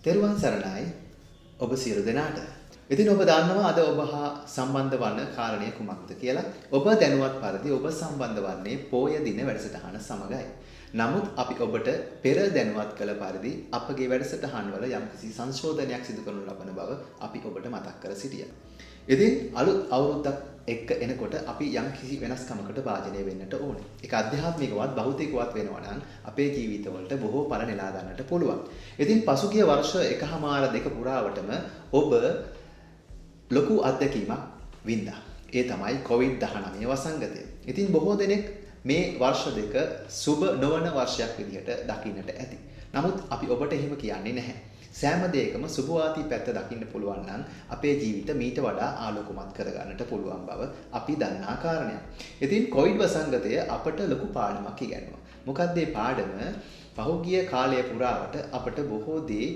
තෙරුවන් සරණයි ඔබ සියලු දෙනාට. ඉතින් ඔබ දන්නවා අද ඔබ හා සම්බන්ධ වන කාරණය කුමක්ද කියලා. ඔබ දැනුවත් පරිදි ඔබ සම්බන්ධ වන්නේ පෝය දින වැඩසටහන සමගයි. නමුත් අපි ඔබට පෙර දැනුවත් කළ පරිදි අපගේ වැඩසටහන් වල යම්කිසි සංශෝධනයක් සිදු කරනු ලබන බව අපි ඔබට මතක් කර සිටියා. ඉතින් අලුත් අවුරුද්දක් එක්ක එනකොට අපි යම්කිසි වෙනස්කමකට භාජනය වෙන්නට ඕනේ. ඒක අධ්‍යාත්මිකවත් භෞතිකවත් වෙනවා නම් අපේ ජීවිතවලට බොහෝ ඵල නෙලා ගන්නට පුළුවන්. ඉතින් පසුගිය වර්ෂ එකහමාර දෙක පුරාවටම ඔබ ලොකු අත්දැකීමක් වින්දා. ඒ තමයි COVID-19 වසංගතය. ඉතින් බොහෝ දෙනෙක් මේ වර්ෂ දෙක සුබ නොවන වර්ෂයක් විදිහට දකින්නට ඇති. නමුත් අපි ඔබට එහෙම කියන්නේ නැහැ. සෑම දෙයකම සුබවාදී පැත්ත දකින්න පුළුවන් නම් අපේ ජීවිත මීට වඩා ආලෝකමත් කරගන්නට පුළුවන් බව අපි දන්නා කාරණයක්. ඉතින් කොවිඩ් වසංගතය අපට ලොකු පාඩමක් ඉගැන්නුවා. මොකද මේ පාඩම පහුගිය කාලය පුරාවට අපට බොහෝ දේ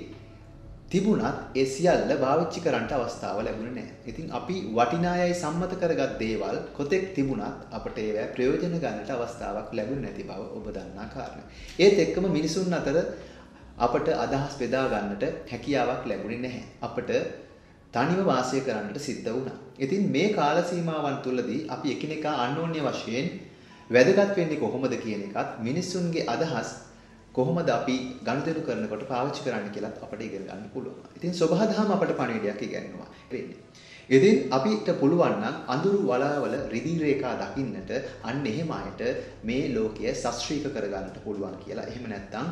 තිබුණත් ඒ සියල්ල පාවිච්චි කරන්න අවස්ථාව ලැබුණේ නැහැ. ඉතින් අපි වටිනායයි සම්මත කරගත් දේවල් කොතෙක් තිබුණත් අපට ඒවා ප්‍රයෝජන ගන්නට අවස්ථාවක් ලැබුණේ නැති බව ඔබ දන්නා කාරණා. ඒත් එක්කම මිනිසුන් අතර අපට අදහස් බෙදා ගන්නට හැකියාවක් ලැබුණේ නැහැ. අපට තනිව වාසය කරන්නට සිද්ධ වුණා. ඉතින් මේ කාල සීමාවන් තුලදී අපි එකිනෙකා අන්‍යෝන්‍ය වශයෙන් වැදගත් වෙන්නේ කොහොමද කියන එකත් මිනිසුන්ගේ අදහස් කොහොමද අපි ගනුදෙනු කරනකොට පාවිච්චි කරන්න කියලාත් අපට ඉගෙන ගන්න පුළුවන්. ඉතින් සබහාදහම අපට පණිවිඩයක් ඉගෙනනවා වෙන්නේ. ඉතින් අපිට පුළුවන් නම් අඳුරු වලාවල රිදී රේඛා දකින්නට අන්න එහෙම අයට මේ ලෝකය සශ්‍රීක කරගන්නට පුළුවන් කියලා. එහෙම නැත්නම්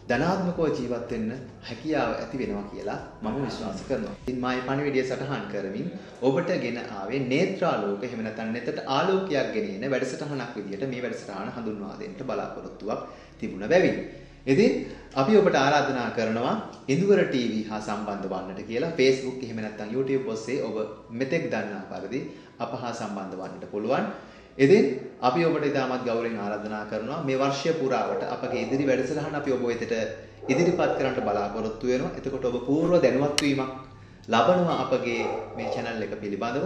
ධනාත්මකව ජීවත් වෙන්න හැකියාව ඇති වෙනවා කියලා මම විශ්වාස කරනවා. ඉතින් මායි පණිවිඩය සටහන් කරමින් ඔබට ගෙන ආවේ නේත්‍රාලෝක එහෙම නැත්නම් නෙතට ආලෝකයක් ගෙනෙන වැඩසටහනක් විදියට මේ වැඩසටහන හඳුන්වා දෙන්න බලාපොරොත්තුවක් තිබුණ බැවින්. ඉතින් අපි ඔබට ආරාධනා කරනවා ඉඳුවර ටීවී හා සම්බන්ධ වන්නට කියලා. Facebook එහෙම නැත්නම් YouTube ඔස්සේ ඔබ මෙතෙක් දන්නා පරිදි අප හා සම්බන්ධ වන්නට පුළුවන්. ඉතින් අපි ඔබට ඉතාමත් ගෞරවයෙන් ආරාධනා කරනවා මේ වර්ෂය පුරාවට අපගේ ඉදිරි වැඩසටහන අපි ඔබ වෙතට ඉදිරිපත් කරන්නට බලාපොරොත්තු වෙනවා. එතකොට ඔබ පූර්ව දැනුවත් වීමක් ලබනවා අපගේ මේ channel එක පිළිබඳව.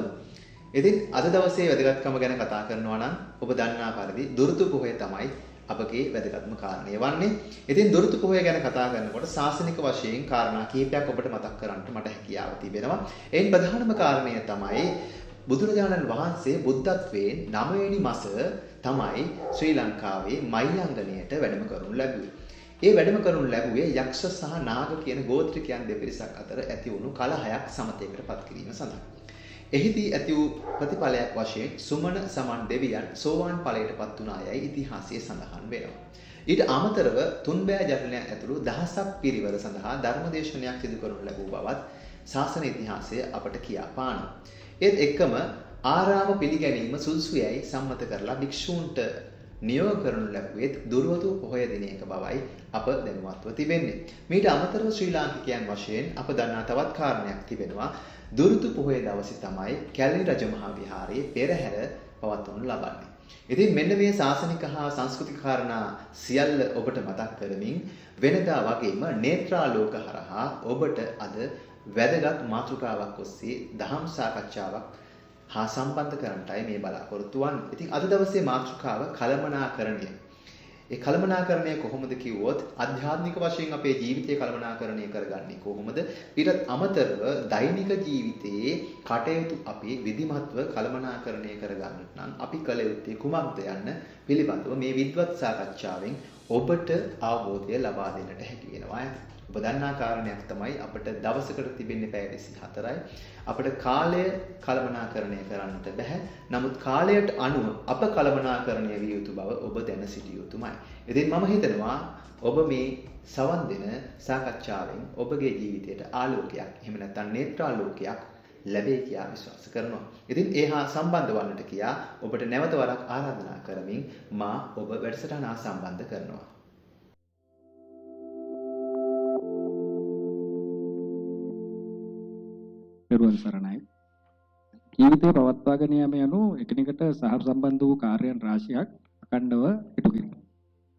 ඉතින් අද දවසේ වැදගත්කම ගැන කතා කරනවා නම් ඔබ දන්නා පරිදි දුරුතු පොහොය තමයි අපගේ වැදගත්ම කාරණය වන්නේ. ඉතින් දුරුතු පොහොය ගැන කතා කරනකොට සාසනික වශයෙන් කාරණා කිහිපයක් ඔබට මතක් කරන්නට මට හැකියාව තිබෙනවා. එයින් ප්‍රධානම කාරණය තමයි බුදුරජාණන් වහන්සේ බුද්ධත්වයෙන් 9 වෙනි මාස තමයි ශ්‍රී ලංකාවේ මහියංගණයට වැඩම කරනු ලැබුවේ. ඒ වැඩම කරනු ලැබුවේ යක්ෂ සහ නාග කියන ගෝත්‍රිකයන් දෙපිරිසක් අතර ඇති වුණු කලහයක් සමතේකට පත් කිරීම සඳහා. එහිදී ඇති වූ ප්‍රතිඵලයක් වශයෙන් සුමන සමන් දෙවියන් සෝවාන් ඵලයට පත් වුණා යයි ඉතිහාසයේ සඳහන් වෙනවා. ඊට අමතරව තුන්බෑ ජටලයන් ඇතුළු දහසක් පිරිවර සඳහා ධර්මදේශනයක් සිදු කරනු ලැබුව බවත් ශාසන ඉතිහාසය අපට කියා පානවා. ඒත් එක්කම ආරාම පිළිගැනීම සුදුසුයයි සම්මත කරලා භික්ෂූන්ට නියෝග කරනු ලැබුවේ දුරවතු පොහොය දිනයක බවයි අප දැනුවත්ව තිබෙන්නේ. මීට අමතරව ශ්‍රී ලාංකිකයන් වශයෙන් අප දන්නා තවත් කාරණයක් තිබෙනවා. දුරුතු පොහොය දවසේ තමයි කැලණි රජමහා විහාරයේ පෙරහැර පවත්වනු ලබන්නේ. ඉතින් මෙන්න මේ ශාසනික හා සංස්කෘතික කාරණා සියල්ල ඔබට මතක් කරමින් වෙනදා වගේම නේත්‍රාලෝක හරහා ඔබට අද වැදගත් මාතෘකාවක් ඔස්සේ දහම් සාකච්ඡාවක් හා සම්බන්ධ කරන්නටයි මේ බලාපොරොත්තු වන්නේ. ඉතින් අද දවසේ මාතෘකාව කළමනාකරණය. ඒ කළමනාකරණය කොහොමද කිව්වොත් අධ්‍යාත්මික වශයෙන් අපේ ජීවිතය කළමනාකරණය කරගන්නේ කොහොමද? ඊටත් අමතරව දෛනික ජීවිතයේ කටයුතු අපි විධිමත්ව කළමනාකරණය කරගන්නට නම් අපි කළ යුත්තේ කුමක්ද යන්න පිළිබඳව මේ විද්වත් සාකච්ඡාවෙන් ඔබට අවබෝධය ලබා දෙන්නට හැකි වෙනවා. ඔබ දන්නා කාරණයක් තමයි අපිට දවසකට තිබෙන්නේ පැය 24යි. අපිට කාලය කළමනාකරණය කරන්නට බෑ. නමුත් කාලයට අනුව අප කළමනාකරණය විය යුතු බව ඔබ දැන සිටිය යුතුමයි. ඉතින් මම හිතනවා ඔබ මේ සවන් දෙන සාකච්ඡාවෙන් ඔබගේ ජීවිතයට ආලෝකයක් එහෙම නැත්නම් නේත්‍රාලෝකයක් ලැබේ කියා විශ්වාස කරනවා. ඉතින් ඒ හා සම්බන්ධ වන්නට කියා ඔබට නැවත වරක් ආරාධනා කරමින් මා ඔබ වැඩසටහන සම්බන්ධ කරනවා. පෙරවන් සරණයි. ජීවිතය පවත්වාගෙන යාම යනු එකිනෙකට සහසම්බන්ධ වූ කාර්යයන් රාශියක් අඛණ්ඩව ඉටු කිරීම.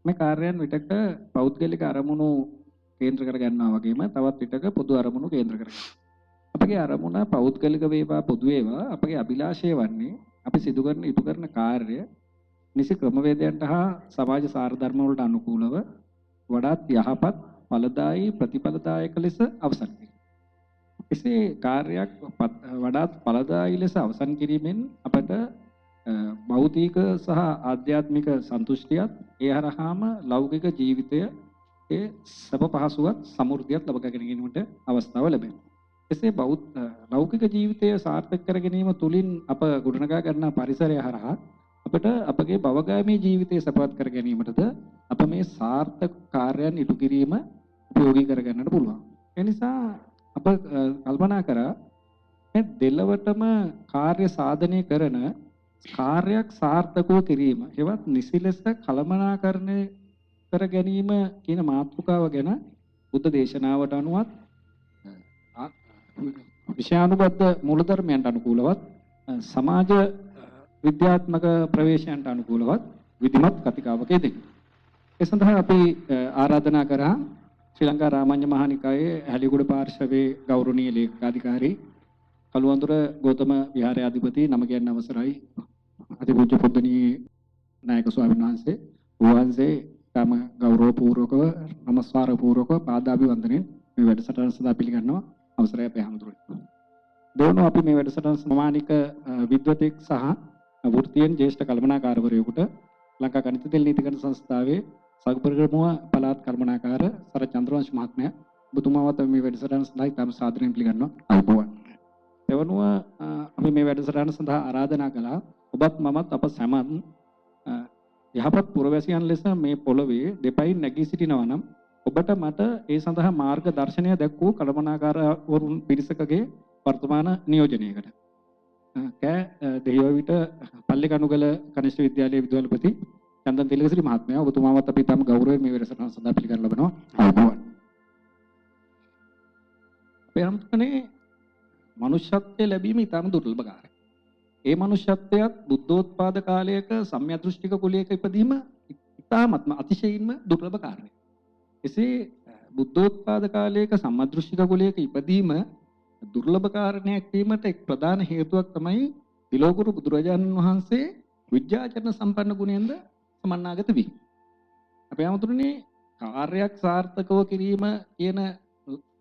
මේ කාර්යයන් විටක පෞද්ගලික අරමුණු කේන්ද්‍ර කර ගන්නවා වගේම තවත් විටක පොදු අරමුණු කේන්ද්‍ර කර ගන්නවා. අපගේ අරමුණ පෞද්ගලික වේවා පොදු වේවා අපගේ අභිලාෂය වන්නේ අපි සිදු කරන ඉටු කරන කාර්ය නිසි ක්‍රමවේදයන්ට හා සමාජ සාරධර්ම වලට අනුකූලව වඩාත් යහපත් ඵලදායී ප්‍රතිඵලදායක ලෙස අවසන් කිරීම. එසේ කාර්යයක් වඩාත් ඵලදායී ලෙස අවසන් කිරීමෙන් අපට භෞතික සහ ආධ්‍යාත්මික සන්තුෂ්ටියත් ඒ හරහාම ලෞකික ජීවිතයේ සබ පහසුවත් සමෘද්ධියත් ලබා ගැනීමට අවස්ථාව ලැබෙනවා. එසේ ලෞකික ජීවිතය සාර්ථක කර ගැනීම තුළින් අප ගොඩනගා ගන්නා පරිසරය හරහා අපට අපගේ භවගාමී ජීවිතය සපවත් කර ගැනීමටද අප මේ සාර්ථක කාර්යයන් ඉටු කිරීම උපයෝගී කර ගන්නට පුළුවන්. ඒ නිසා අප කල්පනා කරා මේ දෙලවටම කාර්ය සාධනය කරන කාර්යයක් සාර්ථකව කිරීම හෙවත් නිසි ලෙස කළමනාකරණය කර ගැනීම කියන මාතෘකාව ගැන බුද්ධ දේශනාවට අනුවත් විෂයානුබද්ධ මූලධර්මයන්ට අනුකූලවත් සමාජ විද්‍යාත්මක ප්‍රවේශයන්ට අනුකූලවත් විධිමත් කතිකාවක යෙදෙයි. ඒ සඳහා අපි ආරාධනා කරා ශ්‍රී ලංකා රාමඤ්ඤ මහානිකායේ හැලියගොඩ පාර්ශවයේ ගෞරවනීය ලේකකාධිකාරී කළුවන්දුර ගෞතම විහාරාධිපති නම කියන්න අවසරයි අතිපූජ්‍ය පොද්දනී නායක ස්වාමීන් වහන්සේ තම ගෞරවපූර්වකව නමස්කාර පූර්වකව පාදාභිවන්දනෙන් මේ වැඩසටහන සඳහා පිළිගන්නවා. අවසරයි අපේ හැමදෙරට. දෙවනුව අපි මේ වැඩසටහන සමානික විද්වතෙක් සහ වෘත්තීයෙන් ජ්‍යෙෂ්ඨ කළමනාකාරවරයෙකුට ලංකා ගණිත තෙල් නීතිගත සංස්ථාවේ සහපරිග්‍රහමුව පළාත් කළමනාකාර සර චන්ද්‍රවංශ මහත්මයා ඔබතුමාවත් මේ වැඩසටහන සඳහා ඉතාම සාදරයෙන් පිළිගන්නවා. අයිබෝවන්. දෙවනුව අපි මේ වැඩසටහන සඳහා ආරාධනා කළා ඔබත් මමත් අප සැමත් යහපත් පුරවැසියන් ලෙස මේ පොළොවේ දෙපයින් නැගී සිටිනවා නම් ඔබට මට ඒ සඳහා මාර්ග දර්ශනය දැක්වූ කළමනාකාරවරුන් පිරිසකගේ වර්තමාන නියෝජනයකට කෑ දෙහියවිට පල්ලේකණුගල කනිෂ්ඨ විද්‍යාලයේ විදුහල්පති චන්දන් තිලකසිරි මහත්මයා ඔබතුමාවත් අපි තම ගෞරවයෙන් මේ වැඩසටහන සඳහා පිළිගන්න ලබනවා. ආයුබෝවන්. අපේ අම්තනේ මනුෂ්‍යත්වයේ ලැබීම ඉතාම දුර්ලභ කාර්යයක්. ඒ මනුෂ්‍යත්වයත් බුද්ධෝත්පාද කාලයක සම්‍යදෘෂ්ටික කුලයක ඉපදීම ඉතාමත්ම අතිශයින්ම දුර්ලභ කාර්යයක්. එසේ බුද්ධෝත්පාද කාලයක සම්‍යදෘෂ්ටික කුලයක ඉපදීම දුර්ලභ කාරණයක් වීමට එක් ප්‍රධාන හේතුවක් තමයි තිලෝගුරු බුදුරජාණන් වහන්සේ විද්‍යාචරණ සම්පන්න ගුණයෙන්ද සමන්නාගත වීම. අපේ අමතුරුනේ කාර්යයක් සාර්ථකව කිරීම කියන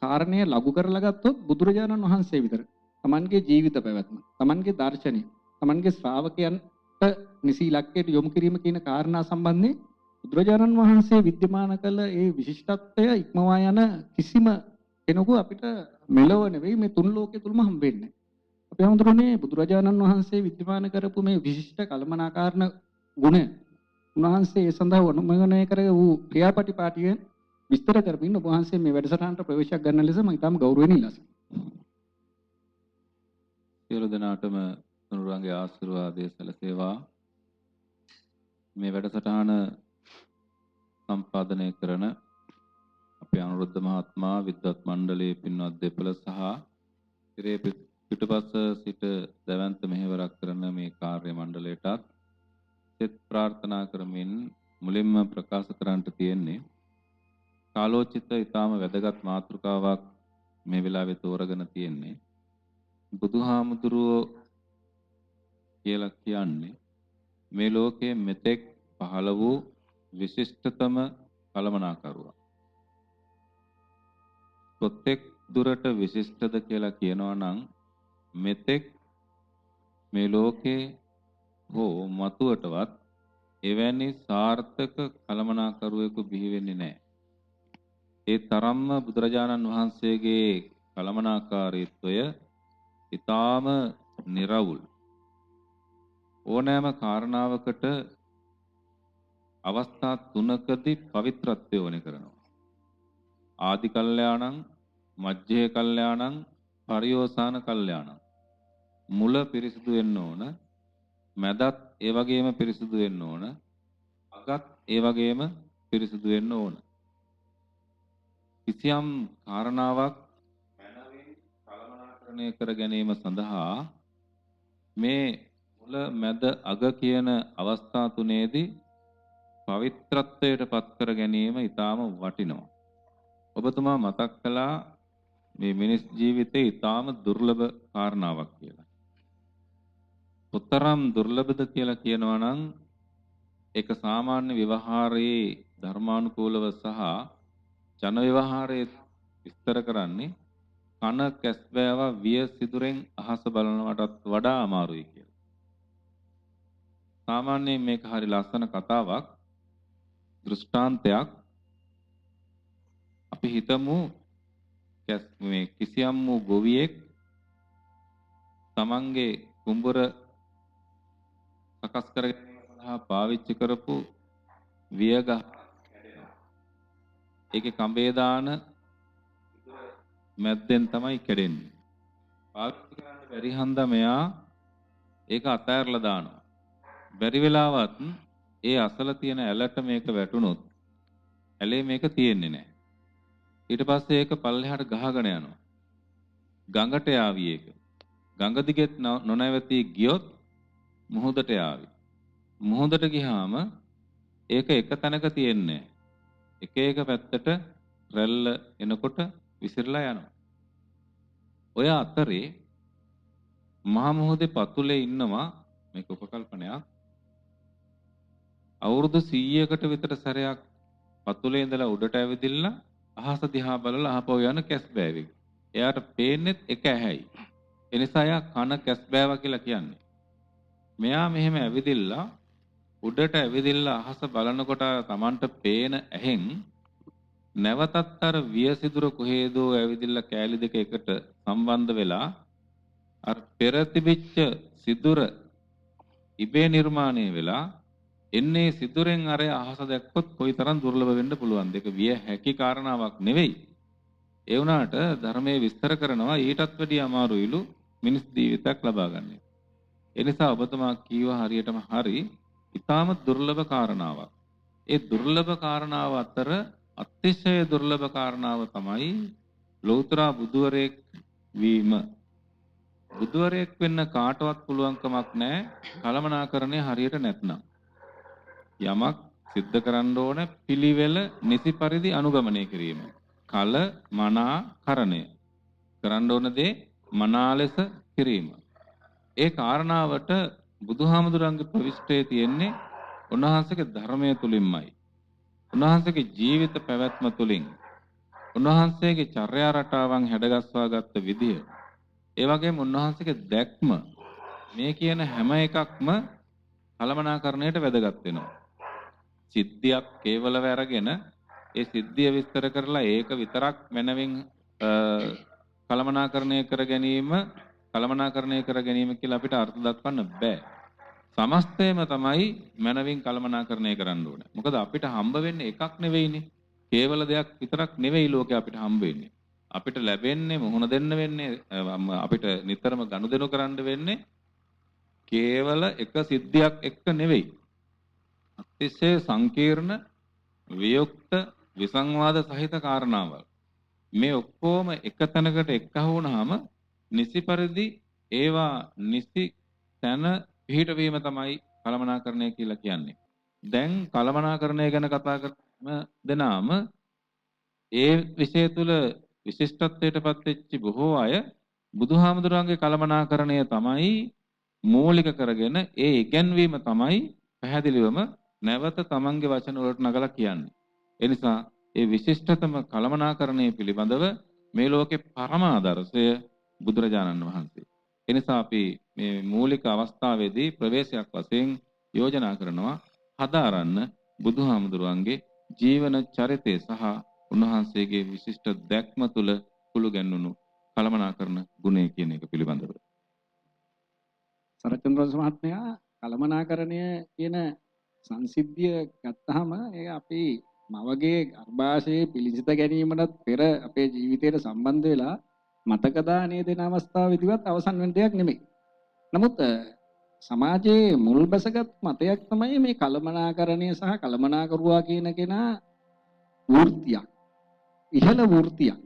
කාරණය ලඝු කරලා ගත්තොත් බුදුරජාණන් වහන්සේ විතර තමන්ගේ ජීවිත පැවැත්ම, තමන්ගේ දර්ශනය, තමන්ගේ ශ්‍රාවකයන්ට නිසි ඉලක්කයට යොමු කිරීම කියන කාරණා සම්බන්ධයෙන් බුදුරජාණන් වහන්සේ විද්‍යමාන කළ ඒ විශිෂ්ටත්වය ඉක්මවා යන කිසිම කෙනෙකු අපිට මෙලොව නෙවෙයි මේ තුන් ලෝකයේ තුලම හම්බෙන්නේ. අපි හඳුරන්නේ බුදුරජාණන් වහන්සේ විද්‍යමාන කරපු මේ විශිෂ්ට කළමනාකාරණ ගුණ උන්වහන්සේ ඒ සඳහා වනුමගණය කර වූ ක්‍රියාපටිපාටියෙන් විස්තර කරමින් ඔබ වහන්සේ මේ වැඩසටහනට ප්‍රවේශයක් ගන්න ලෙස මම ඉතාම ගෞරවයෙන් ඉල්ලා සිටිනවා. සියලු දෙනාටම තුනුරුවන්ගේ ආශිර්වාදය සැලසේවා. මේ වැඩසටහන සම්පාදනය කරන අපේ අනුරුද්ධ මහත්මයා විද්වත් මණ්ඩලයේ පින්වත් දෙපළ සහ ඉරේ පිටුපස සිට දැවැන්ත මෙහෙවරක් කරන මේ කාර්ය මණ්ඩලයටත් සෙත් ප්‍රාර්ථනා කරමින් මුලින්ම ප්‍රකාශ කරන්නට තියෙන්නේ කාලෝචිත ඊටාම වැදගත් මාතෘකාවක් මේ වෙලාවේ තෝරගෙන තියෙන්නේ බුදුහාමුදුරුවෝ කියලා කියන්නේ මේ ලෝකයේ මෙතෙක් පහළ වූ විශිෂ්ටතම කළමනාකරුවා. කොතෙක් දුරට විශිෂ්ටද කියලා කියනවා නම් මෙතෙක් මේ ලෝකේ හෝ මතුවටවත් එවැනි සාර්ථක කළමනාකරුවෙකු බිහි වෙන්නේ නැහැ. ඒ තරම්ම බුදුරජාණන් වහන්සේගේ කළමනාකාරීත්වය ඊටාම නිර්වුල්. ඕනෑම කාරණාවකට අවස්ථා තුනකදී පවිත්‍රත්වය ඕනේ කරනවා. ආදි කල්යාණං, මජ්ජේ කල්යාණං, පරියෝසాన කල්යාණං. මුල පිරිසිදු වෙන්න ඕන, මැදත් ඒ වගේම පිරිසිදු වෙන්න ඕන, අගත් ඒ වගේම පිරිසිදු වෙන්න ඕන. කිසියම් කාරණාවක් මනවින් කළමනාකරණය කර ගැනීම සඳහා මේ මුල මැද අග කියන අවස්ථා තුනේදී පවිත්‍රත්වයට පත් කර ගැනීම ඊටාම වටිනවා. ඔබතුමා මතක් කළා මේ මිනිස් ජීවිතේ ඊටාම දුර්ලභ කාරණාවක් කියලා. උතරම් දුර්ලභද කියලා කියනවා නම් ඒක සාමාන්‍ය ව්‍යවහාරයේ ධර්මානුකූලව සහ ජන ව්‍යවහාරයේ විස්තර කරන්නේ කන කැස්බෑව විය සිදුරෙන් අහස බලනවටත් වඩා අමාරුයි කියලා. සාමාන්‍යයෙන් මේක හරි ලස්සන කතාවක්, දෘෂ්ටාන්තයක්. අපි හිතමු මේ කිසියම් වූ ගොවියෙක් තමන්ගේ කුඹුර සකස් කර ගැනීම සඳහා පාවිච්චි කරපු වියගහ ඒකේ කඹේ දාන මැද්දෙන් තමයි කැඩෙන්නේ. පාවිච්චි කරන්න බැරි හන්දා මෙයා ඒක අතෑරලා දානවා. බැරි වෙලාවත් ඒ අසල තියෙන ඇලට මේක වැටුනොත් ඇලේ මේක තියෙන්නේ නැහැ. ඊට පස්සේ ඒක පල්ලෙහාට ගහගෙන යනවා. ගඟට යාවි ඒක. ගඟ දිගෙත් නොනැවතී ගියොත් මුහුදට යාවි. මුහුදට ගියාම ඒක එක තැනක තියෙන්නේ එක එක පැත්තට රැල්ල එනකොට විසිරලා යනවා. ඔය අතරේ මහ මුහුදේ පතුලේ ඉන්නවා මේක උපකල්පනයක්. අවුරුදු 100කට විතර සැරයක් පතුලේ ඉඳලා උඩට ඇවිදින්න අහස දිහා බලලා අහපව යන කැස්බෑවෙක්. එයාට පේන්නේත් එක ඇහැයි. ඒ නිසා එයා කන කැස්බෑවා කියලා කියන්නේ. මෙයා මෙහෙම ඇවිදිලා උඩට ඇවිදිලා අහස බලනකොට Tamanට පේන ඇහෙන් නැවතත් අර වියසිදුර කොහෙදෝ ඇවිදිලා කෑලි දෙක එකට සම්බන්ධ වෙලා අර පෙර තිබිච්ච සිදුර ඉබේ නිර්මාණය වෙලා එන්නේ සිදුරෙන් අර අහස දැක්කොත් කොයිතරම් දුර්ලභ වෙන්න පුළුවන්ද? ඒක විය හැකි කාරණාවක් නෙවෙයි. ඒ වුණාට ධර්මයේ විස්තර කරනවා ඊටත් වැඩිය අමාරුයිලු මිනිස් ජීවිතයක් ලබා ගන්න. ඒ නිසා ඔබතුමා කීවා හරියටම හරි. ඊටාම දුර්ලභ කාරණාවක්. ඒ දුර්ලභ කාරණාව අතර අතිශය දුර්ලභ කාරණාව තමයි ලෞතර බුදුවරයෙක් වීම. බුදුවරයෙක් වෙන්න කාටවත් පුළුවන්කමක් නැහැ කලමනාකරණය හරියට නැත්නම්. යමක් සිද්ධ කරන්න ඕන පිළිවෙල නිසි පරිදි අනුගමනය කිරීම. කල මනා කරණය. කරන්න ඕන දේ මනා ලෙස කිරීම. ඒ කාරණාවට බුදුහාමුදුරන්ගේ ප්‍රවිෂ්ඨය තියෙන්නේ උන්වහන්සේගේ ධර්මය තුලින්මයි. උන්වහන්සේගේ ජීවිත පැවැත්ම තුලින්. උන්වහන්සේගේ චර්යා රටාවන් හැඩගස්වා ගත්ත විදිය. ඒ වගේම උන්වහන්සේගේ දැක්ම මේ කියන හැම එකක්ම කලමනාකරණයට වැදගත් වෙනවා. සිද්ධියක් කේවලව අරගෙන ඒ සිද්ධිය විස්තර කරලා ඒක විතරක් මනවින් කලමනාකරණය කර ගැනීම කියලා අපිට අර්ථ දක්වන්න බෑ. සමස්තයම තමයි මනවින් කලමනාකරණය කරන්න ඕනේ. මොකද අපිට හම්බ වෙන්නේ එකක් නෙවෙයිනේ. කේවල දෙයක් විතරක් නෙවෙයි ලෝකේ අපිට හම්බ වෙන්නේ. අපිට ලැබෙන්නේ මුහුණ දෙන්න වෙන්නේ අපිට නිතරම ගනුදෙනු කරන්න වෙන්නේ කේවල එක සිද්ධියක් එක්ක නෙවෙයි. අතිශය සංකීර්ණ වියුක්ත විසංවාද සහිත කාරණාවල්. මේ ඔක්කොම එක තැනකට එක්ක වුණාම නිසි පරිදි ඒවා නිසි තැන පිහිටවීම තමයි කලමනාකරණය කියලා කියන්නේ. දැන් කලමනාකරණය ගැන කතා කරන දෙනාම ඒ විෂය තුල විශිෂ්ටත්වයටපත් වෙච්ච බොහෝ අය බුදුහාමුදුරන්ගේ කලමනාකරණය තමයි මූලික කරගෙන ඒ ඉගැන්වීම තමයි පැහැදිලිවම නැවත තමන්ගේ වචන වලට නගලා කියන්නේ. ඒ නිසා ඒ විශිෂ්ටතම කලමනාකරණය පිළිබඳව මේ ලෝකේ පරම ආදර්ශය බුදුරජාණන් වහන්සේ. ඒ නිසා අපි මේ මූලික අවස්ථාවේදී ප්‍රවේශයක් වශයෙන් යෝජනා කරනවා හදාරන්න බුදුහාමුදුරන්ගේ ජීවන චරිතය සහ උන්වහන්සේගේ විශිෂ්ට දැක්ම තුළ කුළු ගැන්වුණු කලමනාකරණ ගුණය කියන එක පිළිබඳව. සරචන්ද්‍ර මහත්මයා කලමනාකරණය කියන සංසිද්ධිය ගත්තාම ඒක අපි මවගේ ගර්භාෂයේ පිළිසිත ගැනීමටත් පෙර අපේ ජීවිතයට සම්බන්ධ වෙලා මතක දාණය දෙන අවස්ථාවේදීවත් අවසන් වෙන දෙයක් නෙමෙයි. නමුත් සමාජයේ මුල් බැසගත් මතයක් තමයි මේ කලමනාකරණය සහ කලමනාකරුවා කියන කෙනා වෘත්තියක්. ඉහළ වෘත්තියක්.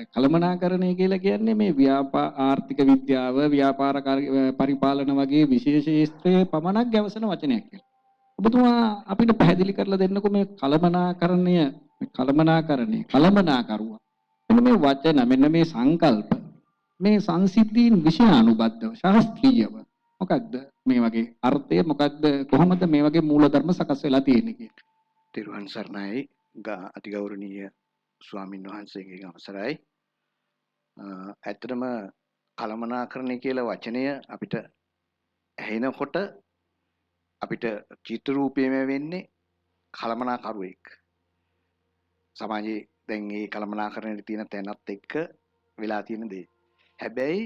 කලමනාකරණය කියලා කියන්නේ මේ ආර්ථික විද්‍යාව, ව්‍යාපාර පරිපාලන වගේ විශේෂ ශාස්ත්‍රයේ පමණක් ගැවසෙන වචනයක් කියලා. ඔබතුමා අපිට පැහැදිලි කරලා දෙන්නකෝ මේ කලමනාකරුවා. මෙන්න මේ වචන, මෙන්න මේ සංකල්ප, මේ සංසිද්ධීන් විෂයානුබද්ධව, ශාස්ත්‍රීයව මොකක්ද මේ වගේ අර්ථය, මොකක්ද කොහොමද මේ වගේ මූලධර්ම සකස් වෙලා තියෙන්නේ කියලා. තිරුවන් සරණයි. අතිගෞරවනීය ස්වාමින් වහන්සේගේ අවසරයි. ඇත්තටම කළමනාකරණය කියලා වචනය අපිට ඇහෙනකොට අපිට චිත්‍ර රූපයම වෙන්නේ කළමනාකරුවෙක්. සමාජයේ දැන් මේ කළමනාකරණයේ තියෙන තැනත් එක්ක වෙලා තියෙන දේ. හැබැයි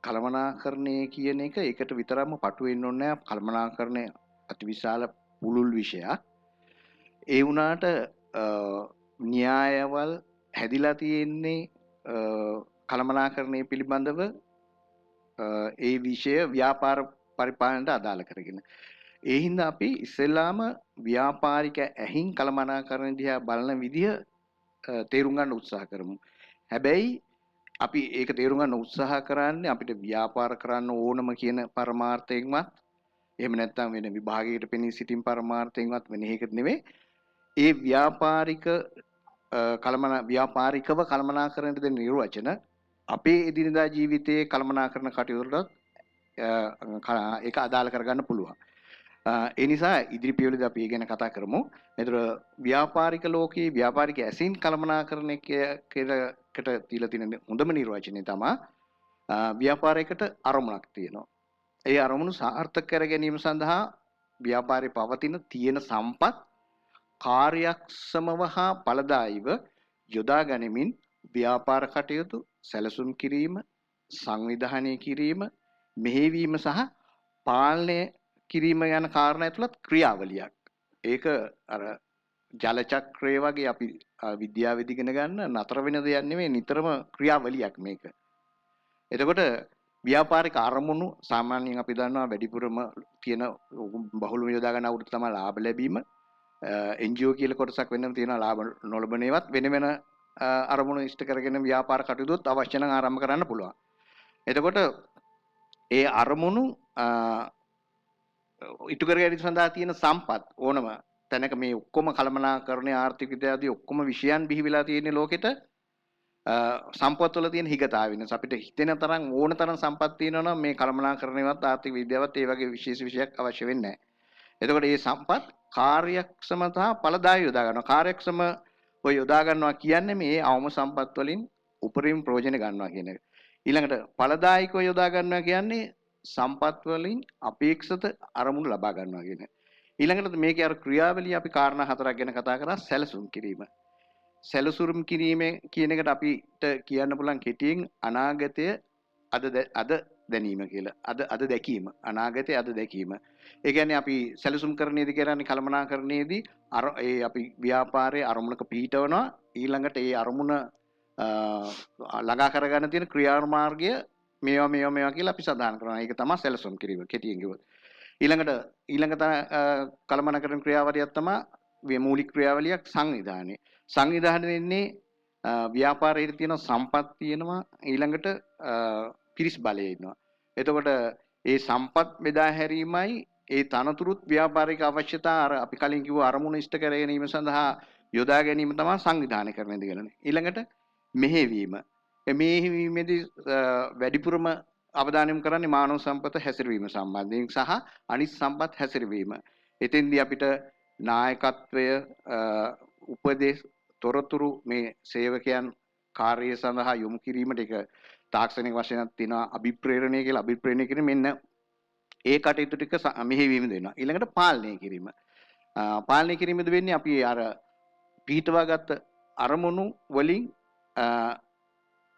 කළමනාකරණය කියන එක ඒකට විතරක්ම පටු වෙන්න ඕනේ නැහැ. කළමනාකරණය අතිවිශාල පුළුල් විෂයක්. ඒ වුණාට න්‍යායවල හැදිලා තියෙන්නේ කළමනාකරණය පිළිබඳව ඒ විෂය ව්‍යාපාර පරිපාලනයට අදාළ කරගෙන. ඒ හින්දා අපි ඉස්සෙල්ලාම ව්‍යාපාරික ඇහින් කළමනාකරණ දිහා බලන විදිහ තේරුම් ගන්න උත්සාහ කරමු. හැබැයි අපි ඒක තේරුම් ගන්න උත්සාහ කරන්නේ අපිට ව්‍යාපාර කරන්න ඕනම කියන පරමාර්ථයෙන්වත් එහෙම නැත්නම් වෙන විභාගයකට පෙනී සිටින් පරමාර්ථයෙන්වත් වෙන එකකට නෙවෙයි. ඒ ව්‍යාපාරිකව කළමනාකරණයට දෙන නිර්වචන අපේ එදිනදා ජීවිතයේ කළමනාකරණ කටයුතුවලට ඒක අදාළ කරගන්න පුළුවන්. ඒ නිසා ඉදිරි පියවරේදී අපි ගැන කතා කරමු. ඒතර ව්‍යාපාරික ලෝකයේ ව්‍යාපාරික ඇසින් කළමනාකරණය කියලාකට දීලා තියෙන හොඳම නිර්වචනය තමයි ව්‍යාපාරයකට අරමුණක් තියෙනවා. ඒ අරමුණු සාර්ථක කර ගැනීම සඳහා ව්‍යාපාරයේ පවතින තියෙන සම්පත් කාර්යක්ෂමව හා ඵලදායීව යොදා ගනිමින් ව්‍යාපාර කටයුතු සැලසුම් කිරීම, සංවිධානය කිරීම, මෙහෙයවීම සහ පාලනය කිරීම යන කාරණා ඇතුළත් ක්‍රියාවලියක්. ඒක අර ජල චක්‍රය වගේ අපි විද්‍යාවේදී ඉගෙන ගන්න නතර වෙන දෙයක් නෙමෙයි, නිතරම ක්‍රියාවලියක් මේක. එතකොට ව්‍යාපාරික අරමුණු සාමාන්‍යයෙන් අපි දන්නවා වැඩිපුරම තියෙන බහුලව යොදා ගන්න අවුරුදු තමයි ලාභ ලැබීම. NGO කියලා කොටසක් වෙනම තියෙනවා ලාභ නොලබන ඒවත් වෙන වෙන අරමුණු ඉෂ්ට කරගෙන ව්‍යාපාර කටයුතුත් අවශ්‍ය නම් ආරම්භ කරන්න පුළුවන්. එතකොට ඒ අරමුණු ඉටු කර ගැනීම සඳහා තියෙන සම්පත් ඕනම තැනක මේ ඔක්කොම කළමනාකරණයේ ආර්ථික විද්‍යාවදී ඔක්කොම විෂයන් බිහි වෙලා තියෙන ලෝකෙට සම්පත් වල තියෙන හිගතාව වෙනස අපිට හිතෙන තරම් ඕන තරම් සම්පත් තියෙනවා නම් මේ කළමනාකරණයවත් ආර්ථික විද්‍යාවත් ඒ වගේ විශේෂ විෂයක් අවශ්‍ය වෙන්නේ නැහැ. එතකොට මේ සම්පත් කාර්යක්ෂමතා ඵලදායී යොදා ගන්නවා. කාර්යක්ෂම ඔය යොදා ගන්නවා කියන්නේ මේ අවම සම්පත් වලින් උපරිම ප්‍රයෝජන ගන්නවා කියන එක. ඊළඟට ඵලදායීකව යොදා ගන්නවා කියන්නේ සම්පත් වලින් අපේක්ෂිත අරමුණු ලබා ගන්නවා කියන එක. ඊළඟට මේකේ අර ක්‍රියාවලිය අපි කාරණා හතරක් ගැන කතා කරා. සැලසුම් කිරීම. සැලසුම් කිරීමේ කියන එකට අපිට කියන්න පුළුවන් කෙටියෙන් අනාගතය අද දැනීම කියලා. අද දැකීම. අනාගතය අද දැකීම. ඒ කියන්නේ අපි සැලසුම් කරන්නේදී කරන්නේ කළමනාකරණයේදී අර ඒ අපි ව්‍යාපාරයේ අරමුණක පිහිටවනවා. ඊළඟට ඒ අරමුණ ළඟා කරගන්න තියෙන ක්‍රියාමාර්ගය මේවා කියලා අපි සඳහන් කරනවා. ඒක තමයි සැලසුම් කිරීම කෙටියෙන් කිව්වොත්. ඊළඟ කළමනාකරණ ක්‍රියාවලියක් තමයි මූලික ක්‍රියාවලියක් සංවිධානය. සංවිධානය වෙන්නේ ව්‍යාපාරයේ තියෙන සම්පත් තියෙනවා ඊළඟට පිරිස් බලය ඉන්නවා. එතකොට ඒ සම්පත් බෙදා හැරීමයි ඒ තනතුරුත් ව්‍යාපාරික අවශ්‍යතා අර අපි කලින් කිව්ව අරමුණු ඉෂ්ට කර ගැනීම සඳහා යොදා ගැනීම තමයි සංවිධානය කරන දෙගලනේ. ඊළඟට මෙහෙවීම. මෙහෙවීමේදී වැඩිපුරම අවධානය යොමු කරන්නේ මානව සම්පත හැසිරවීම සම්බන්ධයෙන් සහ අනිත් සම්පත් හැසිරවීම. එතෙන්දී අපිට නායකත්වය උපදේශ තොරතුරු මේ සේවකයන් කාර්යය සඳහා යොමු කිරීමට ඒක තාක්ෂණික වශයෙන් තියෙනවා අභිප්‍රේරණය කියලා. අභිප්‍රේරණය කියන්නේ මෙන්න ඒ කටයුතු ටික මෙහෙවීම දෙනවා. ඊළඟට පාලනය කිරීම. පාලනය කිරීමද වෙන්නේ අපි අර පිටවාගත් අරමුණු වලින්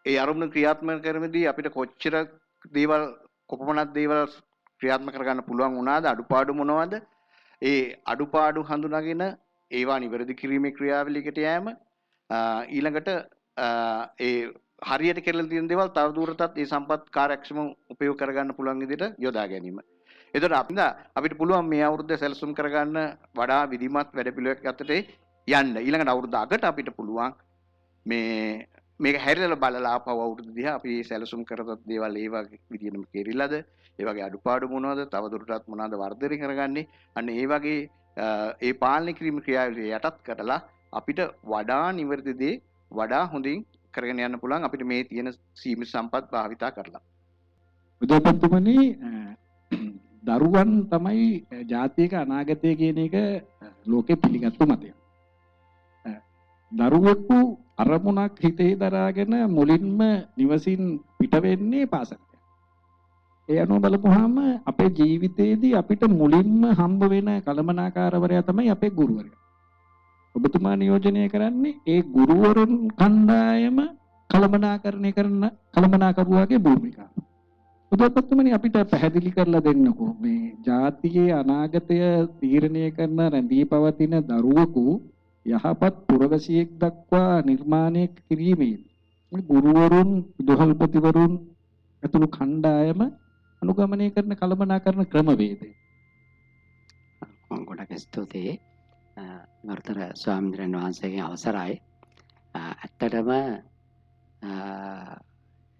ඒ අරමුණු ක්‍රියාත්මක කරමින්දී අපිට කොච්චර දේවල් කොපමණක් දේවල් ක්‍රියාත්මක කරගන්න පුළුවන් වුණාද, අඩුපාඩු මොනවද? ඒ අඩුපාඩු හඳුනාගෙන ඒවා නිවැරදි කිරීමේ ක්‍රියාවලියකට යෑම, ඊළඟට ඒ හරියට කෙරෙලා තියෙන දේවල් තවදුරටත් ඒ සම්පත් කාර්යක්ෂම උපයෝග කරගන්න පුළුවන් විදිහට යොදා ගැනීම. එතකොට අපිට පුළුවන් මේ අවුරුද්ද සැලසුම් කරගන්න වඩා විධිමත් වැඩපිළිවෙලක් යටතේ යන්න. ඊළඟට අවුරුද්ද අගට අපිට පුළුවන් මේක හැරිලා බලලා ආපහු අවුරුද්ද දිහා අපි සැලසුම් කරගත් දේවල් ඒ වගේ විදිහටම කෙරිලාද, ඒ වගේ අඩුපාඩු මොනවද, තවදුරටත් මොනවද වර්ධනය කරගන්නේ. අන්න ඒ වගේ ඒ පාලනය කිරීම ක්‍රියාවලිය යටත් කරලා අපිට වඩා නිවැරදි දේ වඩා හොඳින් කරගෙන යන්න පුළුවන් අපිට මේ තියෙන සීමිත සම්පත් භාවිතා කරලා. උදේපත්තුමනි දරුවන් තමයි ජාතික අනාගතය කියන එක ලෝකෙ පිළිගත්තු මතයක්. දරුවෙකු අරමුණක් හිතේ දරාගෙන මුලින්ම නිවසින් පිට වෙන්නේ පාසලට. ඒ අනුව බලපුවාම අපේ ජීවිතයේදී අපිට මුලින්ම හම්බ වෙන කළමනාකාරවරයා තමයි අපේ ගුරුවරයා. ඔබතුමා නියෝජනය කරන්නේ ඒ ගුරුවරුන් කණ්ඩායම කළමනාකරුවාගේ භූමිකාව. ඔබතුමනි අපිට පැහැදිලි කරලා දෙන්නකෝ මේ ජාතියේ අනාගතය තීරණය කරන රැඳී පවතින දරුවෙකු යහපත් පුරවැසියෙක් දක්වා නිර්මාණය කිරීමේ ගුරුවරුන් විදුහල්පතිවරුන් ඇතුළු කණ්ඩායම අනුගමනය කරන කළමනාකරන ක්‍රමවේදය. ගොඩක් ස්තුතියි ගරුතර ස්වාමීන් වහන්සේගේ අවසරයි. ඇත්තටම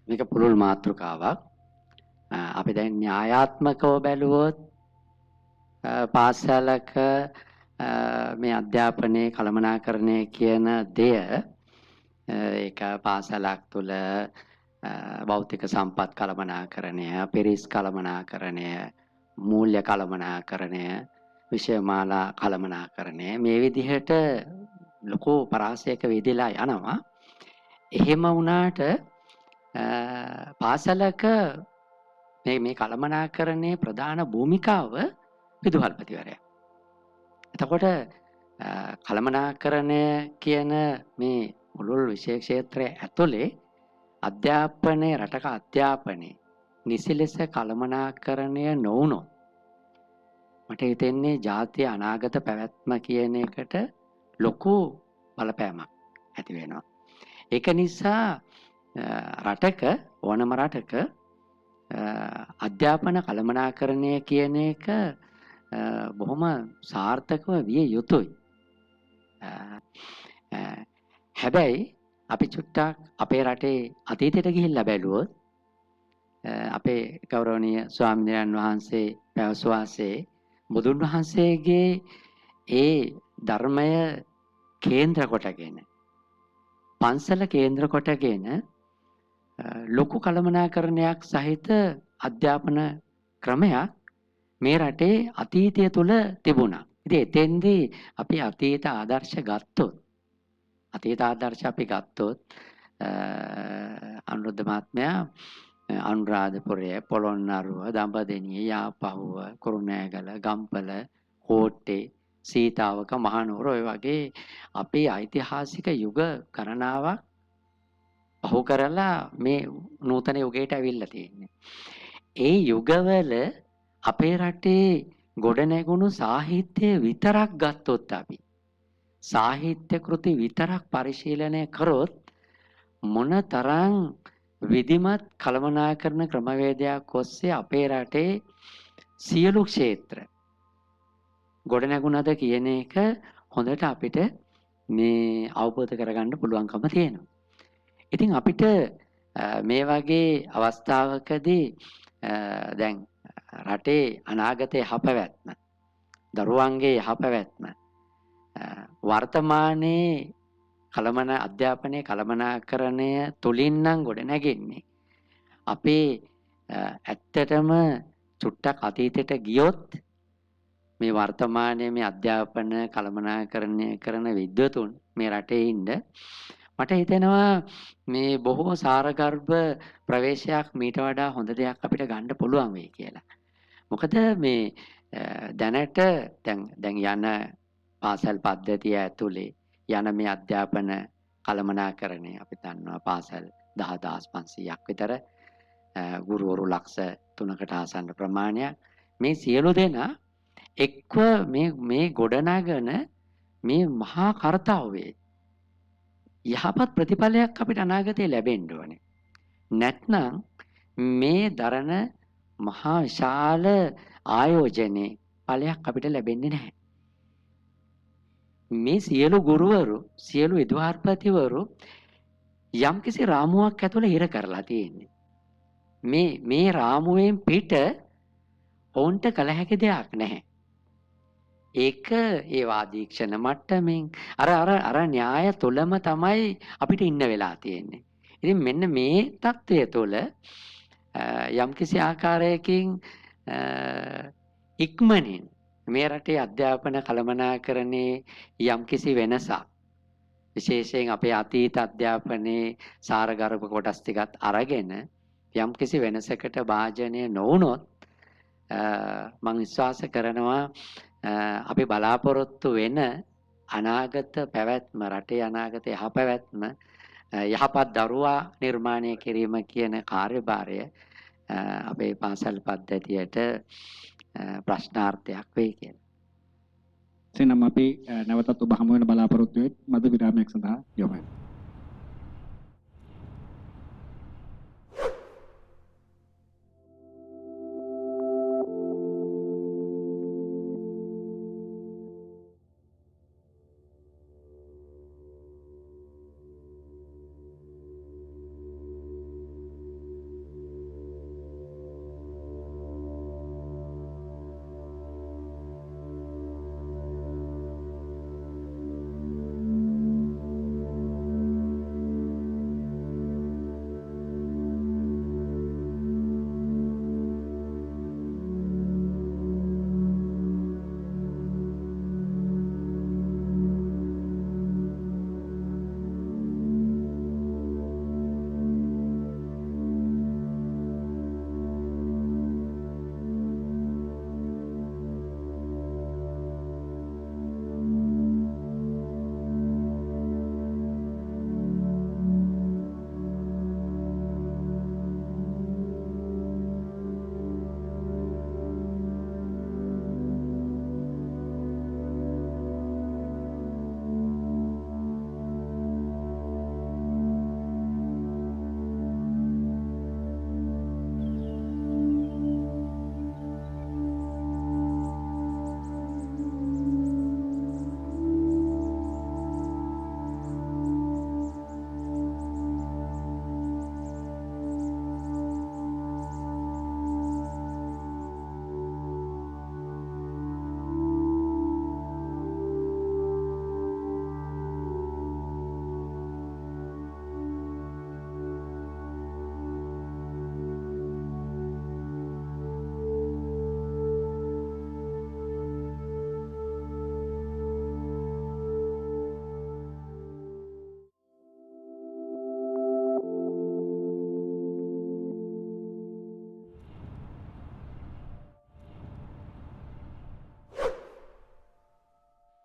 මේක පුළුල් මාතෘකාවක්. අපි දැන් න්‍යායාත්මකව බැලුවොත් පාසලක මේ අධ්‍යාපනයේ කළමනාකරණය කියන දෙය ඒක පාසලක් තුළ භෞතික සම්පත් කළමනාකරණය, පිරිස් කළමනාකරණය, මූල්‍ය කළමනාකරණය, විෂයමාලා කළමනාකරණය මේ විදිහට ලොකු පරාසයක විදිලා යනවා. එහෙම වුණාට පාසලක මේ කළමනාකරණයේ ප්‍රධාන භූමිකාව විදුහල්පතිවරයා. එතකොට කළමනාකරණය කියන මේ මුළුල් විෂය ක්ෂේත්‍රය ඇතුලේ අධ්‍යාපනයේ රටක අධ්‍යාපනයේ නිසි ලෙස කළමනාකරණය නොවුනොත් මට හිතෙන්නේ ජාතිය අනාගත පැවැත්ම කියන එකට ලොකු බලපෑමක් ඇති වෙනවා. ඒක නිසා රටක ඕනම රටක අධ්‍යාපන කළමනාකරණය කියන එක බොහොම සාර්ථකව විය යුතුයි. හැබැයි අපි චුට්ටක් අපේ රටේ අතීතයට ගිහිල්ලා බැලුවොත් අපේ ගෞරවනීය ස්වාමීන් වහන්සේ පැවසුවාසේ බුදුන් වහන්සේගේ ඒ ධර්මය කේන්ද්‍ර කොටගෙන පන්සල කේන්ද්‍ර කොටගෙන ලොකු කළමනාකරණයක් සහිත අධ්‍යාපන ක්‍රමයක් මේ රටේ අතීතය තුල තිබුණා. ඉතින් එතෙන්දී අපි අතීත ආදර්ශ අපි ගත්තොත් අනුරුද්ධ මහත්මයා අනුරාධපුරය, පොළොන්නරුව, දඹදෙණිය, යාපහුව, කුරුණෑගල, ගම්පල, කෝට්ටේ, සීතාවක, මහනුවර ඔය වගේ අපේ ඓතිහාසික යුග ගණනාවක් පහු කරලා මේ නූතන යුගයට ඇවිල්ලා තියෙන්නේ. ඒ යුගවල අපේ රටේ ගොඩනැගුණු සාහිත්‍ය විතරක් ගත්තොත් අපි සාහිත්‍ය කෘති විතරක් පරිශීලනය කරොත් මොනතරම් විධිමත් කළමනාකරන ක්‍රමවේදයක් ඔස්සේ අපේ රටේ සියලු ක්ෂේත්‍ර ගොඩනැගුණද කියන එක හොඳට අපිට මේ අවබෝධ කරගන්න පුළුවන්කම තියෙනවා. ඉතින් අපිට මේ වගේ අවස්ථාවකදී දැන් රටේ අනාගතයේ යහපැවැත්ම, දරුවන්ගේ යහපැවැත්ම වර්තමානයේ අධ්‍යාපනයේ කළමනාකරණය තුලින් නම් ගොඩ නැගෙන්නේ. අපේ ඇත්තටම චුට්ටක් අතීතයට ගියොත් මේ වර්තමානයේ මේ අධ්‍යාපන කළමනාකරණය කරන විද්වතුන් මේ රටේ ඉන්න මට හිතෙනවා මේ බොහෝ සාරගර්භ ප්‍රවේශයක් මීට වඩා හොඳ දෙයක් අපිට ගන්න පුළුවන් වෙයි කියලා. මොකද මේ දැනට දැන් යන පාසල් පද්ධතිය ඇතුලේ යන මේ අධ්‍යාපන කළමනාකරණය අපි දන්නවා පාසල් 10500ක් විතර ගුරුවරු ලක්ෂ 3කට ආසන්න ප්‍රමාණයක් මේ සියලු දෙනා එක්ව මේ ගොඩනගන මේ මහා කර්තව්‍යයේ යහපත් ප්‍රතිඵලයක් අපිට අනාගතේ ලැබෙන්න ඕනේ. නැත්නම් මේ දරන මහා විශාල ආයෝජනයේ ඵලයක් අපිට ලැබෙන්නේ නැහැ. මේ සියලු ගුරුවරු, සියලු විද්‍යාර්ථීවරු යම්කිසි රාමුවක් ඇතුළේ හිර කරලා තියෙන්නේ. මේ රාමුවෙන් පිට ඔවුන්ට කල හැකි දෙයක් නැහැ. ඒක ඒ වාදීක්ෂණ මට්ටමින් අර න්‍යාය තුලම තමයි අපිට ඉන්න වෙලා තියෙන්නේ. ඉතින් මෙන්න මේ தত্ত্বය තුළ යම්කිසි ආකාරයකින් ඉක්මනින් මේ රටේ අධ්‍යාපන කළමනාකරණයේ යම්කිසි වෙනසක් විශේෂයෙන් අපේ අතීත අධ්‍යාපනයේ සාරගර්භ කොටස් ටිකත් අරගෙන යම්කිසි වෙනසකට භාජනය නොවුනොත් මම විශ්වාස කරනවා අපි බලාපොරොත්තු වෙන අනාගත පැවැත්ම රටේ අනාගත යහපැවැත්ම යහපත් දරුවා නිර්මාණය කිරීම කියන කාර්යභාරය අපේ පාසල් පද්ධතියට ප්‍රශ්නාර්ථයක් වෙයි කියලා. එසේනම් අපි නැවතත් ඔබ හමු වෙන බලාපොරොත්තු වෙත් මද විරාමයක් සඳහා යොමු වෙනවා.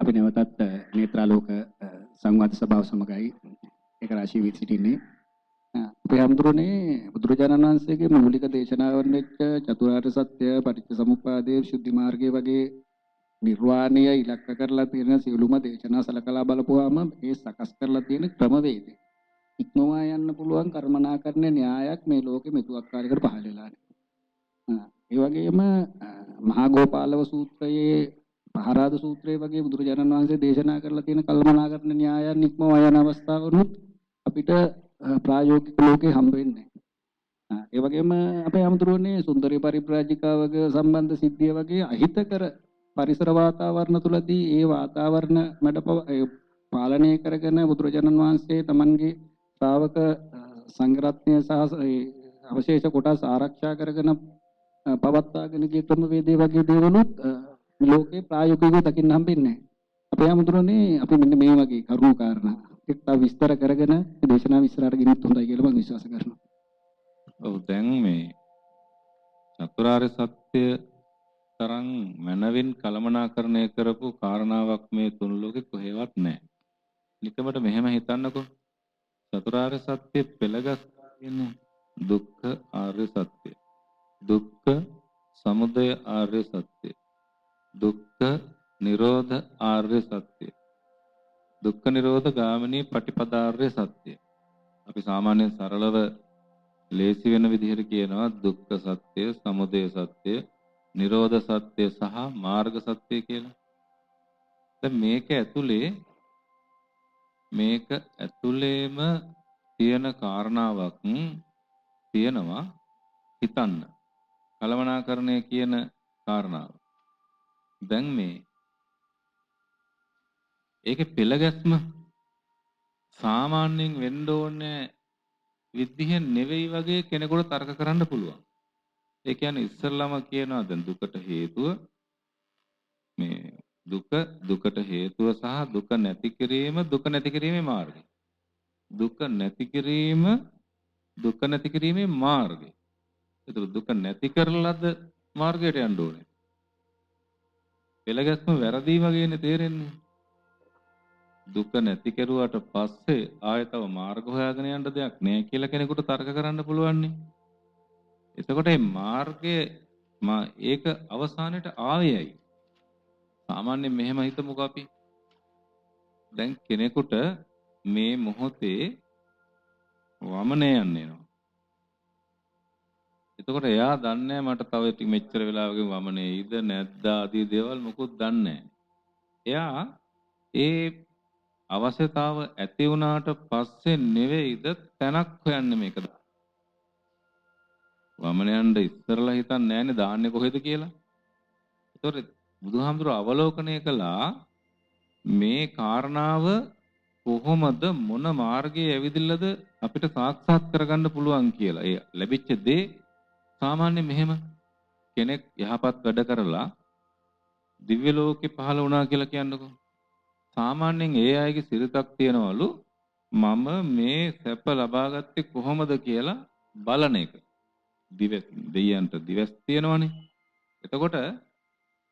අපි නැවතත් නේත්‍රාලෝක සංවාද සභාව සමගයි ඒක රාශී වී සිටින්නේ. අපේ හැඳුරුනේ බුදුරජාණන් වහන්සේගේ මූලික දේශනාවන් එක්ක චතුරාර්ය සත්‍ය, පටිච්චසමුප්පාදය, ශුද්ධි මාර්ගය වගේ නිර්වාණය ඉලක්ක කරලා තියෙන සියලුම දේශනා සලකලා බලපුවාම ඒ සකස් කරලා තියෙන ක්‍රමවේදය ඉක්මවා යන්න පුළුවන් කර්මනාකරණ න්‍යායක් මේ ලෝකෙ මෙතුවක් කාලයකට පහළ වෙලා නැහැ. ඒ වගේම මහා ගෝපාලව සූත්‍රයේ පහරාද සූත්‍රයේ වගේ බුදුරජාණන් වහන්සේ දේශනා කරලා තියෙන කල්පනාකරණ න්‍යායන් ඉක්මවා යන අවස්ථාවනුත් අපිට ප්‍රායෝගික ලෝකේ හම්බ වෙන්නේ. ඒ වගේම අපේ අමතුරුනේ සුන්දරී පරිබ්‍රාජිකාවක සම්බන්ධ සිද්ධිය වගේ අහිතකර පරිසර වාතාවරණ තුලදී ඒ වාතාවරණ පාලනය කරගෙන බුදුරජාණන් වහන්සේ තමන්ගේ ශ්‍රාවක සංඝරත්නය සහ අවශේෂ කොටස් ආරක්ෂා කරගෙන පවත්වාගෙන ගිය ක්‍රමවේදයේ වගේ දේවලුත් ලෝකේ ප්‍රායෝගිකව දකින්න හම්බෙන්නේ. අපේ අමතුරුනේ අපි මෙන්න මේ වගේ කරුණු කාරණා ටිකක් විස්තර කරගෙන දේශනාව විස්තරාට ගෙනියත් හොඳයි කියලා මම විශ්වාස කරනවා. ඔව් දැන් මේ චතුරාර්ය සත්‍ය තරම් මනවින් කළමනාකරණය කරපු කාරණාවක් මේ තුන් ලෝකෙ කොහෙවත් නැහැ. නිකමට මෙහෙම හිතන්නකෝ. චතුරාර්ය සත්‍ය පෙළගස්ලා කියන්නේ දුක්ඛ ආර්ය සත්‍ය. දුක්ඛ සමුදය ආර්ය සත්‍ය. දුක්ඛ නිරෝධ ආර්ය සත්‍ය. දුක්ඛ නිරෝධ ගාමිනී පටිපදාර්ය සත්‍ය. අපි සාමාන්‍යයෙන් සරලව ලේසි වෙන විදිහට කියනවා දුක්ඛ සත්‍ය, සමුදය සත්‍ය, නිරෝධ සත්‍ය සහ මාර්ග සත්‍ය කියලා. දැන් මේක ඇතුලේම තියෙන කාරණාවක් තියෙනවා හිතන්න. කලමනාකරණය කියන කාරණාව. දැන් ඒකේ පෙළගැස්ම සාමාන්‍යයෙන් වෙන්න ඕනේ විදිහෙන් නෙවෙයි වගේ කෙනෙකුට තර්ක කරන්න පුළුවන්. ඒ කියන්නේ ඉස්සල්ලාම කියනවා දැන් දුකට හේතුව මේ දුක දුකට හේතුව සහ දුක නැති කිරීම දුක නැති කිරීමේ මාර්ගය. දුක නැති කිරීම දුක නැති කිරීමේ මාර්ගය. ඒතර දුක නැති කරලද මාර්ගයට යන්න ඕනේ. පෙළගැස්ම වැරදි වගේනේ තේරෙන්නේ. දුක නැති කෙරුවට පස්සේ ආයෙතව මාර්ග හොයාගෙන යන්න දෙයක් නෑ කියලා කෙනෙකුට තර්ක කරන්න පුළුවන් නේ. එතකොට මේ මාර්ගය ඒක අවසානයේ ආවේයයි. සාමාන්‍යයෙන් මෙහෙම හිතමුකෝ අපි. දැන් කෙනෙකුට මේ මොහොතේ වමනේ යන්න එනවා. එතකොට එයා දන්නේ මට තව ටික මෙච්චර වෙලාවකින් වමනේ ඉද නැද්ද ආදී දේවල් මොකුත් දන්නේ එයා ඒ අවශ්‍යතාව ඇති වුණාට පස්සේ නෙවෙයිද තැනක් හොයන්නේ මේකද? වමනේ යන්න ඉස්සරලා හිතන්නේ නැහැනේ දාන්නේ කොහෙද කියලා. ඒතකොට බුදුහාමුදුරුවෝ අවලෝකනය කළා මේ කාරණාව කොහොමද මොන මාර්ගයේ ඇවිදින්නද අපිට සාක්ෂාත් කරගන්න පුළුවන් කියලා. ඒ ලැබිච්ච දේ සාමාන්‍ය මෙහෙම කෙනෙක් යහපත් වැඩ කරලා දිව්‍ය ලෝකේ පහළ වුණා කියලා කියන්නකෝ. සාමාන්‍යයෙන් ඒ අයගේ සිරිතක් තියනවලු මම මේ සැප ලබා ගත්තේ කොහොමද කියලා බලන එක. දෙයයන්ට දිවස් තියෙනවනේ. එතකොට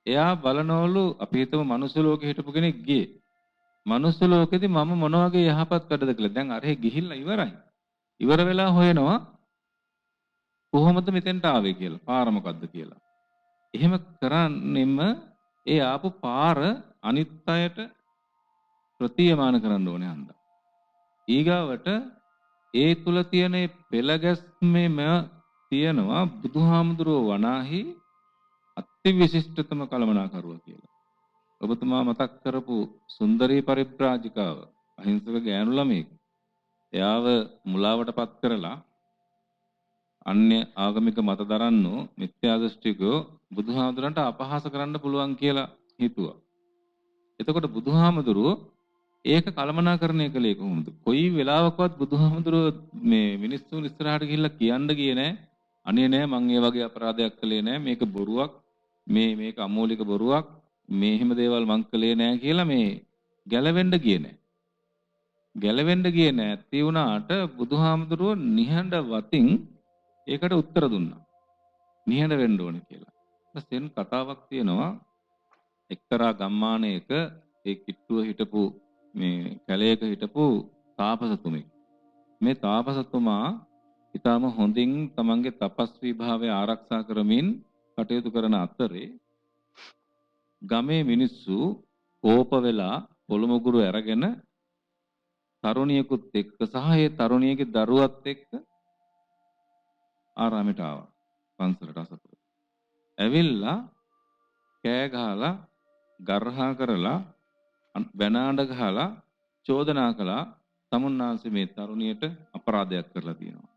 එයා බලනවලු අපි හිතමු මනුස්ස ලෝකේ හිටපු කෙනෙක් ගියේ. මනුස්ස ලෝකෙදී මම මොන වගේ යහපත් වැඩද කියලා. දැන් අරහෙ ගිහිල්ලා ඉවරයි. ඉවර වෙලා හොයනවා කොහොමද මෙතෙන්ට ආවේ කියලා. පාර මොකද්ද කියලා. එහෙම කරන්නෙම ඒ ආපු පාර අනිත් අයට ප්‍රතියමාන කරන්න ඕනේ හන්ද. ඊගාවට ඒ තුල තියෙන පෙළ ගැස්මේම තියෙනවා බුදුහාමුදුරුවෝ වනාහි අති විශිෂ්ටතම කළමනාකරුවා කියලා. ඔබතුමා මතක් කරපු සුන්දරී පරිබ්‍රාජිකාව අහිංසක ගෑනු ළමෙක්. එයාව මුලාවටපත් කරලා අන්‍ය ආගමික මත දරන්නෝ මිත්‍යා දෘෂ්ටිකෝ බුදුහාමුදුරන්ට අපහාස කරන්න පුළුවන් කියලා හිතුවා. එතකොට බුදුහාමුදුරුවෝ ඒක කළමනාකරණය කළේ කොහොමද? කොයි වෙලාවකවත් බුදුහාමුදුරුවෝ මේ මිනිස්සුන් ඉස්සරහට ගිහිල්ලා කියන්න ගියේ නෑ. අනේ නෑ මං ඒ වගේ අපරාධයක් කළේ නෑ. මේක බොරුවක්. මේක අමෝලික බොරුවක්. මේ හිම දේවල් මං කළේ නෑ කියලා මේ ගැලවෙන්න ගියේ නෑ. ගැලවෙන්න ගියේ නැති වුණාට බුදුහාමුදුරුවෝ නිහඬ වතින් ඒකට උත්තර දුන්නා. නිහඬ වෙන්න ඕනේ කියලා. ඊපස්සෙන් කතාවක් තියෙනවා එක්තරා ගම්මානයක ඒ කිට්ටුව හිටපු මේ කැලේක හිටපු තාපසතුමෙක්. මේ තාපසතුමා ඊටම හොඳින් තමන්ගේ තපස්වී භාවය ආරක්ෂා කරමින් කටයුතු කරන අතරේ ගමේ මිනිස්සු කෝප වෙලා පොළොමුගුරු අරගෙන තරුණියෙකුත් එක්ක සහ ඒ තරුණියගේ දරුවත් එක්ක ආරාමයට ආවා. පන්සලට අසපුර. ඇවිල්ලා කෑ ගහලා ගර්හා කරලා බැනාඩ ගහලා චෝදනා කළා තමුන්නාන්සේ මේ තරුණියට අපරාධයක් කරලා තියෙනවා.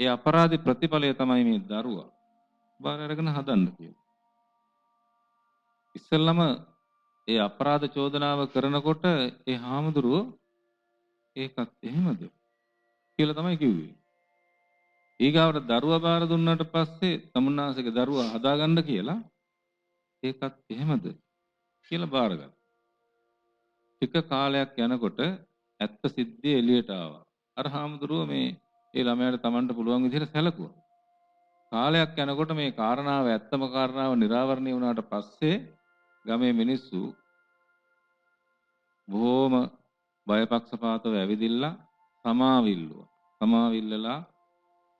ඒ අපරාධේ ප්‍රතිඵලය තමයි මේ දරුවා බාර අරගෙන හදන්න කියලා. ඉස්සෙල්ලම ඒ අපරාධ චෝදනාව කරනකොට ඒ හාමුදුරුවෝ ඒකත් එහෙමද කියලා තමයි කිව්වේ. ඊගාවට දරුවා බාර දුන්නාට පස්සේ තමුන්නාන්සේගේ දරුවා හදාගන්න කියලා ඒකත් එහෙමද කියලා බාරගත්තා. ටික කාලයක් යනකොට ඇත්ත සිද්ධිය එළියට ආවා. අර හාමුදුරුවෝ මේ ඒ ළමයාට Tamanට පුළුවන් විදිහට සැලකුවා. කාලයක් යනකොට මේ කාරණාව ඇත්තම කාරණාව නිරාවරණය වුණාට පස්සේ ගමේ මිනිස්සු බොහොම බයපක්ෂපාතව ඇවිදිලා සමාවිල්ලුවා. සමාවිල්ලලා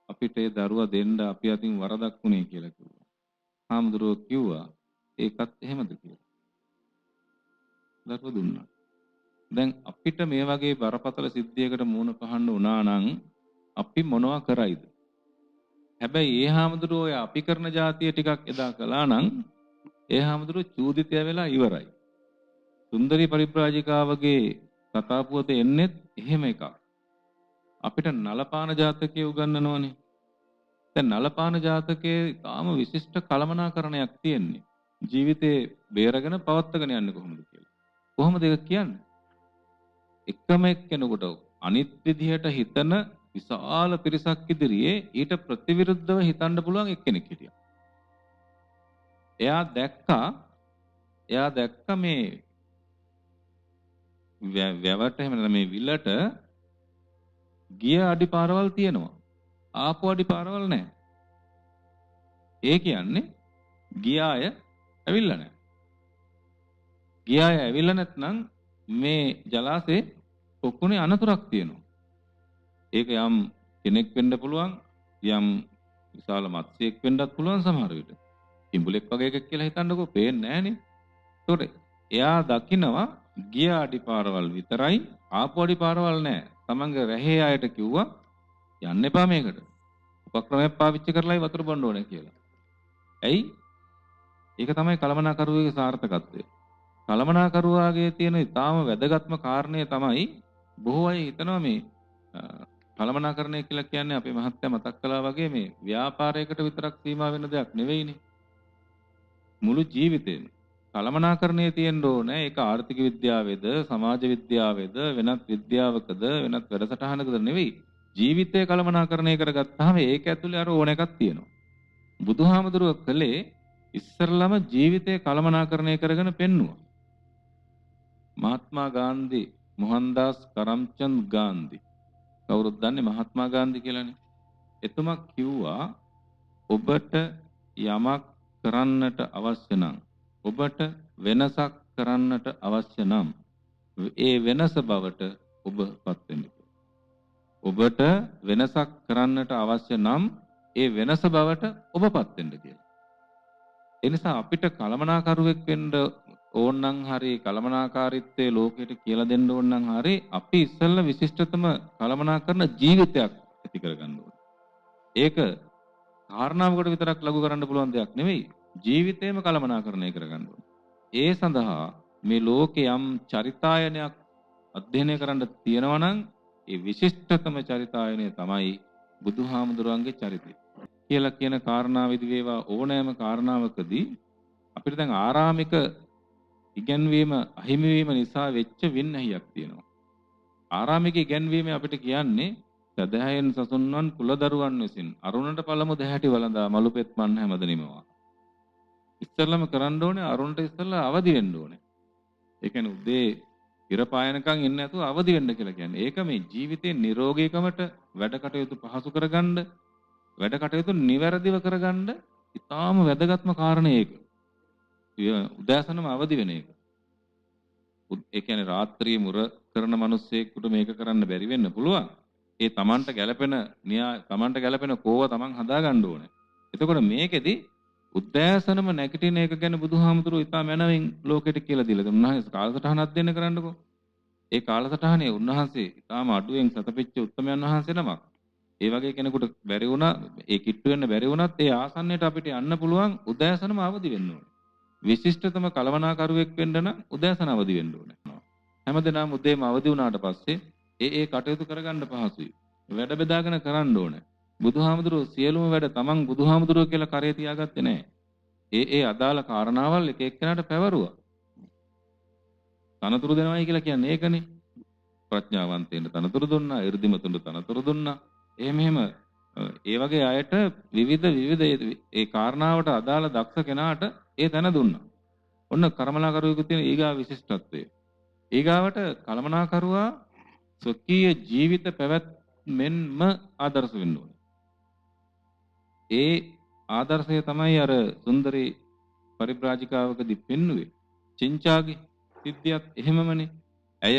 අපිට ඒ දරුවා දෙන්න අපි අතින් වරදක් වුණේ කියලා කිව්වා. හාමුදුරුවෝ කිව්වා ඒකත් එහෙමද කියලා. දරුවා දුන්නා. දැන් අපිට මේ වගේ බරපතල සිද්ධියකට මුහුණ පහන්න වුණා නම් අපි මොනවා කරයිද? හැබැයි ඒ හාමුදුරුවෝ ඔය අපි කරන જાතිය ටිකක් එදා කළා නම් ඒ හාමුදුරුවෝ චූදිතය වෙලා ඉවරයි. සුන්දරී පරිබ්‍රාජිකාවගේ කතා පුවත එන්නේත් එහෙම එකක්. අපිට නලපාන ජාතකයේ උගන්වනවනේ. දැන් නලපාන ජාතකයේ තාම විශිෂ්ට කළමනාකරණයක් තියෙන්නේ. ජීවිතේ බේරගෙන පවත්වාගෙන යන්නේ කොහොමද කියලා. කොහොමද ඒක කියන්නේ? එකම එක්කෙනෙකුට අනිත් විදිහට හිතන විශාල පිරිසක් ඉදිරියේ ඊට ප්‍රතිවිරුද්ධව හිතන්න පුළුවන් එක්කෙනෙක් හිටියා. එයා දැක්ක මේ වැවට එහෙම නැත්නම් මේ විලට ගිය අඩි පාරවල් තියෙනවා. ආපු අඩි පාරවල් නැහැ. ඒ කියන්නේ ගිය අය ඇවිල්ලා නැහැ. ගිය අය ඇවිල්ලා නැත්නම් මේ ජලාශේ පොකුණේ අනතුරක් තියෙනවා. ඒක යම් කෙනෙක් වෙන්න පුළුවන්, යම් විශාල මත්ස්‍යයෙක් වෙන්නත් පුළුවන් සමහර විට. කිඹුලෙක් වගේ එකක් කියලා හිතන්නකෝ, පේන්නේ නැහනේ. ඒකට එයා දකිනවා ගිය අඩි පාරවල් විතරයි, ආපු අඩි පාරවල් නැහැ. තමන්ගේ රැහේ අයට කිව්වා යන්න එපා මේකට. උපක්‍රමයක් පාවිච්චි කරලායි වතුර බොන්න ඕනේ කියලා. ඇයි? ඒක තමයි කළමනාකරුවගේ සාර්ථකත්වය. කළමනාකරුවාගේ තියෙන ඉතාම වැදගත්ම කාරණය තමයි බොහෝ අය හිතනවා මේ කළමනාකරණය කියලා කියන්නේ අපේ මහත්තයා මතක් කළා වගේ මේ ව්‍යාපාරයකට විතරක් සීමා වෙන දෙයක් නෙවෙයිනේ. මුළු ජීවිතේම කළමනාකරණයේ තියෙන්න ඕනේ. ඒක ආර්ථික විද්‍යාවේද, සමාජ විද්‍යාවේද, වෙනත් විද්‍යාවකද, වෙනත් වැඩසටහනකද නෙවෙයි. ජීවිතය කළමනාකරණය කරගත්තාම ඒක ඇතුලේ අර ඕන එකක් තියෙනවා. බුදුහාමුදුරුවෝ කළේ ඉස්සරළම ජීවිතය කළමනාකරණය කරගෙන පෙන්නුවා. මහත්මා ගාන්ධි, මොහන්දාස් කරම්චන්ද් ගාන්ධි. කවුරුත් දන්නේ මහත්මා ගාන්ධි කියලානේ. එතුමා කිව්වා ඔබට යමක් කරන්නට අවශ්‍ය නම්, ඔබට වෙනසක් කරන්නට අවශ්‍ය නම් ඒ වෙනස බවට ඔබපත් වෙන්න. ඔබට වෙනසක් කරන්නට අවශ්‍ය නම් ඒ වෙනස බවට ඔබපත් වෙන්න කියලා. ඒ නිසා අපිට කළමනාකරුවෙක් වෙන්න ඕන නම් හරි, කළමනාකාරීත්වයේ ලෝකෙට කියලා දෙන්න ඕන නම් හරි, අපි ඉස්සෙල්ලා විශිෂ්ටතම කළමනාකරන ජීවිතයක් ඇති කරගන්න ඕනේ. ඒක කාරණාවකට විතරක් ලඝු කරන්න පුළුවන් දෙයක් නෙවෙයි. ජීවිතේම කළමනාකරණය කරගන්න ඕනේ. ඒ සඳහා මේ ලෝකේ යම් චරිතායනයක් අධ්‍යයනය කරන්න තියෙනවා නම් ඒ විශිෂ්ටතම චරිතායනය තමයි බුදුහාමුදුරන්ගේ චරිතය. කියලා කියන කාරණාවෙදි වේවා ඕනෑම කාරණාවකදී අපිට දැන් ආරාමික ඉගැන්වීම අහිමි වීම නිසා වෙච්ච වින්නැහියක් තියෙනවා. ආරාමික ඉගැන්වීමේ අපිට කියන්නේ සදහයෙන් සසුන්වන් කුලදරුවන් විසින් අරුණට පළමු දැහැටි වළඳා මලුපෙත් මන් හැමද නිමවා. ඉස්සෙල්ලාම කරන්න ඕනේ අරුණට ඉස්සෙල්ලා අවදි වෙන්න ඕනේ. ඒ කියන්නේ උදේ ඉර පායනකම් ඉන්නේ නැතුව අවදි වෙන්න කියලා කියන්නේ. ඒක මේ ජීවිතේ නිරෝගීකමට වැඩ කටයුතු පහසු කරගන්න, වැඩ කටයුතු නිවැරදිව කරගන්න ඉතාම වැදගත්ම කාරණේ ඒක. උදෑසනම අවදි වෙන එක. ඒ කියන්නේ රාත්‍රියේ මුර කරන මිනිස්සෙකුට මේක කරන්න බැරි වෙන්න පුළුවන්. ඒ Tamanට ගැළපෙන කෝව Taman හදා ගන්න ඕනේ. එතකොට මේකෙදි උදෑසනම නැගිටින එක ගැන බුදුහාමුදුරුවෝ ඉතා මැනවින් ලෝකෙට කියලා දීලා දුන්නා. උන්වහන්සේ කාලසටහනක් දෙන්න කරන්නකෝ. ඒ කාලසටහනේ උන්වහන්සේ ඉතාම අඩුවෙන් සතපෙච්ච උත්තමයන් වහන්සේ නමක්. ඒ වගේ කෙනෙකුට බැරි වුණා, ඒ කිට්ටු වෙන්න බැරි වුණත් ඒ ආසන්නයට අපිට යන්න පුළුවන් උදෑසනම අවදි වෙන්න ඕනේ. විශිෂ්ටතම කළමනාකරුවෙක් වෙන්න නම් උදෑසන අවදි වෙන්න ඕනේ. හැමදෙනාම උදේම අවදි වුණාට පස්සේ ඒ කටයුතු කරගන්න පහසුයි. වැඩ බෙදාගෙන කරන්න ඕනේ. බුදුහාමුදුරුවෝ සියලුම වැඩ තමන් බුදුහාමුදුරුවෝ කියලා කරේ තියාගත්තේ නැහැ. ඒ අදාළ කාරණාවල් එක එක්කෙනාට පැවරුවා. තනතුරු දෙනවයි කියලා කියන්නේ ඒකනේ. ප්‍රඥාවන්තයින්ට තනතුරු දුන්නා, 이르දිමතුන්ට තනතුරු දුන්නා. එහෙම ඒ වගේ අයට විවිධ ඒ කාරණාවට අදාළ දක්ෂ කෙනාට ඒ තැන දුන්නා. ඔන්න කර්මනාකරුවෙකු තියෙන ඊගා විශිෂ්ටත්වය. ඊගාවට කළමනාකරුවා ස්වකීය ජීවිත පැවැත්මෙන්ම ආදර්ශ වෙන්න ඕනේ. ඒ ආදර්ශය තමයි අර සුන්දරී පරිබ්‍රාජිකාවකදී පෙන්වුවේ. චින්චාගේ සිද්ධියත් එහෙමමනේ. ඇය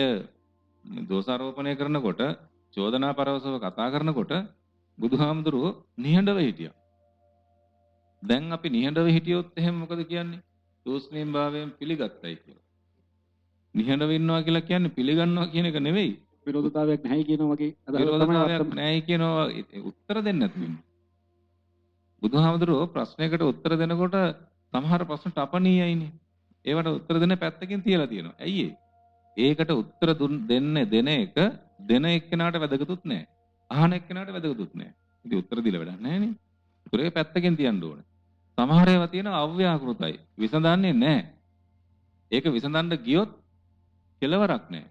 දෝෂාරෝපණය කරනකොට, චෝදනා පරවසව කතා කරනකොට බුදුහාමුදුරුවෝ නිහඬව හිටියා. දැන් අපි නිහඬව හිටියොත් එහෙම මොකද කියන්නේ? දෝෂ්ණීම් භාවයෙන් පිළිගත්තයි කියලා. නිහඬව ඉන්නවා කියලා කියන්නේ පිළිගන්නවා කියන එක නෙවෙයි. විරෝධතාවයක් නැහැ කියනවා වගේ විරෝධතාවයක් නැහැ කියනවා උත්තර දෙන්නේ නැතු වෙන්නේ. බුදුහාමුදුරුවෝ ප්‍රශ්නයකට උත්තර දෙනකොට සමහර ප්‍රශ්න තපනීයයිනේ. ඒවට උත්තර දෙන්න පැත්තකින් තියලා තියෙනවා. ඇයි ඒකට උත්තර දෙන එක දෙන එක්කෙනාට වැදගතුත් නැහැ. අහන එක්කෙනාට වැදගතුත් නැහැ. ඉතින් උත්තර දීලා වැඩක් නැහැ නේ. උත්තරේ පැත්තකින් තියන්න ඕනේ. සමහර ඒවා තියෙනවා අව්‍යාකෘතයි. විසඳන්නේ නැහැ. ඒක විසඳන්න ගියොත් කෙලවරක් නැහැ.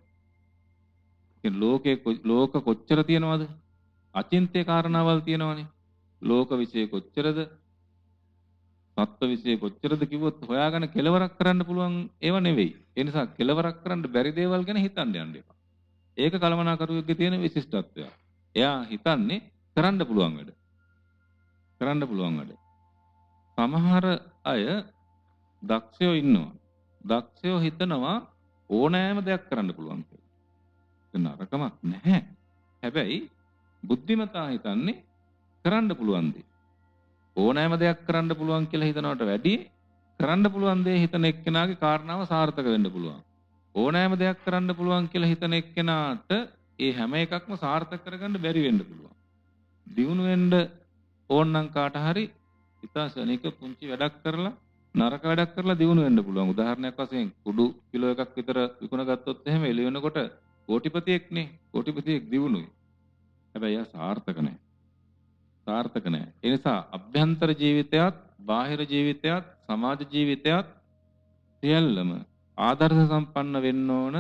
ලෝක කොච්චර තියෙනවද? අචින්ත්‍ය කාරණාවල් තියෙනවනේ. ලෝක විශ්ය කොච්චරද? තත්ත්ව විශ්ේ කොච්චරද කිව්වොත් හොයාගෙන කෙලවරක් කරන්න පුළුවන් ඒව නෙවෙයි. ඒ නිසා කෙලවරක් කරන්න බැරි දේවල් ගැන හිතන්න යන්න එපා. ඒක කලමනාකරුවෙක්ගේ තියෙන විශිෂ්ටත්වය. එයා හිතන්නේ කරන්න පුළුවන් වැඩ. කරන්න පුළුවන් වැඩ. සමහර අය දක්ෂයෝ ඉන්නවා. දක්ෂයෝ හිතනවා ඕනෑම දෙයක් කරන්න පුළුවන් කියලා. ඒක නරකමක් නැහැ. හැබැයි බුද්ධිමතා හිතන්නේ කරන්න පුළුවන් දේ. ඕනෑම දෙයක් කරන්න පුළුවන් කියලා හිතනවට වැඩිය කරන්න පුළුවන් දේ හිතන එක්කෙනාගේ කාරණාව සාර්ථක වෙන්න පුළුවන්. ඕනෑම දෙයක් කරන්න පුළුවන් කියලා හිතන එක්කෙනාට ඒ හැම එකක්ම සාර්ථක කරගන්න බැරි වෙන්න පුළුවන්. දියුණු වෙන්න ඕන නම් කාට හරි ඉතාලසනික පුංචි වැඩක් කරලා නරක වැඩක් කරලා දියුණු වෙන්න පුළුවන්. උදාහරණයක් වශයෙන් කුඩු කිලෝ එකක් විතර විකුණ ගත්තොත් එහෙම එළි වෙනකොට කෝටිපතියෙක්නේ. කෝටිපතියෙක් දියුණුයි. හැබැයි එයා සාර්ථක නැහැ. සාර්ථක නැහැ. ඒ නිසා අභ්‍යන්තර ජීවිතයත්, බාහිර ජීවිතයත්, සමාජ ජීවිතයත් සියල්ලම ආදර්ශ සම්පන්න වෙන්න ඕන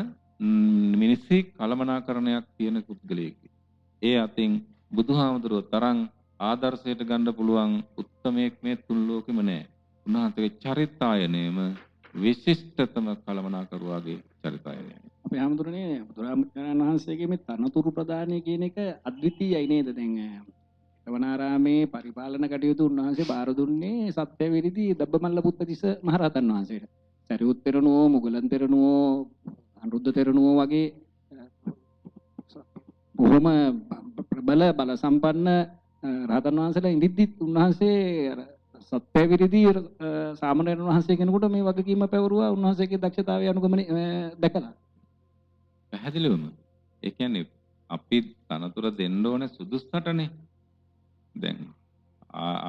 මිනිස්සෙක් කලමනාකරණයක් තියෙන පුද්ගලයෙක්. ඒ අතින් බුදුහාමුදුරුවෝ තරම් ආදර්ශයට ගන්න පුළුවන් උත්තමයෙක් මේ තුන් ලෝකෙම නැහැ. උන්වහන්සේගේ චරිතායනයම විශිෂ්ටතම කලමනාකරුවාගේ චරිතායනය. අපේ හැමදෙරනේ බුදුරජාණන් වහන්සේගේ මේ තනතුරු ප්‍රදානය කියන එක අද්විතීයයි නේද? දැන් ශ්‍රවණාරාමේ පරිපාලන කටයුතු උන්වහන්සේ බාර දුන්නේ සත්‍යවිරිදි දබ්බමල්ල පුත්තිස්ස මහරහතන් වහන්සේට. සරියුත් තෙරණුවෝ, මුගලන් තෙරණුවෝ, අනුරුද්ධ තෙරණුවෝ වගේ බොහොම ප්‍රබල බල සම්පන්න රහතන් වහන්සේලා ඉඳිද්දිත් උන්වහන්සේ සත්‍යවිරිදි සාමණේර වහන්සේ කෙනෙකුට මේ වගකීම පැවරුවා උන්වහන්සේගේ දක්ෂතාවය අනුගමනය දැකලා. පැහැදිලිවම. ඒ කියන්නේ අපි තනතුර දෙන්න ඕනේ සුදුස්සටනේ. දැන්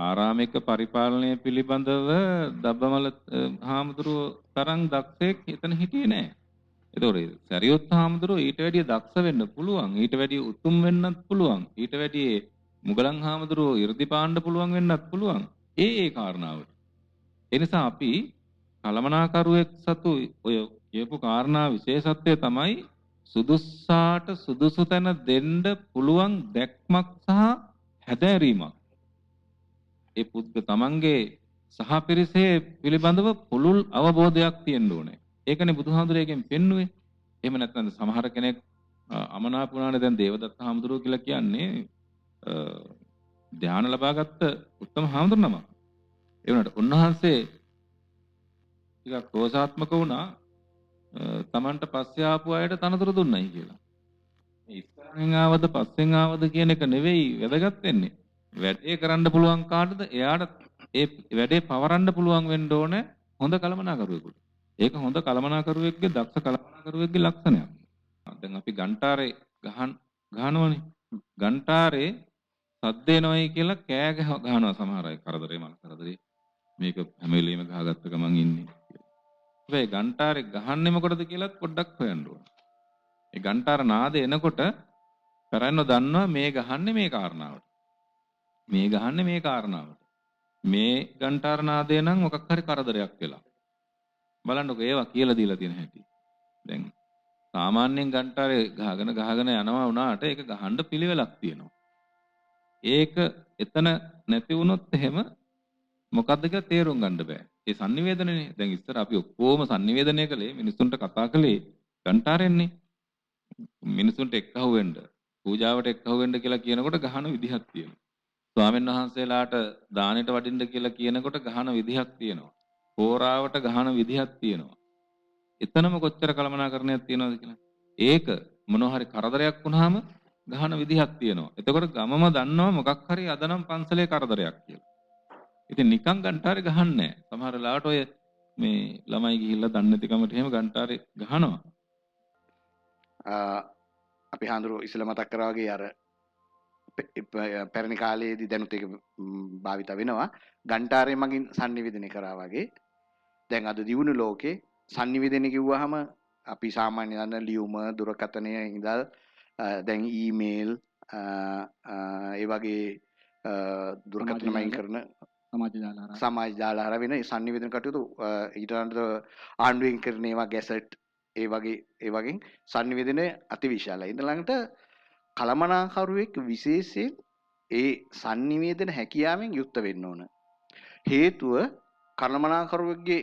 ආරාමික පරිපාලනය පිළිබඳව දබ්බමල හාමුදුරුවෝ තරම් දක්ෂයෙක් එතන හිටියේ නෑ. ඒතකොට සරියොත් හාමුදුරුවෝ ඊට වැඩිය දක්ෂ වෙන්න පුළුවන්. ඊට වැඩිය උතුම් වෙන්නත් පුළුවන්. ඊට වැඩිය මුගලන් හාමුදුරුවෝ 이르දි පාන්න පුළුවන් වෙන්නත් පුළුවන්. ඒ කාරණාවට. ඒ නිසා අපි කලමනාකරුවෙක් සතු ඔය කියපු කාරණා විශේෂත්වය තමයි සුදුස්සාට සුදුසු තැන දෙන්න පුළුවන් දැක්මක් සහ හැදෑරීමක්. ඒ තමන්ගේ සහ පිරිසේ පිළිබඳව පුළුල් අවබෝධයක් තියෙන්න ඕනේ. ඒකනේ බුදුහාමුදුරේගෙන් පෙන්නුවේ. එහෙම නැත්නම් සමහර කෙනෙක් අමනාපුණානේ දැන් දේවදත්ත හාමුදුරුවෝ කියලා කියන්නේ ධානය ලබාගත්ත උත්තම හාමුදුරු නමක්. ඒ වුණාට උන්වහන්සේ ටිකක් ක්‍රෝධාත්මක වුණා තමන්ට පස්සේ ආපු අයට තනතුරු දුන්නයි කියලා. මේ ඉස්සරහින් ආවද පස්සෙන් ආවද කියන එක නෙවෙයි වැදගත් වෙන්නේ. වැඩේ කරන්න පුළුවන් කාටද එයාට ඒ වැඩේ පවරන්න පුළුවන් වෙන්න ඕනේ හොඳ කලමනාකරුවෙකුට. ඒක හොඳ කලමනාකරුවෙක්ගේ දක්ෂ කලමනාකරුවෙක්ගේ ලක්ෂණයක්. දැන් අපි ගන්ටාරේ ගහනවනේ. ගන්ටාරේ සද්ද එනවයි කියලා කෑ ගහනවා සමහර අය. කරදරේ මන කරදරේ. මේක හැම වෙලෙම ගහගත්ත ගමන් ඉන්නේ. හැබැයි ගන්ටාරේ ගහන්නේ මොකටද කියලාත් පොඩ්ඩක් හොයන්න ඕන. ඒ ගන්ටාර නාදේ එනකොට කරන්නේ දන්නවා මේ ගහන්නේ මේ කාරණාවට. මේ ගහන්නේ මේ කාරණාවට. මේ ගන්ටාර නාදේ නම් මොකක් හරි කරදරයක් වෙලා. බලන්නකෝ ඒවා කියලා දීලා තියෙන හැටි. දැන් සාමාන්‍යයෙන් ගන්ටාරේ ගහගෙන යනවා වුණාට ඒක ගහන්න පිළිවෙලක් තියෙනවා. ඒක එතන නැති වුණොත් එහෙම මොකද්ද කියලා තේරුම් ගන්න බෑ. ඒ sannivedanaනේ. දැන් ඉස්සර අපි ඔක්කොම sannivedanaya කළේ මිනිසුන්ට කතා කළේ ගන්ටාරෙන්නේ. මිනිසුන්ට එක්කහුව වෙන්න, පූජාවට එක්කහුව වෙන්න කියලා කියනකොට ගහන විදිහක් තියෙනවා. ස්වාමීන් වහන්සේලාට දානෙට වඩින්න කියලා කියනකොට ගහන විදිහක් තියෙනවා. හෝරාවට ගහන විදිහක් තියෙනවා. එතනම කොච්චර කලමනාකරණයක් තියෙනවද කියලා. ඒක මොනවා හරි කරදරයක් වුණාම ගහන විදිහක් තියෙනවා. එතකොට ගමම දන්නවා මොකක් හරි අදනම් පන්සලේ කරදරයක් කියලා. ඉතින් නිකන් ගන්ටාරේ ගහන්නේ නැහැ. සමහර ලාට ඔය මේ ළමයි ගිහිල්ලා දන්නේ නැති කමට එහෙම ගන්ටාරේ ගහනවා. අපි හඳුරු ඉස්සෙල්ලා මතක් කරා වගේ අර පැරණි කාලයේදී දැනුත් ඒක භාවිත වෙනවා. ගන්ටාරේ මගින් sannivedana කරා වගේ. දැන් අද දියුණු ලෝකේ sannivedana කිව්වහම අපි සාමාන්‍ය දන්න ලියුම දුරකථනය ඉඳලා දැන් ඊමේල් ඒ වගේ දුරකථනමයින් කරන සමාජ ජාල හරහා වෙන sannivedana කටයුතු ඊට අනුව ආණ්ඩුවෙන් කරන ඒවා ගැසට් ඒ වගේ sannivedana අතිවිශාලයි. ඊළඟට කලමනාකරුවෙක් විශේෂයෙන් ඒ sannivedana හැකියාවෙන් යුක්ත වෙන්න ඕන. හේතුව කළමනාකරුවෙක්ගේ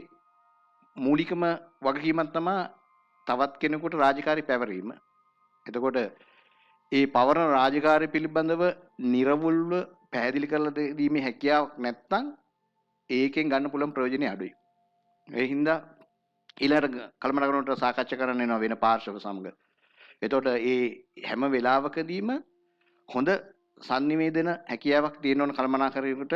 මූලිකම වගකීමක් තමයි තවත් කෙනෙකුට රාජකාරී පැවරීම. එතකොට ඒ පවරන රාජකාරී පිළිබඳව නිර්වුල්ව පැහැදිලි කරලා දීමේ හැකියාවක් නැත්නම් ඒකෙන් ගන්න පුළුවන් ප්‍රයෝජනෙ අඩුයි. ඒ හින්දා ඊළඟට කළමනාකරුවන්ට සාකච්ඡා කරන්න වෙනවා වෙන පාර්ශව සමග. එතකොට ඒ හැම වෙලාවකදීම හොඳ sannivedana හැකියාවක් තියෙන ඕන කළමනාකරුවෙකුට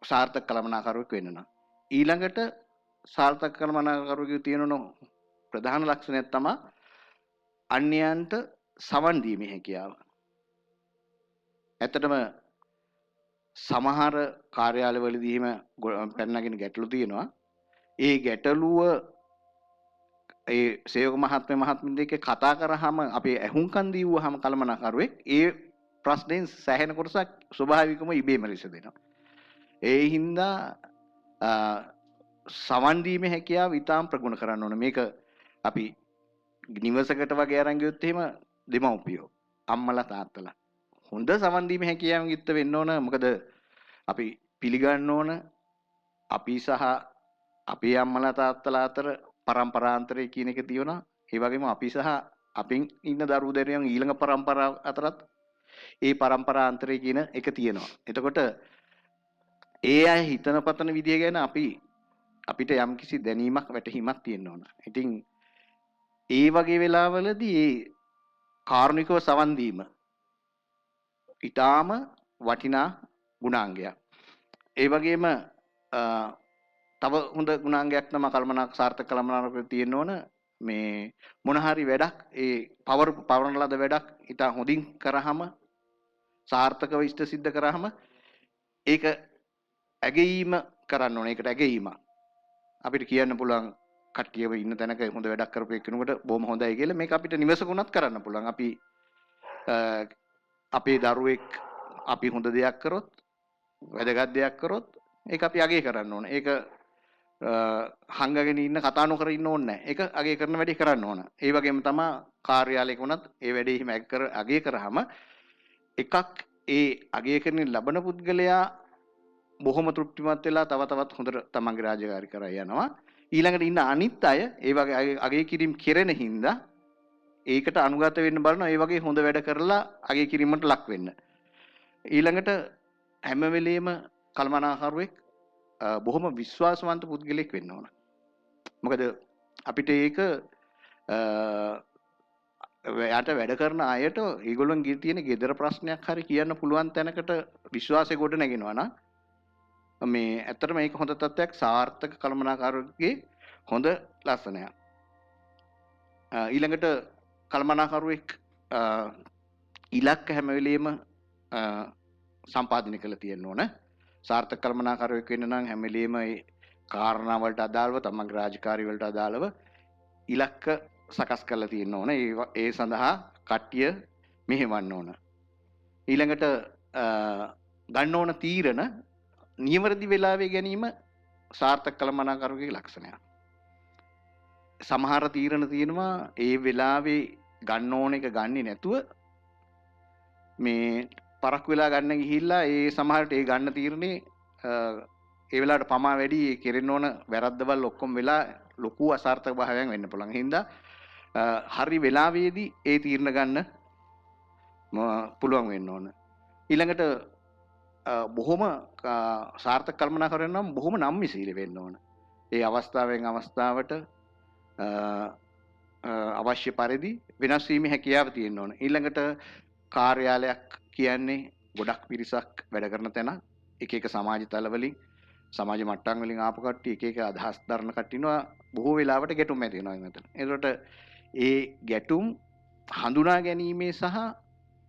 සාර්ථක කළමනාකරුවෙක් වෙන්න නම්. ඊළඟට සාර්ථක කළමනාකරුවෙකු තියෙන ප්‍රධාන ලක්ෂණයක් තමයි අන්‍යයන්ට සවන් දීමේ හැකියාව. ඇත්තටම සමහර කාර්යාලවලදීම පැනනගෙන ගැටලු තියෙනවා. ඒ ගැටලුව ඒ සේවක මහත්මිය දෙක කතා කරාම අපි ඇහුම්කන් දීවුවාම කළමනාකරුවෙක් ඒ ප්‍රශ්නෙන් සැහැණ කොටසක් ස්වභාවිකවම ඉබේම විසඳෙනවා. ඒ හින්දා සවන් දීමේ හැකියාව ඉතාම ප්‍රගුණ කරන්න ඕන. මේක අපි නිවසකට වගේ අරන් ගියොත් එහෙම දෙමව්පියෝ අම්මලා තාත්තලා හොඳ සවන් දීමේ හැකියාවෙන් යුක්ත වෙන්න ඕන. මොකද අපි පිළිගන්න ඕන අපි සහ අපේ අම්මලා තාත්තලා අතර පරම්පරාන්තරය කියන එක තියෙනවා. ඒ වගේම අපි සහ අපින් ඉන්න දරුවෝ දැරියන් ඊළඟ පරම්පරාව අතරත් ඒ පරම්පරාන්තරය කියන එක තියෙනවා. එතකොට ඒ අය හිතන පතන විදිය ගැන අපිට යම්කිසි දැනීමක් වැටහීමක් තියෙන්න ඕන. ඉතින් ඒ වගේ වෙලාවලදී ඒ කාරුණිකව සවන් දීම ඊටාම වටිනා ගුණාංගයක්. ඒ වගේම තව හොඳ ගුණාංගයක් තමයි සාර්ථක කළමනාකරුවෙක් තියෙන්න ඕන. මේ මොන හරි වැඩක් ඒ පවරන ලද වැඩක් ඊට හොඳින් කරාම සාර්ථකව ඉෂ්ට සිද්ධ කරාම ඒක ඇගීම කරන්න ඕනේ. ඒකට ඇගීමක් අපිට කියන්න පුළුවන් කට්ටියව ඉන්න තැනක හොඳ වැඩක් කරපු එක්කෙනෙකුට බොහොම හොඳයි කියලා. මේක අපිට නිවසකුණත් කරන්න පුළුවන්. අපි අපේ දරුවෙක් අපි හොඳ දෙයක් කරොත් වැදගත් දෙයක් කරොත් ඒක අපි අගය කරන්න ඕනේ. ඒක හංගගෙන ඉන්න කතා නොකර ඉන්න ඕනේ නැහැ. ඒක අගය කරන වැඩේ කරන්න ඕන. ඒ වගේම තමයි කාර්යාලයක වුණත් ඒ වැඩේ හිම අගය කරාම එකක් ඒ අගය කරන ලබන පුද්ගලයා බොහොම තෘප්තිමත් වෙලා තව තවත් හොඳට තමන්ගේ රාජකාරී කරා යනවා. ඊළඟට ඉන්න අනිත් අය ඒ වගේ අගය කිරීම කෙරෙන හින්දා ඒකට අනුගත වෙන්න බලනවා. ඒ වගේ හොඳ වැඩ කරලා අගය කිරීමට ලක් වෙන්න. ඊළඟට හැම වෙලෙම කළමනාකරුවෙක් බොහොම විශ්වාසවන්ත පුද්ගලෙක් වෙන්න ඕන. මොකද අපිට ඒක යට වැඩ කරන අයට ඒගොල්ලන්ගේ තියෙන gedara ප්‍රශ්නයක් හරි කියන්න පුළුවන් තැනකට විශ්වාසය ගොඩ නැගෙනවා නම් මේ ඇත්තටම මේක හොඳ තත්ත්වයක්. සාර්ථක කළමනාකරුවෙක්ගේ හොඳ ලක්ෂණයක්. ඊළඟට කළමනාකරුවෙක් ඉලක්ක හැම වෙලෙම සම්පාදනය කළ තියෙන්න ඕන. සාර්ථක කළමනාකරුවෙක් වෙන්න නම් හැම වෙලෙම ඒ කාරණා වලට අදාළව තමන්ගේ රාජකාරී වලට අදාළව ඉලක්ක සකස් කරලා තියෙන්න ඕන. ඒ සඳහා කට්ටිය මෙහෙවන්න ඕන. ඊළඟට ගන්න ඕන තීරණ නියමරදි වෙලාවේ ගැනීම සාර්ථක කළමනාකරුවෙකුගේ ලක්ෂණයක්. සමහර තීරණ තියෙනවා ඒ වෙලාවේ ගන්න ඕන එක ගන්නේ නැතුව මේ පරක් වෙලා ගන්න ගිහිල්ලා ඒ සමහරට ඒ ගන්න තීරණේ ඒ වෙලාවට පමා වැඩි ඒ කෙරෙන්න ඕන වැරද්දවල් ඔක්කොම වෙලා ලොකු අසාර්ථක භාවයක් වෙන්න පුළුවන්. ඒ හින්දා හරි වෙලාවේදී ඒ තීරණ ගන්න පුළුවන් වෙන්න ඕන. ඊළඟට බොහොම සාර්ථක කළමනාකරුවෙක් නම් බොහොම නම්‍යශීලී වෙන්න ඕන. ඒ අවස්ථාවෙන් අවස්ථාවට අවශ්‍ය පරිදි වෙනස් වීමේ හැකියාව තියෙන්න ඕන. ඊළඟට කාර්යාලයක් කියන්නේ ගොඩක් පිරිසක් වැඩ කරන තැන. එක එක සමාජ තලවලින් සමාජ මට්ටම් වලින් ආපු කට්ටිය එක එක අදහස් දරන කට්ටියනවා බොහෝ වෙලාවට ගැටුම් ඇති වෙනවා මෙතන. ඒකට ඒ ගැටුම් හඳුනා ගැනීමේ සහ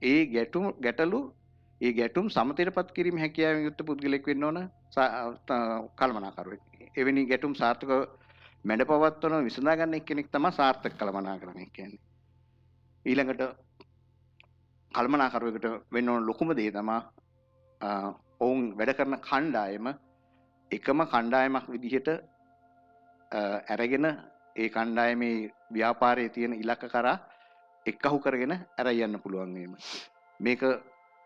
ඒ ගැටුම් සමතේටපත් කිරීම හැකියාවෙන් යුක්ත පුද්ගලෙක් වෙන්න ඕන කළමනාකරුවෙක්. එවැනි ගැටුම් සාර්ථකව මැඩපවත්වන විසඳා ගන්න කෙනෙක් තමයි සාර්ථක කළමනාකරුවෙක් කියන්නේ. ඊළඟට කළමනාකරුවෙකුට වෙන්න ඕන ලොකුම දේ තමයි ඔවුන් වැඩ කරන කණ්ඩායම එකම කණ්ඩායමක් විදිහට අරගෙන ඒ කණ්ඩායමේ ව්‍යාපාරයේ තියෙන ඉලක්ක කරා එක්කහු කරගෙන අරයි යන්න පුළුවන් වීම. මේක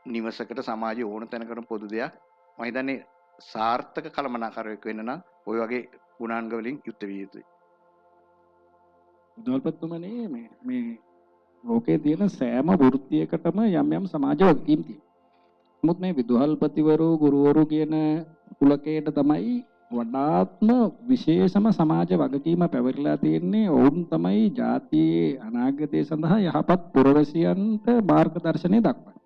නිවසකට සමාජයේ ඕන තැනකට පොදු දෙයක්. මම හිතන්නේ සාර්ථක කළමනාකරුවෙක් වෙන්න නම් ওই වගේ ගුණාංග වලින් යුක්ත විය යුතුයි. දොල්පත්තුමනි මේ ලෝකයේ තියෙන සෑම වෘත්තියකටම යම් යම් සමාජ වගකීම් තියෙනවා. නමුත් මේ විදුහල්පතිවරු ගුරුවරු කියන කුලකයට තමයි වඩාත්ම විශේෂම සමාජ වගකීම පැවරිලා තියෙන්නේ. ඔවුන් තමයි ජාතියේ අනාගතය සඳහා යහපත් පුරවැසියන්ට මාර්ගදර්ශනය දක්වන්නේ.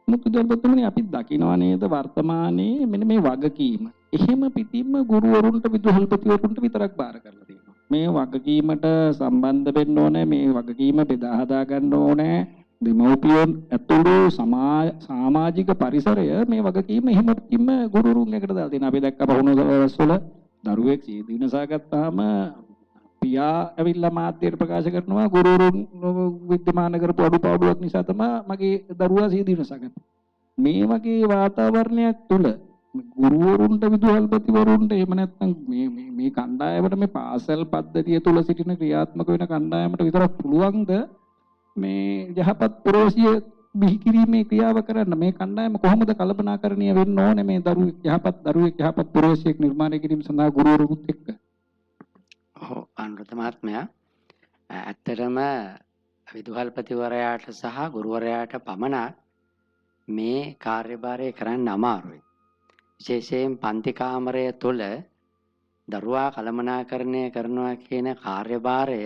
නමුත් විදුහල්පතිතුමනි අපි දකිනවා නේද වර්තමානයේ මෙන්න මේ වගකීම එහෙම පිටින්ම ගුරුවරුන්ට විදුහල්පතිවරුන්ට විතරක් බාර කරලා තියෙනවා. මේ වගකීමට සම්බන්ධ වෙන්න ඕනේ, මේ වගකීම බෙදා හදා ගන්න ඕනේ. දෙමව්පියන් ඇතුළු සමාජික පරිසරය මේ වගකීම එහෙම පිටින්ම ගුරුවරුන් එකට දාලා තියෙනවා. අපි දැක්ක පහුණු දවස්වල දරුවෙක් සීදී විනාශ ගත්තාම පියා ඇවිල්ලා මාධ්‍යයට ප්‍රකාශ කරනවා ගුරුවරුන් විද්‍යමාන කරපු අඩුපාඩුවක් නිසා තමයි මගේ දරුවා සීදී විනාශ ගත්තේ. මේ වගේ වාතාවරණයක් තුළ ගුරුවරුන්ට විදුහල්පතිවරුන්ට එහෙම නැත්නම් මේ කණ්ඩායමට මේ පාසල් පද්ධතිය තුළ සිටින ක්‍රියාත්මක වෙන කණ්ඩායමට විතරක් පුළුවන්ද මේ යහපත් පුරවැසිය බිහි කිරීමේ ක්‍රියාව කරන්න? මේ කණ්ඩායම කොහොමද කල්පනාකරණීය වෙන්න ඕනේ මේ දරුවෙක් යහපත් පුරවැසියෙක් නිර්මාණය කිරීම සඳහා ගුරුවරුත් එක්ක? ඔව් අනුරුද්ධ මහත්මයා, ඇත්තටම විදුහල්පතිවරයාට සහ ගුරුවරයාට පමණක් මේ කාර්යභාරය කරන්න අමාරුයි. විශේෂයෙන් පන්ති කාමරය තුළ දරුවා කළමනාකරණය කරනවා කියන කාර්යභාරය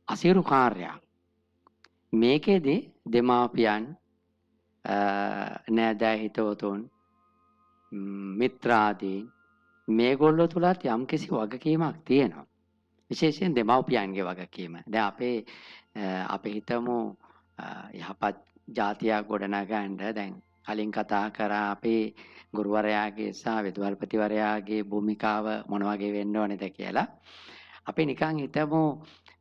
අසීරු කාර්යයක්. මේකෙදි දෙමාපියන්, නෑදෑ හිතවතුන්, මිත්‍රාදීන් මේගොල්ලෝ තුලත් යම්කිසි වගකීමක් තියෙනවා. විශේෂයෙන් දෙමාපියන්ගේ වගකීම. දැන් අපි හිතමු යහපත් ජාතියක් ගොඩනගන්න දැන් කලින් කතා කරා අපේ ගුරුවරයාගේ සහ විදුහල්පතිවරයාගේ භූමිකාව මොන වගේ වෙන්න ඕනේද කියලා. අපි නිකන් හිතමු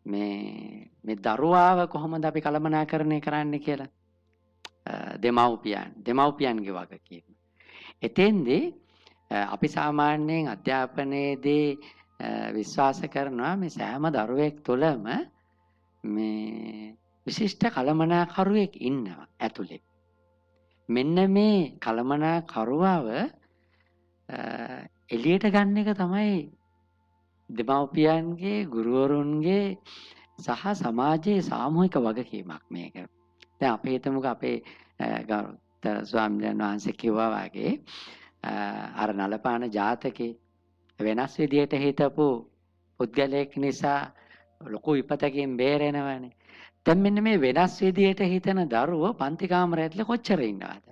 මේ දරුවාව කොහොමද අපි කළමනාකරණය කරන්න කියලා. දෙමව්පියන්ගේ වගකීම. එතෙන්දී අපි සාමාන්‍යයෙන් අධ්‍යාපනයේදී විශ්වාස කරනවා මේ සෑම දරුවෙක් තුළම මේ විශිෂ්ට කළමනාකරුවෙක් ඉන්නවා ඇතුලේ. මෙන්න මේ කළමනාකරුවව එළියට ගන්න එක තමයි දෙමව්පියන්ගේ, ගුරුවරුන්ගේ සහ සමාජයේ සාමූහික වගකීමක් මේක. දැන් අපි හිතමුකෝ අපේ ගෞරවනීය ස්වාමීන් වහන්සේ කිව්වා වගේ අර නලපාන ජාතකේ වෙනස් විදියට හිතපු පුද්ගලයෙක් නිසා ලොකු විපතකින් බේරෙනවනේ. දැන් මෙන්න මේ වෙනස් විදියට හිතන දරුවෝ පන්ති කාමරය ඇතුලේ කොච්චර ඉන්නවද?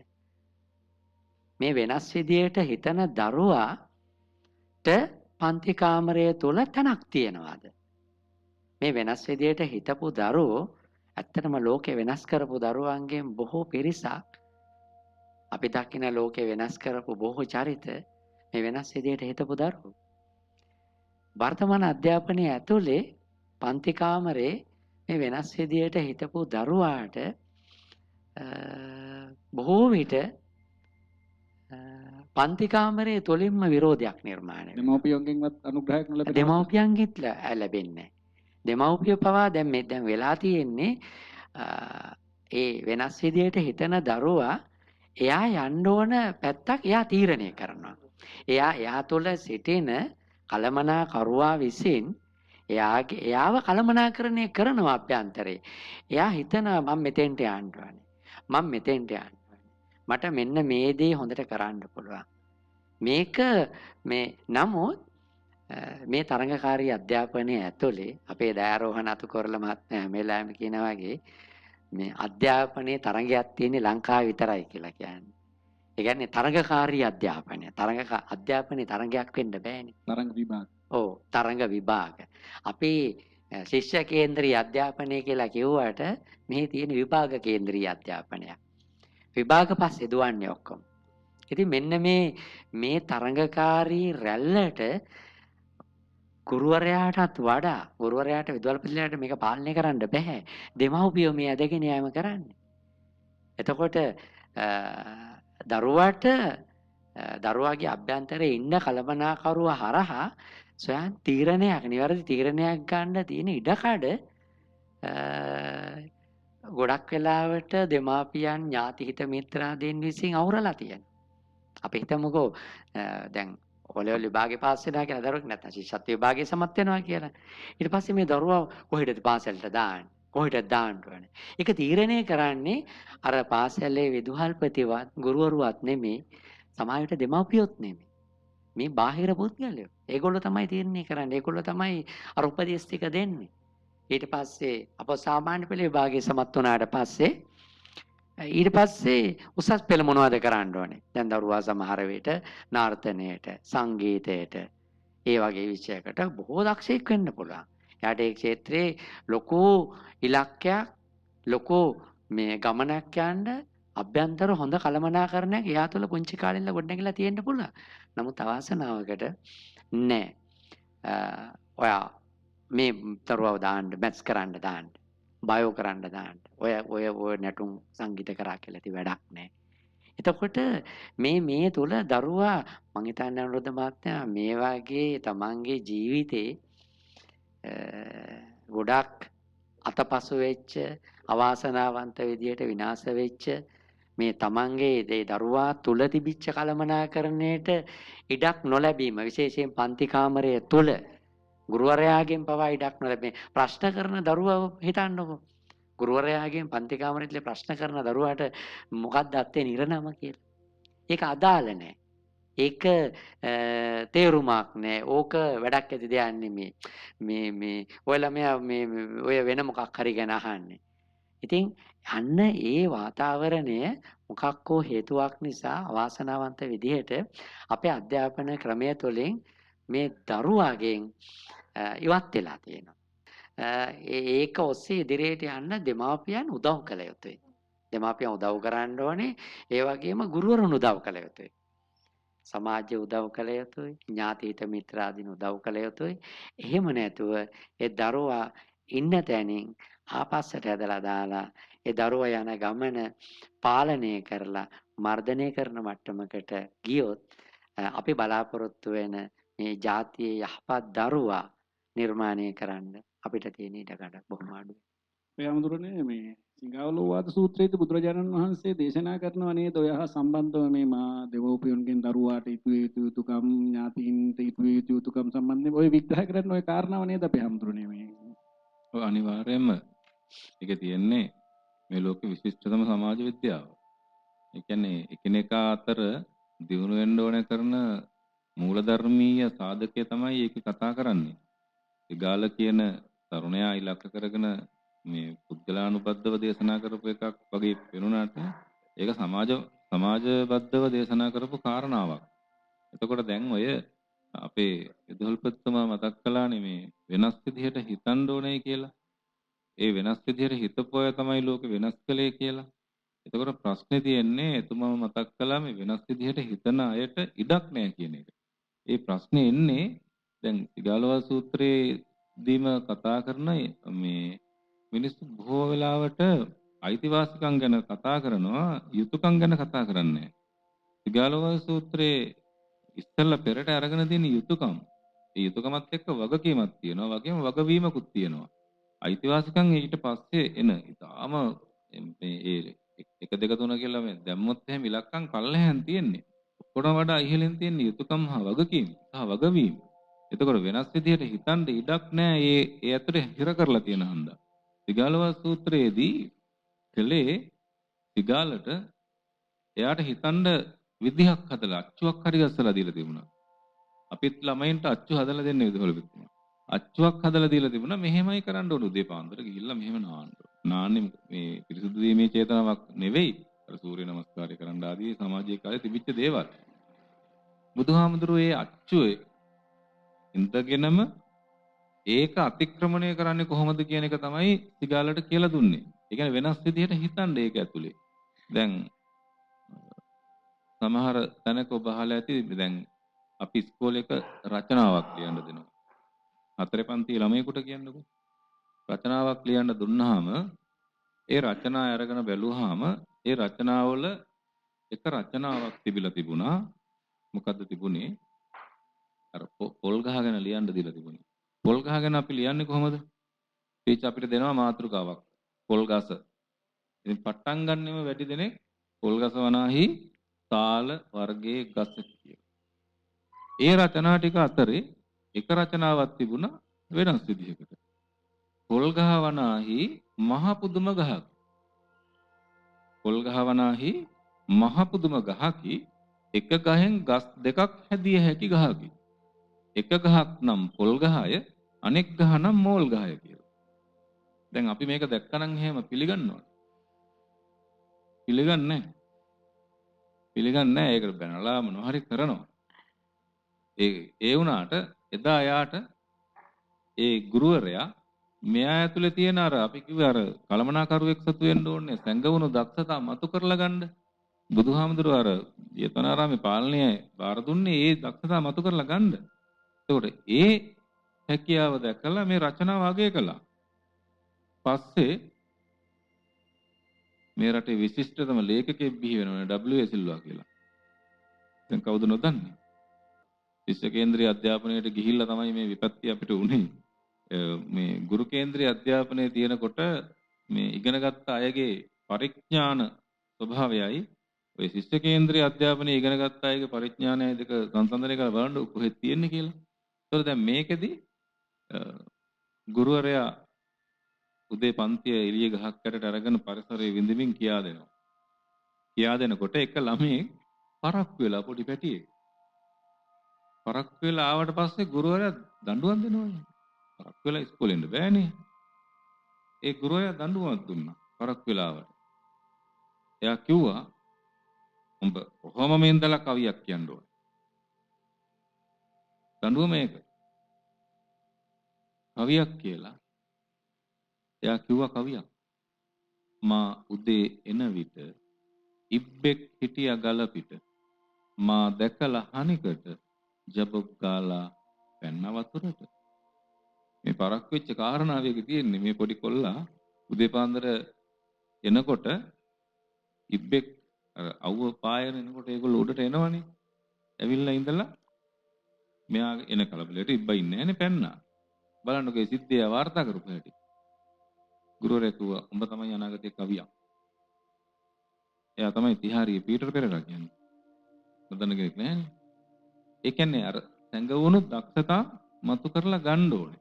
මේ වෙනස් විදියට හිතන දරුවාට පන්ති කාමරය තුල තැනක් තියනවාද? මේ වෙනස් විදියට හිතපු දරුවෝ ඇත්තටම ලෝකේ වෙනස් කරපු දරුවන්ගෙන් බොහෝ පිරිසක් අපි දකින ලෝකේ වෙනස් කරපු බොහෝ චරිත මේ වෙනස් විදියට හිතපු දරුවෝ. වර්තමාන අධ්‍යාපනයේ ඇතුලේ පන්ති කාමරේ මේ වෙනස් විදියට හිතපු දරුවාට බොහෝ විට පන්ති කාමරයේ තුලින්ම විරෝධයක් නිර්මාණය වෙනවා. දෙමව්පියන්ගෙන්වත් අනුග්‍රහයක් නොලැබෙනවා. දෙමව්පියන්ගෙත් ලැබෙන්නේ. දෙමව්පිය පවා දැන් වෙලා තියෙන්නේ ඒ වෙනස් විදියට හිතන දරුවා එයා යන්න ඕන පැත්තක් එයා තීරණය කරනවා. එයා තුළ සිටින කළමනාකරුවා විසින් එයාව කළමනාකරණය කරනවා අභ්‍යන්තරේ. එයා හිතනවා මම මෙතෙන්ට යන්න ඕනේ. මම මෙතෙන්ට යන්න ඕනේ. මට මෙන්න මේ දේ හොඳට කරන්න පුළුවන්. මේක නමුත් මේ තරඟකාරී අධ්‍යාපනයේ ඇතුලේ අපේ දයාරෝහණ අතුකොරළ මහත්මයා හැම වෙලාවෙම කියන වගේ මේ අධ්‍යාපනයේ තරඟයක් තියෙන්නේ ලංකාවේ විතරයි කියලා කියන්නේ. ඒ කියන්නේ තරඟකාරී අධ්‍යාපනය. අධ්‍යාපනයේ තරඟයක් වෙන්න බෑනේ. තරඟ විභාග. ඔව් තරඟ විභාග. අපි ශිෂ්‍ය කේන්ද්‍රීය අධ්‍යාපනය කියලා කිව්වට මෙහි තියෙන විභාග කේන්ද්‍රීය අධ්‍යාපනයක්. විභාග පස්සේ දුවන්නේ ඔක්කොම. ඉතින් මෙන්න මේ තරඟකාරී රැල්ලට ගුරුවරයාටත් වඩා ගුරුවරයාට විදුහල්පතිලාට මේක පාලනය කරන්න බෑ. දෙමව්පියෝ මේ ඇදගෙන යෑම කරන්නේ. එතකොට දරුවාගේ අභ්‍යන්තරයේ ඉන්න කළමනාකරුව හරහා සොයන් නිවැරදි තීරණයක් ගන්න තියෙන ඉඩකඩ ගොඩක් වෙලාවට දෙමාපියන් ඥාති හිත මිත්‍රාදීන් විසින් අවුරලා තියෙනවා. අපි හිතමුකෝ දැන් ඔලෙවල් විභාගේ පාස් වෙනවා කියලා දරුවෙක් නැත්නම් ශිෂ්‍යත්ව විභාගේ සමත් වෙනවා කියලා. ඊට පස්සේ මේ දරුවා කොහෙටද පාසලට දාන්නේ? කොහෙටද දාන්න ඕනේ? ඒක තීරණය කරන්නේ අර පාසලේ විදුහල්පතිවත් ගුරුවරුවත් නෙමෙයි, සමාජයට දෙමාපියොත් නෙමෙයි. මේ බාහිර පුද්ගලයෝ. ඒගොල්ලෝ තමයි තීරණය කරන්නේ. ඒගොල්ලෝ තමයි අර උපදේශ ටික දෙන්නේ. ඊට පස්සේ අප සාමාන්‍ය පෙළ විභාගේ සමත් වුණාට පස්සේ ඊට පස්සේ උසස් පෙළ මොනවද කරන්න ඕනේ? දැන් දරුවා සමහර විට නර්තනයට, සංගීතයට, ඒ වගේ විෂයකට බොහෝ දක්ෂයෙක් වෙන්න පුළුවන්. එයාට ඒ ක්ෂේත්‍රයේ ලොකු ඉලක්කයක්, ලොකු මේ ගමනක් යන්න අභ්‍යන්තර හොඳ කළමනාකරණයක් එයා තුළ පුංචි කාලේ ඉඳලා ගොඩනැගිලා තියෙන්න පුළුවන්. නමුත් අවාසනාවකට නෑ. ඔයා මේ දරුවව දාන්න, මැත්ස් කරන්න දාන්න, බයෝ කරන්න දාන්න. ඔය නැටුම් සංගීත කරා කියලා ඉතින් වැඩක් නෑ. එතකොට මේ තුල දරුවා මං හිතන්නේ අනුරුද්ධ මහත්මයා මේ වගේ තමන්ගේ ජීවිතේ ගොඩක් අතපසු වෙච්ච අවාසනාවන්ත විදියට විනාශ වෙච්ච මේ තමන්ගේ ඒ දරුවා තුල තිබිච්ච කළමනාකරණයට ඉඩක් නොලැබීම විශේෂයෙන් පන්ති කාමරය තුල ගුරුවරයාගෙන් පවා ඉඩක් නොලැබීම ප්‍රශ්න කරන දරුවව හිතන්නකෝ ගුරුවරයාගෙන් පන්ති කාමරේදී ප්‍රශ්න කරන දරුවාට මොකක්ද අත්තේ නිරනම කියලා. ඒක අදාළ නැහැ. ඒක තේරුමක් නෑ. ඕක වැඩක් ඇති දෙයක් නෙමේ. මේ ඔය ළමයා මේ ඔය වෙන මොකක් හරි ගැන අහන්නේ. ඉතින් අන්න ඒ වාතාවරණය මොකක් හෝ හේතුවක් නිසා අවාසනාවන්ත විදිහට අපේ අධ්‍යාපන ක්‍රමය තුළින් මේ දරුවාගෙන් ඉවත් වෙලා තියෙනවා. ඒක ඔස්සේ ඉදිරියට යන්න දෙමාපියන් උදව් කළ යුතුයි. දෙමාපියන් උදව් කරන්න ඕනේ. ඒ වගේම ගුරුවරුන් උදව් කළ යුතුයි. සමාජය උදව් කළ යුතුයි. ඥාති හිත මිත්‍රාදීන් උදව් කළ යුතුයි. එහෙම නැතුව ඒ දරුවා ඉන්න තැනින් ආපස්සට ඇදලා දාලා ඒ දරුවා යන ගමන පාලනය කරලා මර්ධනය කරන මට්ටමකට ගියොත් අපි බලාපොරොත්තු වෙන මේ ජාතියේ යහපත් දරුවා නිර්මාණය කරන්න අපිට තියෙන ඉඩකඩ බොහොම අඩුයි. මේ අමුදුරනේ මේ සිංහාවලෝවාද සූත්‍රයේදී බුදුරජාණන් වහන්සේ දේශනා කරනවා නේද ඔය හා සම්බන්ධව මේ මා දෙවෝපියන්ගෙන් දරුවාට යුතුයකම් ඥාතීන්ට යුතුයකම් සම්බන්ධයෙන් ඔය විග්‍රහ කරන ඔය කාරණාව නේද අපි අමුදුරනේ මේ. ඔය අනිවාර්යයෙන්ම ඒක තියෙන්නේ මේ ලෝකේ විශිෂ්ටතම සමාජ විද්‍යාව. ඒ කියන්නේ එකිනෙකා අතර දිනු වෙන්න ඕන කරන මූලධර්මීය සාධකය තමයි ඒක කතා කරන්නේ. ඉගාල කියන තරුණයා ඉලක්ක කරගෙන මේ පුද්ගලානුබද්ධව දේශනා කරපු එකක් වගේ වෙනුණාට ඒක සමාජබද්ධව දේශනා කරපු කාරණාවක්. එතකොට දැන් ඔය අපේ විදුහල්පතිතුමා මතක් කළානේ මේ වෙනස් විදිහට හිතන්න ඕනේ කියලා. ඒ වෙනස් විදිහට හිතපොය තමයි ලෝකෙ වෙනස් කළේ කියලා. එතකොට ප්‍රශ්නේ තියෙන්නේ එතුමාම මතක් කළා මේ වෙනස් විදිහට හිතන අයට ඉඩක් නැහැ කියන එක. ඒ ප්‍රශ්නේ එන්නේ දැන් ඉගාලවා සූත්‍රයේදීම කතා කරන මේ මිනිස්සු බොහෝ වෙලාවට අයිතිවාසිකම් ගැන කතා කරනවා යුතුයකම් ගැන කතා කරන්නේ නැහැ. ඉගාලවා සූත්‍රයේ ඉස්සෙල්ලා පෙරට අරගෙන තියෙන යුතුයකම්. ඒ යුතුයකමත් එක්ක වගකීමක් තියෙනවා. වගේම වගවීමකුත් තියෙනවා. අයිතිවාසිකම් ඊට පස්සේ එන ඊටාම මේ 1 2 3 කියලා මේ දැම්මොත් එහෙම ඉලක්කම් පල්ලෙහෙන් තියෙන්නේ. ඔක්කොටම වඩා ඉහළින් තියෙන යුතුයකම් හා වගකීම් සහ වගවීම. එතකොට වෙනස් විදිහට හිතන්න ඉඩක් නැහැ. ඒ ඇතුලේ හිර කරලා තියෙන හන්දා. සිගාලවා සූත්‍රයේදී කලේ සිගාලට එයාට හිතන්න විදිහක් හදලා අච්චුවක් හරි ගස්සලා දීලා තිබුණා. අපිත් ළමයින්ට අච්චු හදලා දෙන්න විදිහවල පිටුනා. අච්චුවක් හදලා දීලා තිබුණා මෙහෙමයි කරන්න ඕන උදේ පාන්දර ගිහිල්ලා මෙහෙම නාන්න. නාන්නේ මේ පිරිසුදු දීමේ චේතනාවක් නෙවෙයි. අර සූර්ය නමස්කාරය කරන්න ආදී සමාජයේ කාලේ තිබිච්ච දේවල්. බුදුහාමුදුරුවෝ ඒ අච්චුවේ ඉඳගෙනම ඒක අතික්‍රමණය කරන්නේ කොහොමද කියන එක තමයි සිගාලට කියලා දුන්නේ. ඒ කියන්නේ වෙනස් විදිහට හිතන්න ඒක ඇතුලේ. දැන් සමහර තැනක ඔබ අහලා ඇති දැන් අපි ඉස්කෝලේක රචනාවක් ලියන්න දෙනවා. 4 පන්ති ළමයෙකුට කියන්නකෝ. රචනාවක් ලියන්න දුන්නාම ඒ රචනා අරගෙන බැලුවාම ඒ රචනාවල එක රචනාවක් තිබිලා තිබුණා. මොකද්ද තිබුණේ? අර පොල් ගහගෙන ලියන්න දීලා තිබුණේ. පොල් ගහගෙන අපි ලියන්නේ කොහොමද? ටීචර් අපිට දෙනවා මාතෘකාවක්. පොල් ගස. ඉතින් පට්ටම් ගන්නෙම වැඩි දෙනෙක් පොල් ගස වනාහි තාල වර්ගයේ ගස කියලා. ඒ රචනා ටික අතරේ එක රචනාවක් තිබුණා වෙනස් විදිහකට. පොල් ගහ වනාහි මහ පුදුම ගහක්. පොල් ගහ වනාහි මහ පුදුම ගහකි එක ගහෙන් ගස් දෙකක් හැදිය හැකි ගහකි. එක ගහක් නම් පොල් ගහය අනෙක් ගහ නම් මෝල් ගහය කියලා. දැන් අපි මේක දැක්කනම් එහෙම පිළිගන්නවද? පිළිගන්නේ නැහැ. පිළිගන්නේ නැහැ. ඒකට බැනලා මොනවා හරි කරනවා. ඒ වුණාට එදා යාට ඒ ගුරුවරයා මෙයා ඇතුලේ තියෙන අර අපි කිව්වේ අර කලමනාකරුවෙක් සතු වෙන්න ඕනේ සංගවුණු දක්ෂතා මතු කරලා ගන්න. බුදුහාමුදුරුවෝ අර ජේතවනාරාමේ පාලනය බාර දුන්නේ ඒ දක්ෂතා මතු කරලා ගන්න. ඒකට ඒ හැකියාව දැකලා මේ රචනාව අගය කළා. පස්සේ මේ රටේ විශිෂ්ටතම ලේඛකයෙක් බිහි වෙනවනේ W.A. සිල්වා කියලා. දැන් කවුද නොදන්නේ? ශිෂ්‍ය කේන්ද්‍රීය අධ්‍යාපනයට ගිහිල්ලා තමයි මේ විපත්ති අපිට උනේ. මේ ගුරු කේන්ද්‍රීය අධ්‍යාපනයේ තියෙනකොට මේ ඉගෙනගත්ත අයගේ පරිඥාන ස්වභාවයයි ඔය ශිෂ්‍ය කේන්ද්‍රීය අධ්‍යාපනයේ ඉගෙනගත්ත අයගේ පරිඥානයයි දෙක සංසන්දනය කරලා බලන්න කොහෙද තියෙන්නේ කියලා. ඒතකොට දැන් මේකෙදි ගුරුවරයා උදේ පන්තිය එළිය ගහක් කැරට අරගෙන පරිසරයේ විඳින්මින් කියා දෙනවා. කියා දෙනකොට එක ළමයෙක් පරක්කු වෙලා පොඩි පැටියෙක්. පරක්කු වෙලා ආවට පස්සේ ගුරුවරයා දඬුවම් දෙනවනේ. පරක්කු වෙලා ඉස්කෝලේ ඉන්න බෑනේ. ඒ ගුරුවරයා දඬුවමක් දුන්නා පරක්කු වෙලා ආවට. එයා කිව්වා උඹ කොහොම මේ ඉඳලා කවියක් කියන්න ඕන. දඬුවම මේක. කවියක් කියලා. එයා කිව්වා කවියක්. මා උදේ එන විට ඉබ්බෙක් හිටියා ගල පිට. මා දැකලා හනිකට ජබක් ගාලා පැන්න වතුරට. මේ පරක් වෙච්ච කාරණාවක තියෙන්නේ මේ පොඩි කොල්ලා උදේ පාන්දර එනකොට ඉබ්බෙක් අර අවුව පායන එනකොට ඒගොල්ලෝ උඩට එනවනේ. ඇවිල්ලා ඉඳලා මෙයා එන කලබලයට ඉබ්බා ඉන්නේ නැහනේ පැන්නා. බලන්නකෝ ඒ සිද්ධිය වාර්තා කරපු හැටි. ගුරුවරයා කිව්වා උඹ තමයි අනාගතයේ කවියා. එයා තමයි තිහාරියේ පීටර් පෙරේරා කියන්නේ. නොදන්න කෙනෙක් නැහැනේ. ඒ කියන්නේ අර සංගවුණු දක්ෂතා මතු කරලා ගන්න ඕනේ.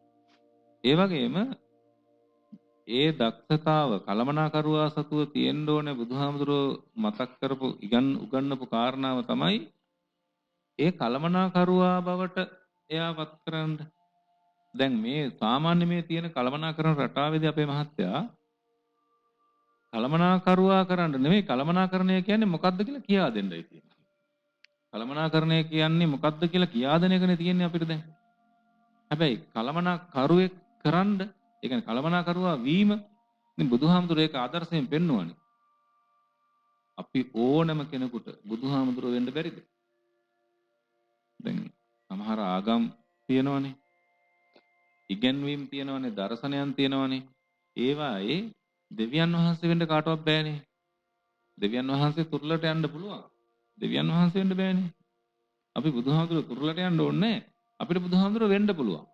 ඒ වගේම ඒ දක්ෂතාව කලමනාකරුවා සතුව තියෙන්න ඕනේ බුදුහාමුදුරුවෝ මතක් කරපු උගන්වපු කාරණාව තමයි ඒ කලමනාකරුවා බවට එයාපත් කරන්න. දැන් මේ සාමාන්‍ය මේ තියෙන කලමනාකරන රටාවේදී අපේ මහත්තයා කලමනාකරුවා කරන්න නෙමෙයි කලමනාකරණය කියන්නේ මොකක්ද කියලා කියා දෙන්නයි තියෙන්නේ. කලමනාකරණය කියන්නේ මොකක්ද කියලා කියා දෙන එකනේ තියෙන්නේ අපිට දැන්. හැබැයි කලමනාකරුවෙක් කරන්න ඒ කියන්නේ කලමනාකරුවා වීම ඉතින් බුදුහාමුදුරුවෝ ඒක ආදර්ශයෙන් පෙන්වුවානේ. අපි ඕනම කෙනෙකුට බුදුහාමුදුරුවෝ වෙන්න බැරිද? දැන් සමහර ආගම් තියෙනවනේ. ඉගැන්වීම් තියෙනවනේ, දර්ශනයන් තියෙනවනේ. ඒවායේ දෙවියන් වහන්සේ වෙන්න කාටවත් බෑනේ. දෙවියන් වහන්සේ තුරුලට යන්න පුළුවන්. දෙවියන් වහන්සේ වෙන්න බෑනේ. අපි බුදුහාමුදුරුවෝ තුරුලට යන්න ඕනේ නැහැ. අපිට බුදුහාමුදුරුවෝ වෙන්න පුළුවන්.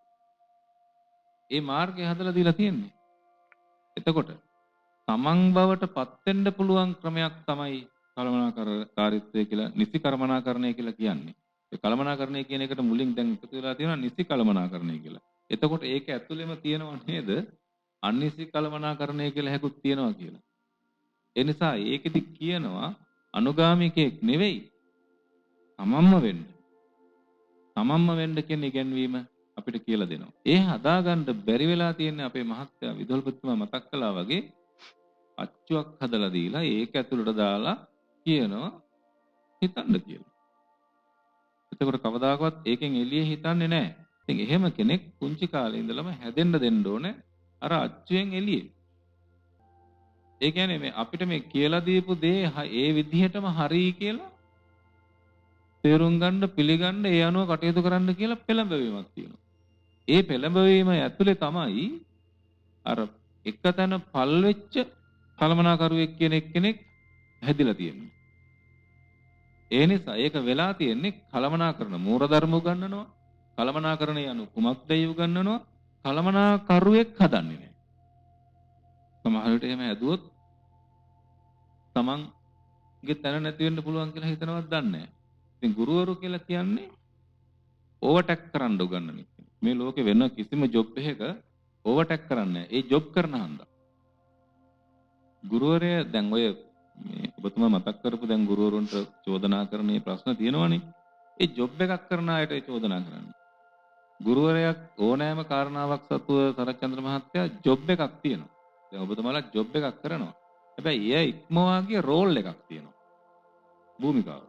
ඒ මාර්ගය හදලා දීලා තියෙන්නේ. එතකොට තමන් බවට පත් වෙන්න පුළුවන් ක්‍රමයක් තමයි කලමනාකාරීත්වය කියලා, නිසි කලමනාකරණය කියලා කියන්නේ. ඒ කලමනාකරණය කියන එකට මුලින් දැන් එකතු වෙලා තියෙනවා නිසි කලමනාකරණය කියලා. එතකොට ඒක ඇතුළෙම තියෙනව නේද? අනිසි කලමනාකරණය කියලා හැකුත් තියෙනවා කියලා. ඒ නිසා ඒකෙදි කියනවා අනුගාමිකයෙක් නෙවෙයි තමන්ම වෙන්න. තමන්ම වෙන්න කියන ඉගැන්වීම අපිට කියලා දෙනවා. ඒ හදාගන්න බැරි වෙලා තියෙන අපේ මහත්තයා විදුහල්පතිතුමා මතක් කළා වගේ අච්චුවක් හදලා දීලා ඒක ඇතුළට දාලා කියනවා හිතන්න කියලා. එතකොට කවදාකවත් ඒකෙන් එළිය හිතන්නේ නැහැ. ඉතින් එහෙම කෙනෙක් පුංචි කාලේ ඉඳලම හැදෙන්න දෙන්න ඕනේ අර අච්චුවෙන් එළියේ. ඒ කියන්නේ මේ අපිට මේ කියලා දීපු දේ ඒ විදිහටම හරි කියලා තේරුම් ගන්න පිළිගන්න ඒ අනුව කටයුතු කරන්න කියලා පෙළඹවීමක් තියෙනවා. ඒ පෙළඹවීම ඇතුලේ තමයි අර එකතැන පල් වෙච්ච කලමනාකරුවෙක් කියන එක්කෙනෙක් හැදිලා තියෙන්නේ. ඒ නිසා ඒක වෙලා තියෙන්නේ කලමනාකරන මූලධර්ම උගන්වනවා, කලමනාකරණය යනු කුමක්ද උගන්වනවා, කලමනාකරුවෙක් හදන්නේ නැහැ. සමහර විට එහෙම ඇදුවොත් තමන් තැන නැති වෙන්න පුළුවන් කියලා හිතනවත් දන්නේ නැහැ. ඉතින් ගුරුවරු කියලා කියන්නේ ඕවර්ටැක් කරන්න උගන්වන එක. මේ ලෝකේ වෙන කිසිම ජොබ් එකක ඕවර්ටැක් කරන්නේ නැහැ. ඒ ජොබ් කරන හන්දා. ගුරුවරයා දැන් ඔය මේ ඔබතුමා මතක් කරපු දැන් ගුරුවරුන්ට චෝදනා කරන මේ ප්‍රශ්න තියෙනවනේ. ඒ ජොබ් එකක් කරන අයට ඒ චෝදනා කරන්නේ. ගුරුවරයා ඕනෑම කාරණාවක් සතුව සරච්චන්ද්‍ර මහත්තයා ජොබ් එකක් තියෙනවා. දැන් ඔබතුමාලා ජොබ් එකක් කරනවා. හැබැයි එයා ඉක්මවා ගිය රෝල් එකක් තියෙනවා. භූමිකාව.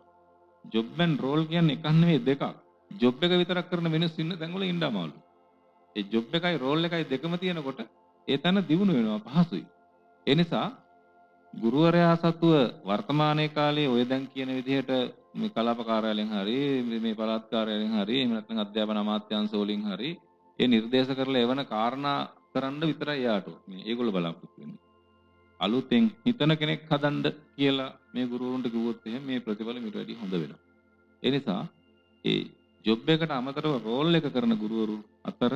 ජොබ් and රෝල් කියන්නේ එකක් නෙවෙයි දෙකක්. ජොබ් එක විතරක් කරන මිනිස්සු ඉන්න තැන්වල ඉන්න අමාරු. ඒ ජොබ් එකයි රෝල් එකයි දෙකම තියෙනකොට ඒ තැන දියුණු වෙනවා පහසුයි. ඒ නිසා ගුරුවරයා සතුව වර්තමානයේ කාලේ ඔය දැන් කියන විදිහට මේ කලාප කාර්යාලයෙන් හරි මේ පළාත් කාර්යාලයෙන් හරි එහෙම නැත්නම් අධ්‍යාපන අමාත්‍යාංශ වලින් හරි ඒ නිර්දේශ කරලා එවන කාරණා කරන්න විතරයි යාට මේ ඒගොල්ලෝ බලාපොරොත්තු වෙන්නේ. අලුතෙන් හිතන කෙනෙක් හදන්න කියලා මේ ගුරුවරුන්ට කිව්වොත් එහෙම මේ ප්‍රතිඵල ඊට වැඩිය හොඳ වෙනවා. ඒ නිසා ඒ ජොබ් එකට අමතරව රෝල් එක කරන ගුරුවරු අතර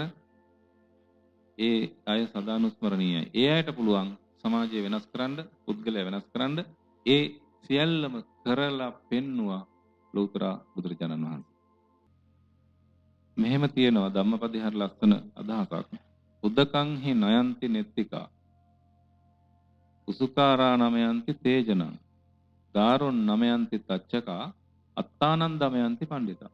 ඒ අය සදානුස්මරණීයයි. ඒ අයට පුළුවන් සමාජය වෙනස් කරන්න, පුද්ගලයා වෙනස් කරන්න ඒ සියල්ලම කරලා පෙන්නවා ලෝතර බුදුරජාණන් වහන්සේ. මෙහෙම තියෙනවා ධම්මපදේ හරි ලස්සන අදහසක්. උදකං හි නයන්ති නෙත්තිකා උසුකාරා නමයන්ති තේජනං දාරුන් නමයන්ති තච්චකා අත්තානන් දමයන්ති පණ්ඩිතා.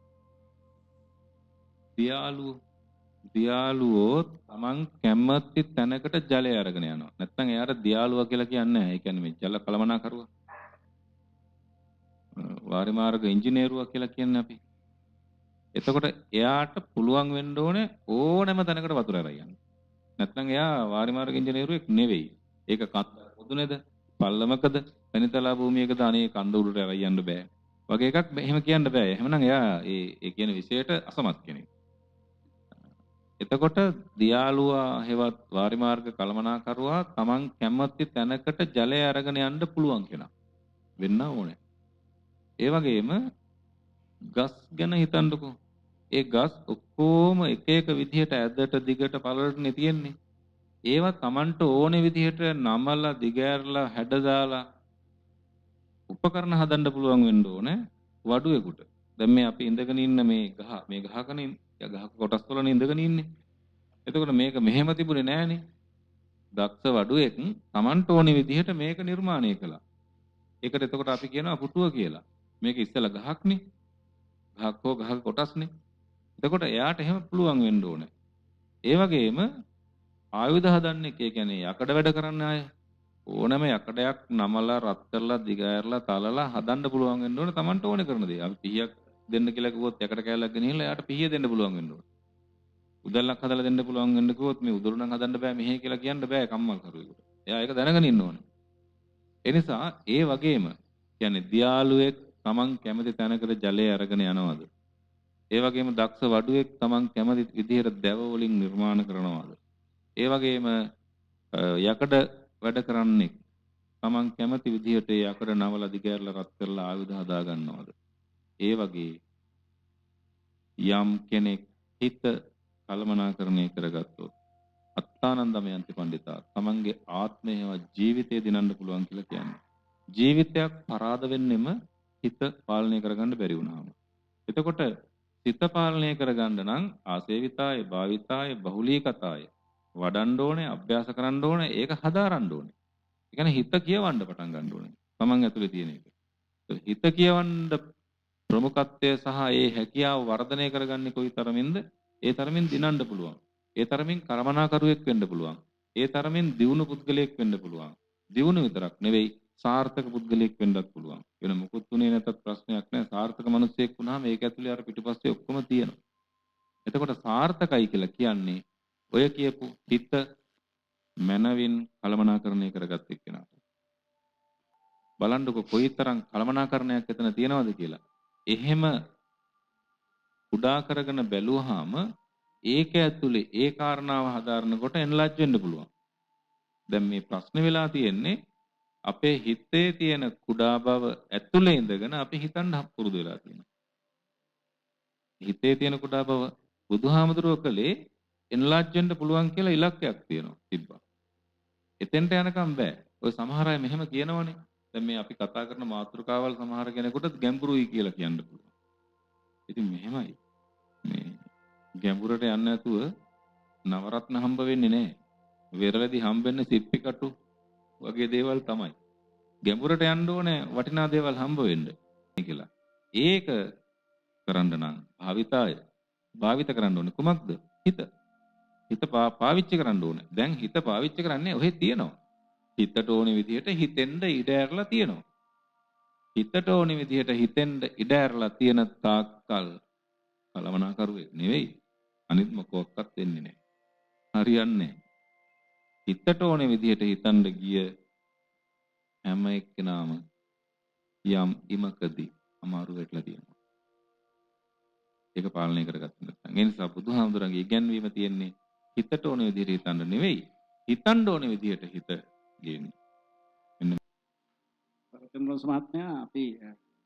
දියාලුවෝ තමන් කැමති තැනකට ජලය අරගෙන යනවා. නැත්නම් එයාට දියාලුවා කියලා කියන්නේ නැහැ. ඒ කියන්නේ මේ ජල කළමනාකරුවා. වාරි මාර්ග ඉංජිනේරුවා කියලා කියන්නේ අපි. එතකොට එයාට පුළුවන් වෙන්න ඕනේ ඕනෑම තැනකට වතුර අරන් යන්න. නැත්නම් එයා වාරි මාර්ග ඉංජිනේරුවෙක් නෙවෙයි. ඒක පොදුනේද? පල්ලමකද? පැනිතලා භූමියකද? අනේ කන්ද උඩට අරන් යන්න බෑ. වගේ එකක් එහෙම කියන්න බෑ. එහෙමනම් එයා ඒ කියන විෂයට අසමත් කෙනෙක්. එතකොට දියාලුවා හෙවත් වාරි මාර්ග කළමනාකරුවා තමන් කැමති තැනකට ජලය අරගෙන යන්න පුළුවන් කෙනා වෙන්න ඕනේ. ඒ වගේම ගස් ගැන හිතන්නකෝ. ඒ ගස් ඔක්කොම එක එක විදිහට ඇදට දිගට පළලටනේ තියෙන්නේ. ඒවා තමන්ට ඕනේ විදිහට නමලා දිගෑරලා හැඩ දාලා උපකරණ හදන්න පුළුවන් වෙන්න ඕනේ වඩුවෙකුට. දැන් මේ අපි ඉඳගෙන ඉන්න මේ ගහකනේ ගහක කොටස් වල ඉඳගෙන ඉන්නේ. එතකොට මේක මෙහෙම තිබුණේ නෑනේ. දක්ෂ වඩුවෙක් තමන්ට ඕනේ විදිහට මේක නිර්මාණය කළා. ඒකට එතකොට අපි කියනවා පුටුව කියලා. මේක ඉස්සෙල්ලා ගහක්නේ. ගහක් හෝ ගහක කොටස්නේ. එතකොට එයාට එහෙම පුළුවන් වෙන්න ඕනේ. ඒ වගේම ආයුධ හදන්නේ ඒ කියන්නේ යකඩ වැඩ කරන්න අය ඕනෑම යකඩයක් නමලා රත් කරලා දිගෑරලා තලලා හදන්න පුළුවන් වෙන්න ඕනේ තමන්ට ඕනේ කරන දේ. අපි පිහියක් දෙන්න කියලා කිව්වොත් යකඩ කෑල්ලක් ගෙනහිල්ලා එයාට පිහිය දෙන්න පුළුවන් වෙන්න ඕනේ. උදැල්ලක් හදලා දෙන්න පුළුවන් වෙන්න කිව්වොත් මේ උදළු නම් හදන්න බෑ මෙහෙ කියලා කියන්න බෑ කම්මල් කරුවෙකුට. එයා ඒක දැනගෙන ඉන්න ඕනේ. ඒ නිසා ඒ වගේම කියන්නේ දියාලුවෙක් තමන් කැමති තැනකට ජලය අරගෙන යනවද? ඒ වගේම දක්ෂ වඩුවෙක් තමන් කැමති විදිහට දැව වලින් නිර්මාණ කරනවද? ඒ වගේම යකඩ වැඩ කරන්නේ තමන් කැමති විදිහට ඒ යකඩ නවලා දිගෑරලා රත් කරලා ආයුධ හදා ගන්නවද? ඒ වගේ යම් කෙනෙක් හිත කලමනාකරණය කරගත්තොත් අත්තානන්දමයන්ති පණ්ඩිතා තමන්ගේ ආත්මයව ජීවිතය දිනන්න පුළුවන් කියලා කියන්නේ. ජීවිතයක් පරාද වෙන්නෙම හිත පාලනය කරගන්න බැරි වුණාම. එතකොට හිත පාලනය කරගන්න නම් ආසේවිතාය, භාවිතාය, බහුලීකතාය වඩන්න ඕනේ, අභ්‍යාස කරන්න ඕනේ, ඒක හදාරන්න ඕනේ. ඒ කියන්නේ හිත කියවන්න පටන් ගන්න ඕනේ. තමන් ඇතුලේ තියෙන එක. හිත කියවන්න ප්‍රමුඛත්වය සහ ඒ හැකියාව වර්ධනය කරගන්නේ කොයි තරමින්ද? ඒ තරමින් දිනන්න පුළුවන්. ඒ තරමින් කර්මනාකරුවෙක් වෙන්න පුළුවන්. ඒ තරමින් දියුණු පුද්ගලයෙක් වෙන්න පුළුවන්. දියුණු විතරක් නෙවෙයි සාර්ථක පුද්ගලයෙක් වෙන්නත් පුළුවන්. වෙන මොකුත් තුනේ නැතත් ප්‍රශ්නයක් නැහැ. සාර්ථක මිනිසෙක් වුණාම ඒක ඇතුලේ අර පිටිපස්සේ ඔක්කොම තියෙනවා. එතකොට සාර්ථකයි කියලා කියන්නේ ඔය කියපු හිත මනවින් කලමනාකරණය කරගත් එක්කෙනාට. බලන්නකො කොයිතරම් කලමනාකරණයක් එතන තියෙනවද කියලා. එහෙම උඩා කරගෙන බැලුවාම ඒක ඇතුලේ ඒ කාරණාව හදාරනකොට එන්ලාජ් වෙන්න පුළුවන්. දැන් මේ ප්‍රශ්නේ වෙලා තියෙන්නේ අපේ හිතේ තියෙන කුඩා බව ඇතුලේ ඉඳගෙන අපි හිතන්න පුරුදු වෙලා තියෙනවා. හිතේ තියෙන කුඩා බව බුදුහාමුදුරුවෝ කලේ එන්ලාජ් වෙන්න පුළුවන් කියලා ඉලක්කයක් තියෙනවා තිබ්බා. එතෙන්ට යනකම් බෑ. ඔය සමහර අය මෙහෙම කියනවනේ. දැන් මේ අපි කතා කරන මාතෘකාවල් සමහර කෙනෙකුට ගැඹුරුයි කියලා කියන්න පුළුවන්. ඉතින් මෙහෙමයි. මේ ගැඹුරට යන්නේ නැතුව නවරත්න හම්බ වෙන්නේ නැහැ. වෙරළදී හම්බෙන්නේ සිප්පි කටු වගේ දේවල් තමයි. ගැඹුරට යන්න ඕනේ වටිනා දේවල් හම්බ වෙන්න කියලා. ඒක කරන්න නම් භාවිත කරන්න ඕනේ කුමක්ද? හිත. හිත පාවිච්චි කරන්න ඕනේ. දැන් හිත පාවිච්චි කරන්නේ ඔහෙ තියෙනවා. හිතට ඕනේ විදිහට හිතෙන්ද ඉඩ ඇරලා තියෙනවා. හිතට ඕනේ විදිහට හිතෙන්ද ඉඩ ඇරලා තියෙන තාක්කල් කලමනාකරුවෙක් නෙවෙයි. අනිත් මොකක්වත් වෙන්නේ නැහැ. හරියන්නේ නැහැ. හිතට ඕනේ විදිහට හිතන්න ගිය හැම එක්කෙනාම යම් ඉමකදී අමාරු වෙట్లా තියෙනවා. ඒක පාලනය කරගන්න නැත්නම්. ඒ නිසා බුදුහාමුදුරන්ගේ ඉගැන්වීම තියෙන්නේ හිතට ඕනේ විදිහට හිතන්න නෙවෙයි. හිතන්න ඕනේ විදිහට හිත ගේන්න. චන්ද්‍රවංශ මහත්මයා අපි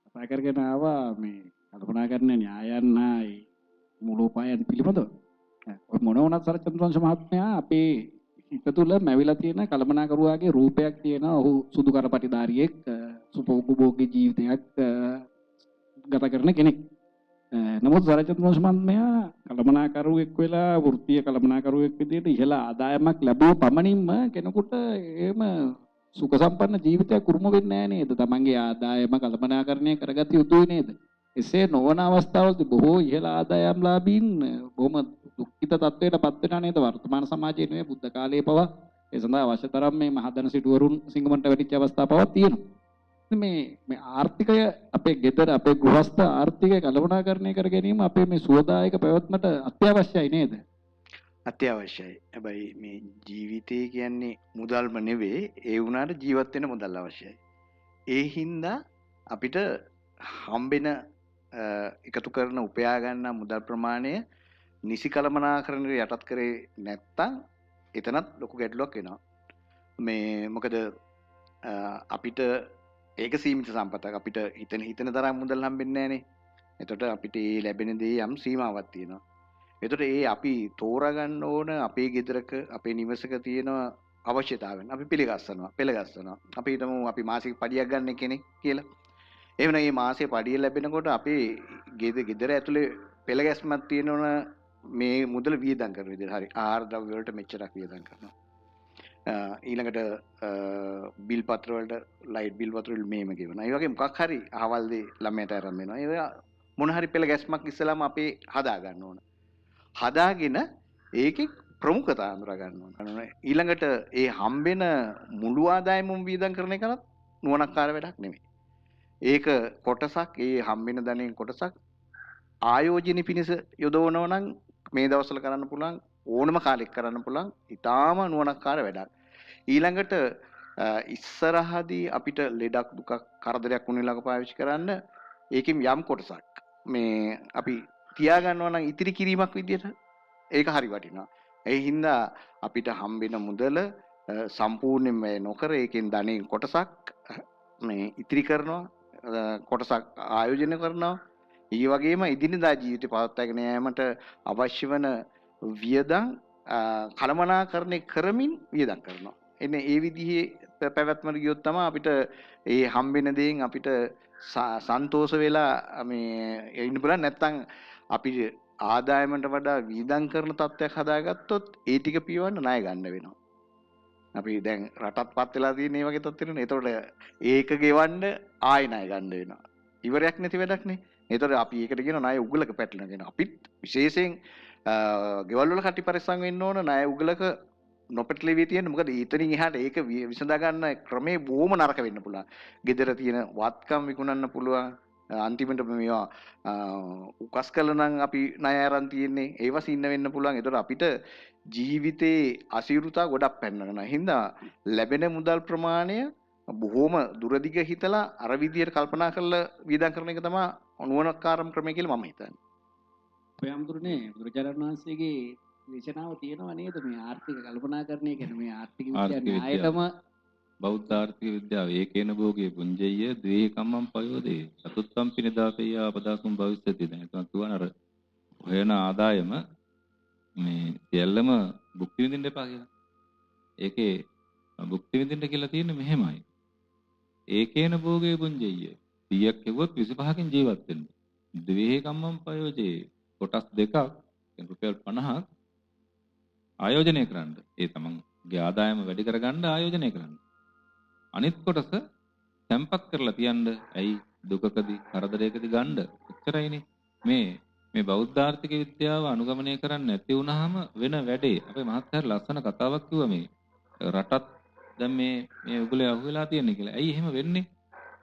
කතා කරගෙන ආවා මේ කල්පනා කරන න්‍යායයන් හා ඒ මූලෝපායන් පිළිබඳව. ඔය මොන වුණත් සර චන්ද්‍රවංශ මහත්මයා අපේ හිත තුළ මැවිලා තියෙන කල්පනාකරුවාගේ රූපයක් තියෙනවා. ඔහු සුදු කරපටිධාරියෙක් සුපෝපභෝගී ජීවිතයක් ගත කරන කෙනෙක්. නමුත් සර චන්ද්‍රවංශ මහත්මයා කල්පනාකරුවෙක් වෙලා වෘත්තීය කල්පනාකරුවෙක් විදිහට ඉහළ ආදායමක් ලැබුව පමණින්ම කෙනෙකුට එහෙම සුඛ සම්පන්න ජීවිතයක් උරුම වෙන්නේ නැහැ නේද? තමන්ගේ ආදායම කල්පනාකරණය කරගත යුතුයි නේද? එසේ නොවන අවස්ථාවලදී බොහෝ ඉහළ ආදායම්ලාභීන් බොහොම දුක්ඛිත තත්වයට පත් වෙනා නේද? වර්තමාන සමාජයේ නෙවෙයි බුද්ධ කාලයේ පවා ඒ සඳහා අවශ්‍ය තරම් මේ මහදන සිටුවරුන් සිංගමන්ට වැටිච්ච අවස්ථා පවා තියෙනවා. මේ ආර්ථිකය අපේ ගෙදර අපේ ගෘහස්ත ආර්ථිකය කළමනාකරණය කර ගැනීම අපේ මේ සුවදායක පැවැත්මට අත්‍යවශ්‍යයි නේද? අත්‍යවශ්‍යයි. හැබැයි මේ ජීවිතය කියන්නේ මුදල්ම නෙවෙයි, ඒ වුණාට ජීවත් වෙන්න මුදල් අවශ්‍යයි. ඒ හින්දා අපිට හම්බෙන එකතු කරන උපයා ගන්න මුදල් ප්‍රමාණය නිසි කළමනාකරණයට යටත් කරේ නැත්තම් එතනත් ලොකු ගැටලුවක් වෙනවා. මේ මොකද අපිට ඒක සීමිත සම්පතක්. අපිට හිතන තරම් මුදල් හම්බෙන්නේ නැහනේ. එතකොට අපිට මේ ලැබෙන දේ යම් සීමාවක් තියෙනවා. එතකොට ඒ අපි තෝරාගන්න ඕන අපේ ගෙදරක අපේ නිවසක තියෙන අවශ්‍යතාවයන් අපි පෙළගස්සනවා. අපි හිතමු අපි මාසික පඩියක් ගන්න කෙනෙක් කියලා. එහෙනම් මේ මාසේ පඩිය ලැබෙනකොට අපේ ගෙදර ඇතුලේ පෙළගැස්මක් තියෙනවන මේ මුදල වියදම් කරන විදිහට. හරි. ආහාර ද්‍රව්‍ය වලට මෙච්චරක් වියදම් කරනවා. ඊළඟට බිල් පත්‍ර වලට ලයිට් බිල් පත්‍ර වල මේම ගෙවනවා. ඒ වගේ මොකක් හරි අහවල් දේ ළමයට අරන් වෙනවා. ඒ මොන හරි පෙළගැස්මක් ඉස්සලාම අපේ හදා ගන්න ඕන. හදාගෙන ඒකේ ප්‍රමුඛතාව අඳුරා ගන්න ඕන. ඊළඟට ඒ හම්බෙන මුළු ආදායමම වියදම් කරන එකවත් නුවණක්කාර වැඩක් නෙමෙයි. ඒක කොටසක් ඒ හම්බෙන ධනෙන් කොටසක් ආයෝජන පිණිස යොදවනවා නම් මේ දවස්වල කරන්න පුළුවන් ඕනම කාලෙක කරන්න පුළුවන් ඊටාම නුවණක්කාර වැඩක්. ඊළඟට ඉස්සරහදී අපිට ලෙඩක් දුකක් කරදරයක් වුණ ළඟ පාවිච්චි කරන්න ඒකෙන් යම් කොටසක් මේ අපි තියා ගන්නවා නම් ඉතිරි කිරීමක් විදියට ඒක හරි වටිනවා. ඒ හින්දා අපිට හම්බෙන මුදල සම්පූර්ණයෙන්ම වැය නොකර ඒකෙන් ධනෙන් කොටසක් මේ ඉතිරි කරනවා, කොටසක් ආයෝජනය කරනවා. ඒ වගේම ඉදිනදා ජීවිතය පවත්වාගෙන යාමට අවශ්‍ය වන වියදම් කළමනාකරණය කරමින් වියදම් කරනවා. එන්නේ ඒ විදිහේ පැවැත්මට ගියොත් තමයි අපිට ඒ හම්බෙන දේෙන් අපිට සන්තෝෂ වෙලා මේ ඉන්න පුළුවන්. නැත්නම් අපි ආදායමකට වඩා වියදම් කරන තත්ත්වයක් හදාගත්තොත් ඒ ටික පියවන්න ණය ගන්න වෙනවා. අපි දැන් රටත්පත් වෙලා තියෙන මේ වගේ තත්ත්වෙන්නේ. ඒතකොට ඒක ගෙවන්න ආයෙ ණය ගන්න වෙනවා. ඉවරයක් නැති වැඩක් නේ. ඒතකොට අපි ඒකට කියන ණය උගලක පැටලෙනවා කියන. අපිත් විශේෂයෙන් ගෙවල් වල කටි පරිස්සම් වෙන්න ඕන ණය උගලක නොපැටලෙවි තියෙන. මොකද ඊතනින් එහාට ඒක විසඳා ගන්න ක්‍රමේ බොහොම නරක වෙන්න පුළුවන්. gedara තියෙන වත්කම් විකුණන්න පුළුවන්. අන්තිමට මේවා උකස් කළා නම් අපි ණය අරන් තියෙන්නේ ඒව සින්න වෙන්න පුළුවන්. ඒතකොට අපිට ජීවිතේ අසීරුතා ගොඩක් පැනනවා. හින්දා ලැබෙන මුදල් ප්‍රමාණය බොහොම දුරදිග හිතලා අර විදියට කල්පනා කරලා වියදම් කරන එක තමයි නුවණකාරම් ක්‍රමය කියලා මම හිතන්නේ. ඔය අමුතුනේ බුදුරජාණන් වහන්සේගේ දේශනාව තියෙනවා නේද මේ ආර්ථික කල්පනාකරණය කියන මේ ආර්ථික විද්‍යාවේ න්‍යායතම බෞද්ධ ආර්ථික විද්‍යාව ඒකේන භෝගේ පුඤ්ජය ද්වේ කම්මං පයෝදේ චතුත්තම් පිනදාපේය අපදාසුම් භවිෂ්‍යති. දැන් ඒක කියවන අර හොයන ආදායම මේ සියල්ලම භුක්ති විඳින්න එපා කියලා. ඒකේ භුක්ති විඳින්න කියලා තියෙන්නේ මෙහෙමයි. ඒකේන භෝගේ පුඤ්ජය 100ක් හෙව්වොත් 25කින් ජීවත් වෙන්න. ද්වේහ කම්මම් ප්‍රයෝජේ කොටස් දෙකක් රුපියල් 50ක් ආයෝජනය කරන්න. ඒ තමන්ගේ ආදායම වැඩි කරගන්න ආයෝජනය කරන්න. අනිත් කොටස තැම්පත් කරලා තියන්න. ඇයි දුකකදී කරදරයකදී ගන්න. එච්චරයිනේ. මේ බෞද්ධ ආර්ථික විද්‍යාව අනුගමනය කරන්නේ නැති වුනහම වෙන වැඩේ. අපේ මහත්තයාට ලස්සන කතාවක් කිව්වා මේ රටත් දැන් මේ උගලේ අහුවෙලා තියෙන්නේ කියලා. ඇයි එහෙම වෙන්නේ?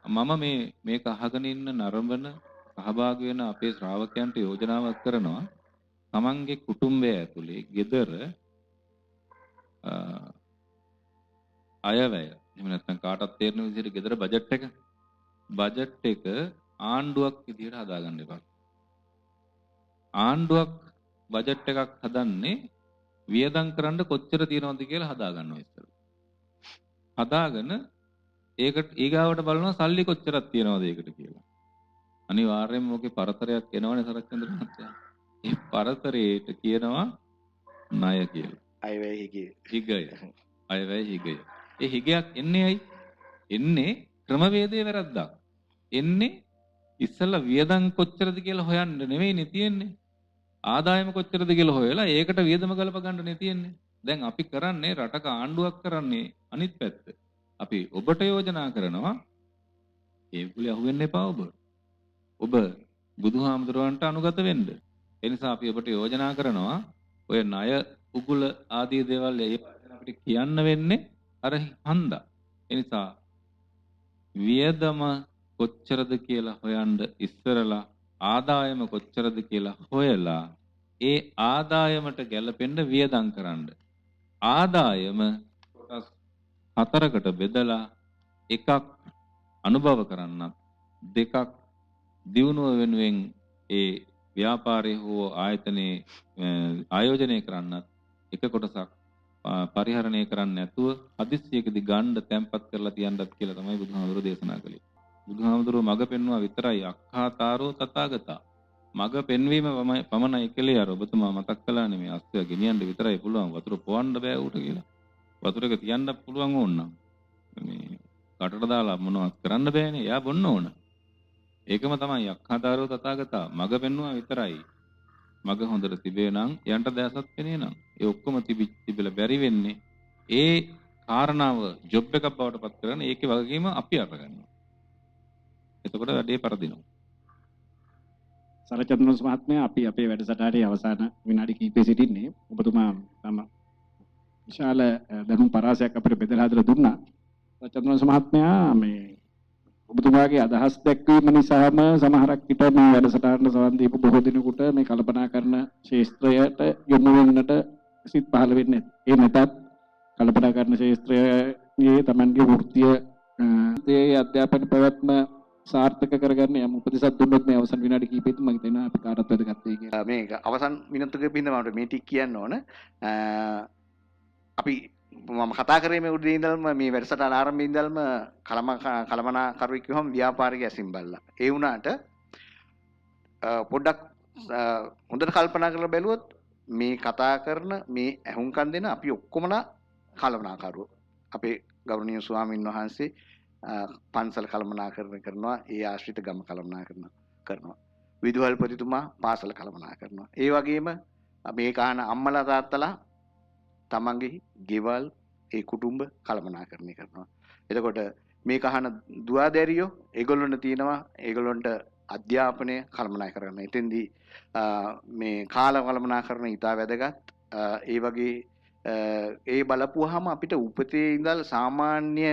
මම මේක අහගෙන ඉන්න නරඹන සහභාගී වෙන අපේ ශ්‍රාවකයන්ට යෝජනාවක් කරනවා. තමන්ගේ කුටුම්බය ඇතුලේ gedara අයවැය එහෙම නැත්නම් කාටත් තේරෙන විදිහට gedara බජට් එක ආණ්ඩුවක් විදිහට හදාගන්න එපා. ආණ්ඩුවක් බජට් එකක් හදන්නේ වියදම් කරන්න කොච්චර තියෙනවද කියලා හදාගන්නවා ඉස්සර. හදාගෙන ඒකට ඊගාවට බලනවා සල්ලි කොච්චරක් තියෙනවද ඒකට කියලා. අනිවාර්යයෙන්ම මොකේ පරතරයක් එනවනේ සරච්චන්ද්‍ර මහත්තයා. ඒ පරතරයට කියනවා ණය කියලා. අයවැය හිගය. අයවැය හිගය. ඒ හිගයක් එන්නේ ඇයි? එන්නේ ක්‍රමවේදයේ වැරද්දක්. එන්නේ ඉස්සෙල්ලා වියදම් කොච්චරද කියලා හොයන්න නෙවෙයිනේ තියෙන්නේ. ආදායම කොච්චරද කියලා හොයලා ඒකට වියදම ගලප ගන්නනේ තියෙන්නේ. දැන් අපි කරන්නේ රටක ආණ්ඩුවක් කරන්නේ අනිත් පැත්ත. අපි ඔබට යෝජනා කරනවා ඒ කුලිය අහුවෙන්න එපා ඔබ. ඔබ බුදුහාමුදුරුවන්ට අනුගත වෙන්න. ඒ නිසා අපි ඔබට යෝජනා කරනවා ඔය ණය උගුල ආදී දේවල් අපිට කියන්න වෙන්නේ අර හන්දා. ඒ නිසා වියදම කොච්චරද කියලා හොයන්න ඉස්සරලා ආදායම කොච්චරද කියලා හොයලා ඒ ආදායමට ගැලපෙන්න වියදම් කරන්න. ආදායම කොටස් 4කට බෙදලා එකක් අනුභව කරන්නත් දෙකක් දියුණුව වෙනුවෙන් ඒ ව්‍යාපාරයේ හෝ ආයතනයේ ආයෝජනය කරන්නත් එක කොටසක් පරිහරණය කරන්න නැතුව හදිස්සියකදී ගන්න තැම්පත් කරලා තියන්නත් කියලා තමයි බුදුහාමුදුරුවෝ දේශනා කළේ. බුදුහාමුදුරුවෝ මඟ පෙන්වුවා විතරයි අක්ඛාතාරෝ තථාගතා. මඟ පෙන්වීම පමණයි කළේ. අර ඔබතුමා මතක් කළානේ මේ අස්වැය ගෙනියන්න විතරයි පුළුවන්. වතුර පොවන්න බෑ ඌට කියලා. වතුරක තියන්න පුළුවන් ඕනනම් මේ කටට දාලා මොනවත් කරන්න බෑනේ. එයා බොන්න ඕන. ඒකම තමයි අක්ඛාතාරෝ තථාගතා. මඟ පෙන්වුවා විතරයි. මඟ හොඳට තිබේ නම් යන්ට දැසත් පෙනේ නම් ඒ ඔක්කොම තිබිලා බැරි වෙන්නේ ඒ කාරණාව ජොබ් එකක් බවට පත් කරගෙන ඒකේ වගකීම අපි අරගන්නවා. එතකොට වැඩේ පරදිනවා. සරචන්ද්‍ර මහත්මයා අපි අපේ වැඩසටහනේ අවසාන විනාඩි කිහිපෙ සිටින්නේ. ඔබතුමා තම විශාල දැනුම් පරාසයක් අපිට බෙදලා හදලා දුන්නා. සරචන්ද්‍ර මහත්මයා මේ ඔබතුමාගේ අදහස් දැක්වීම නිසාම සමහරක් විට මේ වැඩසටහනට සවන් දීපු බොහෝ දිනකට මේ කල්පනා කරන ශාස්ත්‍රයට යොමු වෙන්නට සිත් පහළ වෙන්නේ. ඒ නැතත් කල්පනා කරන ශාස්ත්‍රයේ Tamanගේ වෘත්තීය ඒ අධ්‍යාපන පැවැත්ම සාර්ථක කරගන්න යම් උපදෙසක් දුන්නොත් මේ අවසන් විනාඩි කිහිපෙත් මම හිතනවා අපි කාටත් වැදගත් වෙයි කියලා. මේක අවසන් මිනිත්තුක පින්න මට මේ ටික කියන්න ඕන. අපි මම කතා කරේ මේ උදේ ඉඳල්ම මේ වැඩසටහන ආරම්භයේ ඉඳල්ම කලමනාකරුවෙක් කිව්වම ව්‍යාපාරික ඇසින් බලලා. ඒ වුණාට පොඩ්ඩක් හොඳට කල්පනා කරලා බැලුවොත් මේ කතා කරන මේ ඇහුම්කන් දෙන අපි ඔක්කොමලා කලමනාකරුවෝ. අපේ ගෞරවනීය ස්වාමින් වහන්සේ පන්සල් කළමනාකරණය කරනවා. ඒ ආශ්‍රිත ගම කළමනාකරණය කරනවා. විදුහල්පතිතුමා පාසල කළමනා කරනවා. ඒ වගේම මේ කාන අම්මලා තාත්තලා තමන්ගේ ගෙවල් ඒ කුටුම්බ කළමනාකරණය කරනවා. එතකොට මේ කහන දුවදැරියෝ ඒගොල්ලොන්ට තියෙනවා ඒගොල්ලොන්ට අධ්‍යාපනය කළමනා කරන්න. එතෙන්දී මේ කාල කළමනාකරණ ඉතා වැදගත්. ඒ වගේ ඒ බලපුවාම අපිට උපතේ ඉඳලා සාමාන්‍ය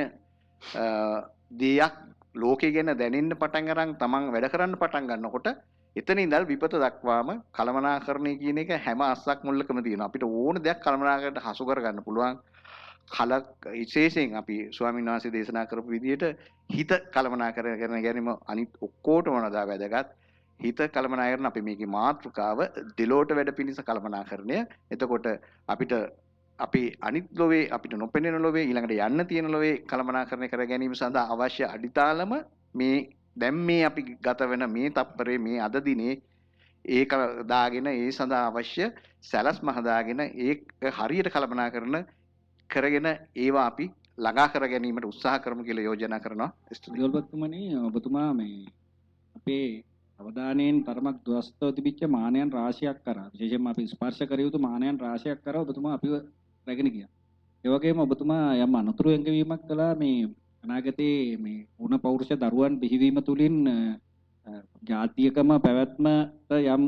දෙයක් ලෝකේ ගැන දැනෙන්න පටන් අරන් තමන් වැඩ කරන්න පටන් ගන්නකොට එතන ඉඳලා විපත දක්වාම කළමනාකරණය කියන එක හැම අස්සක් මුල්ලකම තියෙනවා. අපිට ඕන දෙයක් කළමනාකරණයට හසු කර ගන්න පුළුවන්. විශේෂයෙන් අපි ස්වාමීන් වහන්සේ දේශනා කරපු විදිහට හිත කළමනාකරණය කරන ගැනීම අනිත් ඔක්කොටම වඩා වැදගත්. හිත කළමනාකරන අපි මේකේ මාතෘකාව දෙලොවට වැඩ පිණිස කළමනාකරණය. එතකොට අපිට අපි අනිත් ලෝවේ අපිට නොපෙනෙන ලෝවේ ඊළඟට යන්න තියෙන ලෝවේ කළමනාකරණය කර ගැනීම සඳහා අවශ්‍ය අඩිතාලම මේ දැන් මේ අපි ගත වෙන මේ තප්පරේ මේ අද දිනේ ඒක දාගෙන ඒ සඳහා අවශ්‍ය සැලැස්ම හදාගෙන ඒක හරියට කළමනාකරන කරගෙන ඒවා අපි ළඟා කර ගැනීමට උත්සාහ කරමු කියලා යෝජනා කරනවා. ස්තුතියි. විදුහල්පතිතුමනි ඔබතුමා මේ අපේ අවධානයෙන් තරමක් දුරස්තව තිබිච්ච මානයන් රාශියක් කරා විශේෂයෙන්ම අපි ස්පර්ශ කර යුතු මානයන් රාශියක් කරා ඔබතුමා අපිව රැගෙන ගියා. ඒ වගේම ඔබතුමා යම් අනතුරු එංගවීමක් කළා මේ අනාගතයේ මේ උණ පෞරුෂ දරුවන් බිහිවීම තුළින් ජාතියකම පැවැත්මට යම්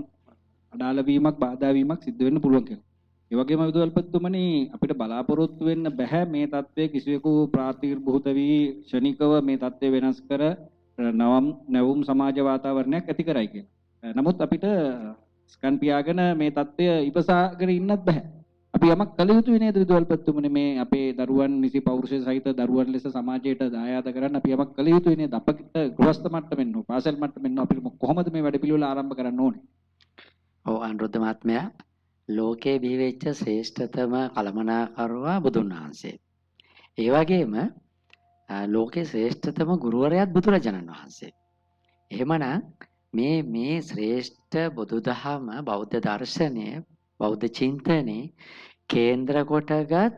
අඩාල වීමක් බාධා වීමක් සිද්ධ වෙන්න පුළුවන් කියලා. ඒ වගේම විදුහල්පතිතුමනි අපිට බලාපොරොත්තු වෙන්න බෑ මේ தત્ත්වය කිසිවෙකු ප්‍රාතිර්භූත වී ක්ෂණිකව මේ தત્ත්වය වෙනස් කර නැවුම් සමාජ වාතාවරණයක් ඇති කරයි කියලා. නමුත් අපිට ස්කන් පියාගෙන මේ தত্ত্বය ඉවසාගෙන ඉන්නත් බෑ. අපි යමක් කළ යුතුයි නේද විදුහල්පතිතුමනි මේ අපේ දරුවන් නිසි පෞරුෂය සහිත දරුවන් ලෙස සමාජයට දායාද කරන්න අපි යමක් කළ යුතුයි නේද? අපිට ගෘහස්ත මට්ටමින් නෝ පාසල් මට්ටමින් නෝ අපිට කොහොමද මේ වැඩපිළිවෙල ආරම්භ කරන්න ඕනේ? ඔව් අනුරුද්ධ මහත්මයා ලෝකේ බිහි වෙච්ච ශ්‍රේෂ්ඨතම කළමනාකරුවා බුදුන් වහන්සේ. ඒ වගේම ලෝකේ ශ්‍රේෂ්ඨතම ගුරුවරයාත් බුදුරජාණන් වහන්සේ. එහෙමනම් මේ ශ්‍රේෂ්ඨ බුදුදහම බෞද්ධ දර්ශනය බෞද්ධ චින්තනයේ කේන්ද්‍ර කොටගත්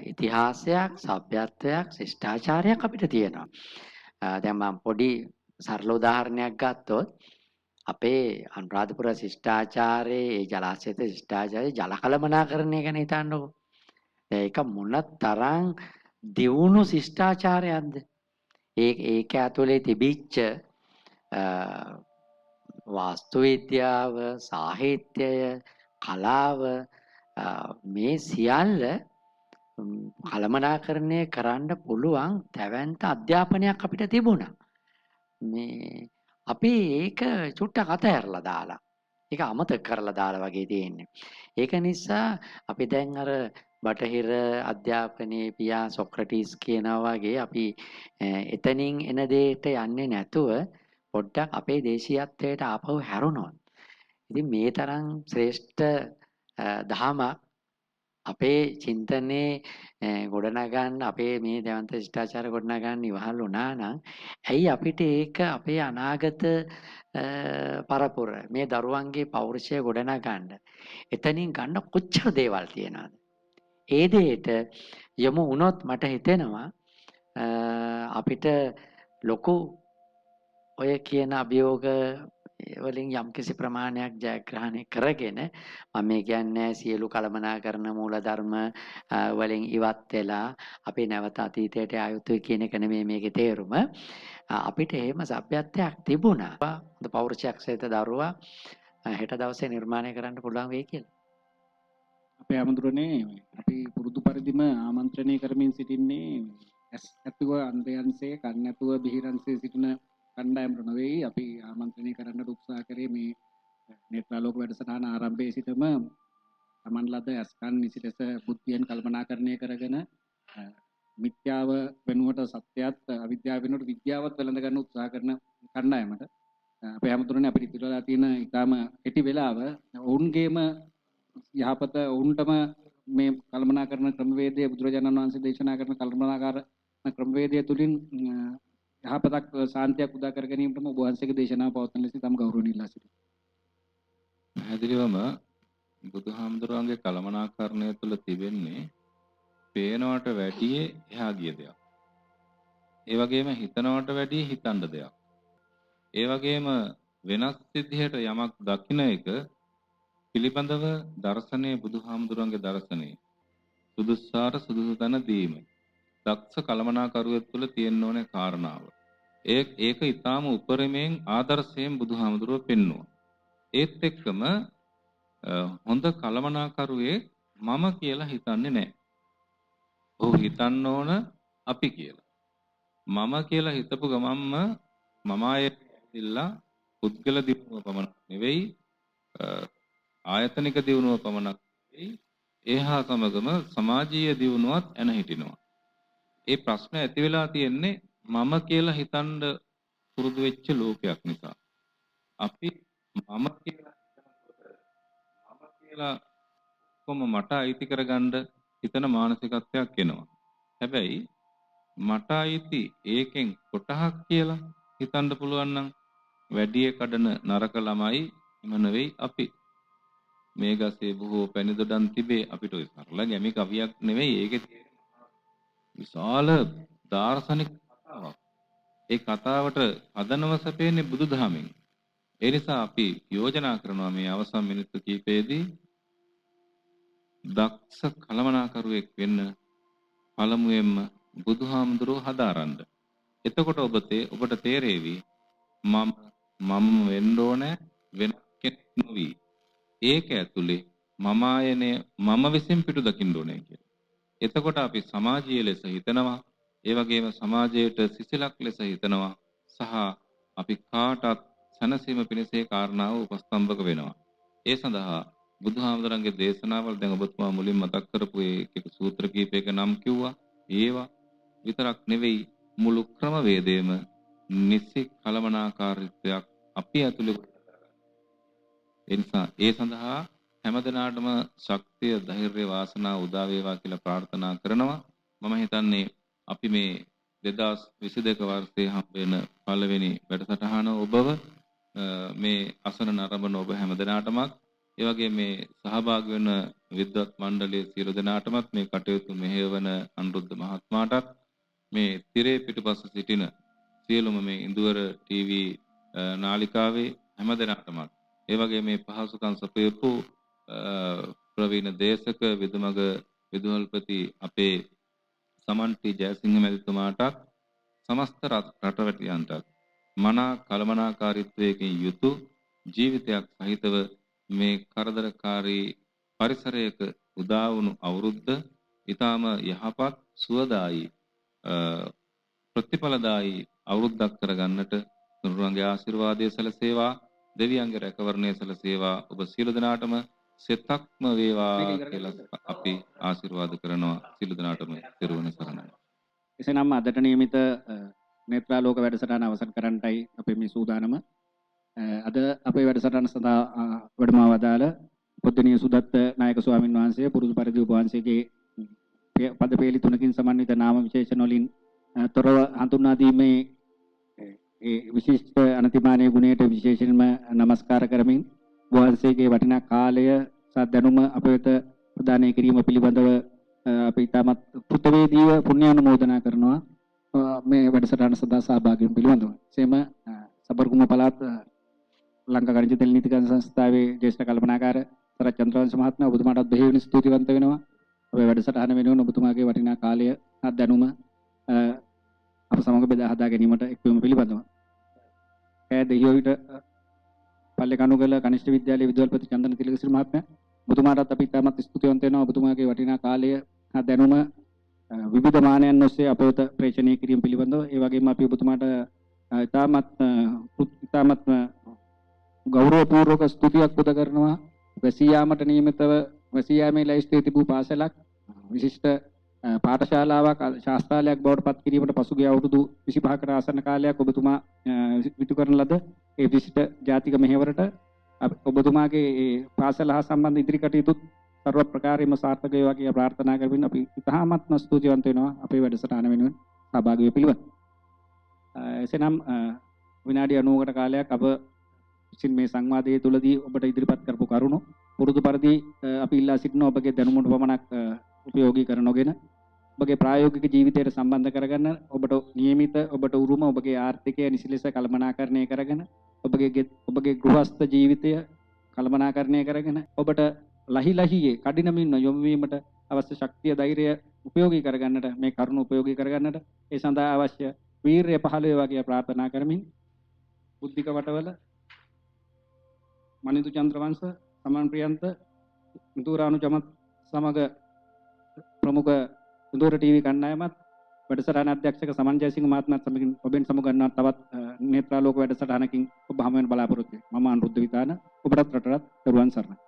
ඉතිහාසයක් සભ્યත්වයක් ශිෂ්ටාචාරයක් අපිට තියෙනවා. දැන් මම පොඩි සරල උදාහරණයක් ගත්තොත් අපේ අනුරාධපුර ශිෂ්ටාචාරයේ ඒ ජලාශයත ශිෂ්ටාචාරයේ ජල කළමනාකරණය ගැන හිතන්නකෝ. ඒක මොන තරම් දියුණු ශිෂ්ටාචාරයක්ද? ඒක ඇතුලේ තිබිච්ච වාස්තු විද්‍යාව, සාහිත්‍යය, කලාව මේ සියල්ල කළමනාකරණය කරන්න පුළුවන් දැවැන්ත අධ්‍යාපනයක් අපිට තිබුණා. මේ අපි ඒක චුට්ටක් අතහැරලා දාලා ඒක අමතක කරලා දාලා වගේ තියෙන්නේ. ඒක නිසා අපි දැන් අර බටහිර අධ්‍යාපනයේ පියා සොක්‍රටිස් කියනවා වගේ අපි එතනින් එන දෙයට යන්නේ නැතුව පොඩ්ඩක් අපේ දේශීයත්වයට ආපහු හැරුණොත් ඉතින් මේ තරම් ශ්‍රේෂ්ඨ දහමක් අපේ චින්තනයේ ගොඩනගන්න අපේ මේ දැවන්ත ශිෂ්ටාචාර ගොඩනගන්න ඉවහල් වුණා නම් ඇයි අපිට ඒක අපේ අනාගත පරපුර මේ දරුවන්ගේ පෞරුෂය ගොඩනගන්න එතනින් ගන්න කොච්චර දේවල් තියෙනවද? ඒ දෙයට යමු වුණොත් මට හිතෙනවා අපිට ලොකු ඔය කියන අභියෝග වලින් යම්කිසි ප්‍රමාණයක් ජයග්‍රහණය කරගෙන මම මේ කියන්නේ සියලු කළමනාකරන මූලධර්ම වලින් ඉවත් වෙලා අපි නැවත අතීතයට ආයුතුයි කියන එක නෙමෙයි මේකේ තේරුම. අපිට එහෙම සભ્યත්වයක් තිබුණා. හොඳ පෞරුෂයක් සහිත දරුවා හෙට දවසේ නිර්මාණය කරන්න පුළුවන් වෙයි කියලා. අපේ ආමන්ත්‍රණේ අපි පුරුදු පරිදිම ආමන්ත්‍රණය කරමින් සිටින්නේ ඇතුව අන්දයන්සේ කන්නැතුව බිහිරන්සේ සිටින කණ්ඩායමට නෙවෙයි. අපි ආමන්ත්‍රණය කරන්න උත්සාහ කරේ මේ නේත්‍රාලෝක වැඩසටහන ආරම්භයේ සිටම තමන් ලද අස්කන් නිසි ලෙස බුද්ධියෙන් කල්පනාකරණය කරගෙන මිත්‍යාව වෙනුවට සත්‍යයත් අවිද්‍යාව වෙනුවට විද්‍යාවත් වැළඳ ගන්න උත්සාහ කරන කණ්ඩායමට අපේ හැමතුරනේ අපිට ඉතිරලා තියෙන ඊටාම කෙටි වෙලාව ඔවුන්ගේම යහපත ඔවුන්ටම මේ කල්පනාකරන ක්‍රමවේදය බුදුරජාණන් වහන්සේ දේශනා කරන කල්පනාකාර ක්‍රමවේදය තුලින් යහපතක් සාන්තියක් උදා කර ගැනීමටම ඔබ වහන්සේගේ දේශනාව පවත්වන ලෙස තම ගෞරවණීය ඉල්ලා සිටිනවා. පැහැදිලිවම බුදුහාමුදුරන්ගේ කළමනාකරණය තුළ තිබෙන්නේ පේනවට වැඩිය එහා ගිය දෙයක්. ඒ වගේම හිතනවට වැඩිය හිතන්න දෙයක්. ඒ වගේම වෙනස් විදිහට යමක් දකින්න එක පිළිබඳව දර්ශනයේ බුදුහාමුදුරන්ගේ දර්ශනයේ සුදුස්සාර සුදුසු තැන දීම. දක්ෂ කළමනාකරුවෙක් තුළ තියෙන්න ඕනේ කාරණාව. ඒක ඊටාම උපරිමයෙන් ආදර්ශයෙන් බුදුහාමුදුරුවෝ පෙන්වුවා. ඒත් එක්කම හොඳ කළමනාකරුවේ මම කියලා හිතන්නේ නැහැ. ඔහු හිතන්න ඕන අපි කියලා. මම කියලා හිතපු ගමන්ම මම ආයෙත් පුද්ගල දියුණුව පමණක් නෙවෙයි ආයතනික දියුණුව පමණක් නෙවෙයි ඒහා සමගම සමාජීය දියුණුවත් එන හිටිනවා. ඒ ප්‍රශ්න ඇති වෙලා තියෙන්නේ මම කියලා හිතන්න පුරුදු වෙච්ච ලෝකයක් නිසා. අපි මම කියලා කොහොම මට අයිති කරගන්න හිතන මානසිකත්වයක් එනවා. හැබැයි මට අයිති ඒකෙන් කොටහක් කියලා හිතන්න පුළුවන් නම් වැඩිය කඩන නරක ළමයි එම නෙවෙයි අපි. මේ ගසේ බොහෝ පැණි දොඩම් තිබේ අපිට ඔය සරල ගැමි කවියක් නෙවෙයි ඒකේ තියෙන විශාල දාර්ශනික කතාවක්. ඒ කතාවට අදනව සැපෙන්නේ බුදුදහමෙන්. ඒ නිසා අපි යෝජනා කරනවා මේ අවසන් මිනිත්තු කිහිපෙදී දක්ෂ කළමනාකරුවෙක් වෙන්න පළමුවෙන්ම බුදුහාමුදුරුවෝ හදාරන්න. එතකොට ඔබට තේරෙවි මම වෙන්න ඕනේ වෙන කෙනෙක් නොවි. ඒක ඇතුලේ මම ආයනේ මම විසින් පිටු දකින්න ඕනේ කියලා. එතකොට අපි සමාජීය ලෙස හිතනවා, ඒ වගේම සමාජයට සිසිලක් ලෙස හිතනවා සහ අපි කාටත් සැනසීම පිණිසේ කාරණාව උපස්තම්භක වෙනවා. ඒ සඳහා බුදුහාමුදුරන්ගේ දේශනාවල් දැන් ඔබතුමා මුලින් මතක් කරපු ඒ සූත්‍ර කීපයක නම් කිව්වා. ඒවා විතරක් නෙවෙයි මුළු ක්‍රමවේදයේම නිසි කළමනාකාරීත්වයක් අපි ඇතුළේ. ඒ නිසා ඒ සඳහා හැමදෙනාටම ශක්තිය, ධෛර්ය, වාසනාව උදා වේවා කියලා ප්‍රාර්ථනා කරනවා. මම හිතන්නේ අපි මේ 2022 වර්ෂයේ හම්බ වෙන පළවෙනි වැඩසටහන ඔබව මේ අසන නරඹන ඔබ හැමදෙනාටමත් ඒ වගේ මේ සහභාගී වෙන විද්වත් මණ්ඩලයේ සියලු දෙනාටමත් මේ කටයුතු මෙහෙයවන අනුරුද්ධ මහත්මයාටත් මේ තිරේ පිටුපස සිටින සියලුම මේ ඉන්දුවර ටීවී නාලිකාවේ හැමදෙනාටමත් ඒ වගේ මේ පහසුකම් සපයපු ප්‍රවීණ දේශක විදුමග විදුහල්පති අපේ සමන්ටි ජයසිංහ මැතිතුමාටත් සමස්ත රටවැටියන්ටත් මනා කළමනාකාරීත්වයකින් යුතු ජීවිතයක් සහිතව මේ කරදරකාරී පරිසරයක උදා වුණු අවුරුද්ද ඊටාම යහපත් සුවදායි ප්‍රතිඵලදායි අවුරුද්දක් කරගන්නට තුනුරුවන්ගේ ආශිර්වාදය සැලසේවා, දෙවියන්ගේ රැකවරණය සැලසේවා. ඔබ සියලු දෙනාටම සෙතක්ම වේවා කියලා අපි ආශිර්වාද කරනවා. සියලු දෙනාටම පෙරවන සරණයි. එසේනම් අදට නියමිත නේත්‍රාලෝක වැඩසටහන අවසන් කරන්නටයි අපේ මේ සූදානම. අද අපේ වැඩසටහන සඳහා වැඩමව වදාළ පොත්තිනිය සුදත්ත නායක ස්වාමින් වහන්සේ පුරුදු පරිදි ඔබ වහන්සේගේ පද පෙළි තුනකින් සමන්විත නාම විශේෂණ වලින් තොරව හඳුන්වා දීමේ ඒ විශිෂ්ට අනතිමානීය ගුණයට විශේෂයෙන්ම নমස්කාර කරමින් වහන්සේගේ වටිනා කාලය සහ දැනුම අප වෙත ප්‍රදානය කිරීම පිළිබඳව අපි තාමත් පුතවේදීව පුණ්‍ය අනුමෝදනා කරනවා මේ වැඩසටහන සඳහා සහභාගී වීම පිළිබඳව. එසේම සබර්ගුම පළාත් ලංකා ගණිත තෙල් නීතිගත සංස්ථාවේ ජ්‍යෙෂ්ඨ කල්පනාකාර සරත් චන්ද්‍රවංශ මහත්මයා ඔබතුමාටත් බෙහෙවින් ස්තුතිවන්ත වෙනවා. අපේ වැඩසටහන වෙනුවෙන් ඔබතුමාගේ වටිනා කාලය හා දැනුම අප සමග බෙදා හදා ගැනීමට එක්වීම පිළිබඳව. දෙහියෝවිට පල්ලේ කණුගල කනිෂ්ඨ විද්‍යාලයේ විදුහල්පති චන්දන තිලකසිරි මහත්මයා ඔබතුමාටත් අපි ඉතාමත් ස්තුතිවන්ත වෙනවා. ඔබතුමාගේ වටිනා කාලය හා දැනුම විවිධ මානයන් ඔස්සේ අප වෙත ප්‍රේෂණය කිරීම පිළිබඳව. ඒ වගේම අපි ඔබතුමාට ඉතාමත් ගෞරවපූර්වක ස්තුතියක් පුද කරනවා. වැසී යාමට නියමිතව වැසී යාමේ ලැයිස්තුවේ තිබූ පාසලක් විශිෂ්ට පාඨශාලාවක් ශාස්ත්‍රාලයක් බවට පත් කිරීමට පසුගිය අවුරුදු 25කට ආසන්න කාලයක් ඔබතුමා විතු කරන ලද ඒ විශිෂ්ට ජාතික මෙහෙවරට ඔබතුමාගේ පාසල හා සම්බන්ධ ඉදිරි කටයුතු सर्व प्रकारेම සාර්ථක වේවා කියලා ප්‍රාර්ථනා කරමින් අපි ඉතාමත්ම ස්තුතිවන්ත වෙනවා අපේ වැඩසටහන වෙනුවෙන් සහභාගී වෙ පිළිවෙල. එසේනම් විනාඩි 90කට කාලයක් අප විසින් මේ සංවාදයේ තුලදී ඔබට ඉදිරිපත් කරපු කරුණු පුරුදු පරිදි අපි ඉල්ලා සිටිනවා ඔබගේ දැනුමට පමණක් උපයෝගී කරනගෙන ඔබගේ ප්‍රායෝගික ජීවිතයට සම්බන්ධ කරගන්න ඔබට නියමිත ඔබට උරුම ඔබගේ ආර්ථිකය නිසි ලෙස කළමනාකරණය කරගෙන ඔබගේ ගෘහස්ත ජීවිතය කළමනාකරණය කරගෙන ඔබට ලහිලහියේ කඩිනමින් යොමු වීමට අවශ්‍ය ශක්තිය ධෛර්යය උපයෝගී කරගන්නට මේ කරුණ උපයෝගී කරගන්නට ඒ සඳහා අවශ්‍ය වීරිය පහළ වේවා කියලා ප්‍රාර්ථනා කරමින් බුද්ධික වටවල මනිදු චන්ද්‍රවංශ සමන් ප්‍රියන්ත ඉන්දුරාණු චමත් සමග ප්‍රමුඛ ඉන්දුර ටීවී කණ්ඩායමත් වැඩසටහන අධ්‍යක්ෂක සමන් ජයසිංහ මහත්මයාත් සමගින් ඔබෙන් සමුගන්නා තවත් නේත්‍රාලෝක වැඩසටහනකින් ඔබ හමු වෙන බලාපොරොත්තු වෙමි. මම අනුරුද්ධ විතාන ඔබටත් රටටත් දරුවන් සරණයි.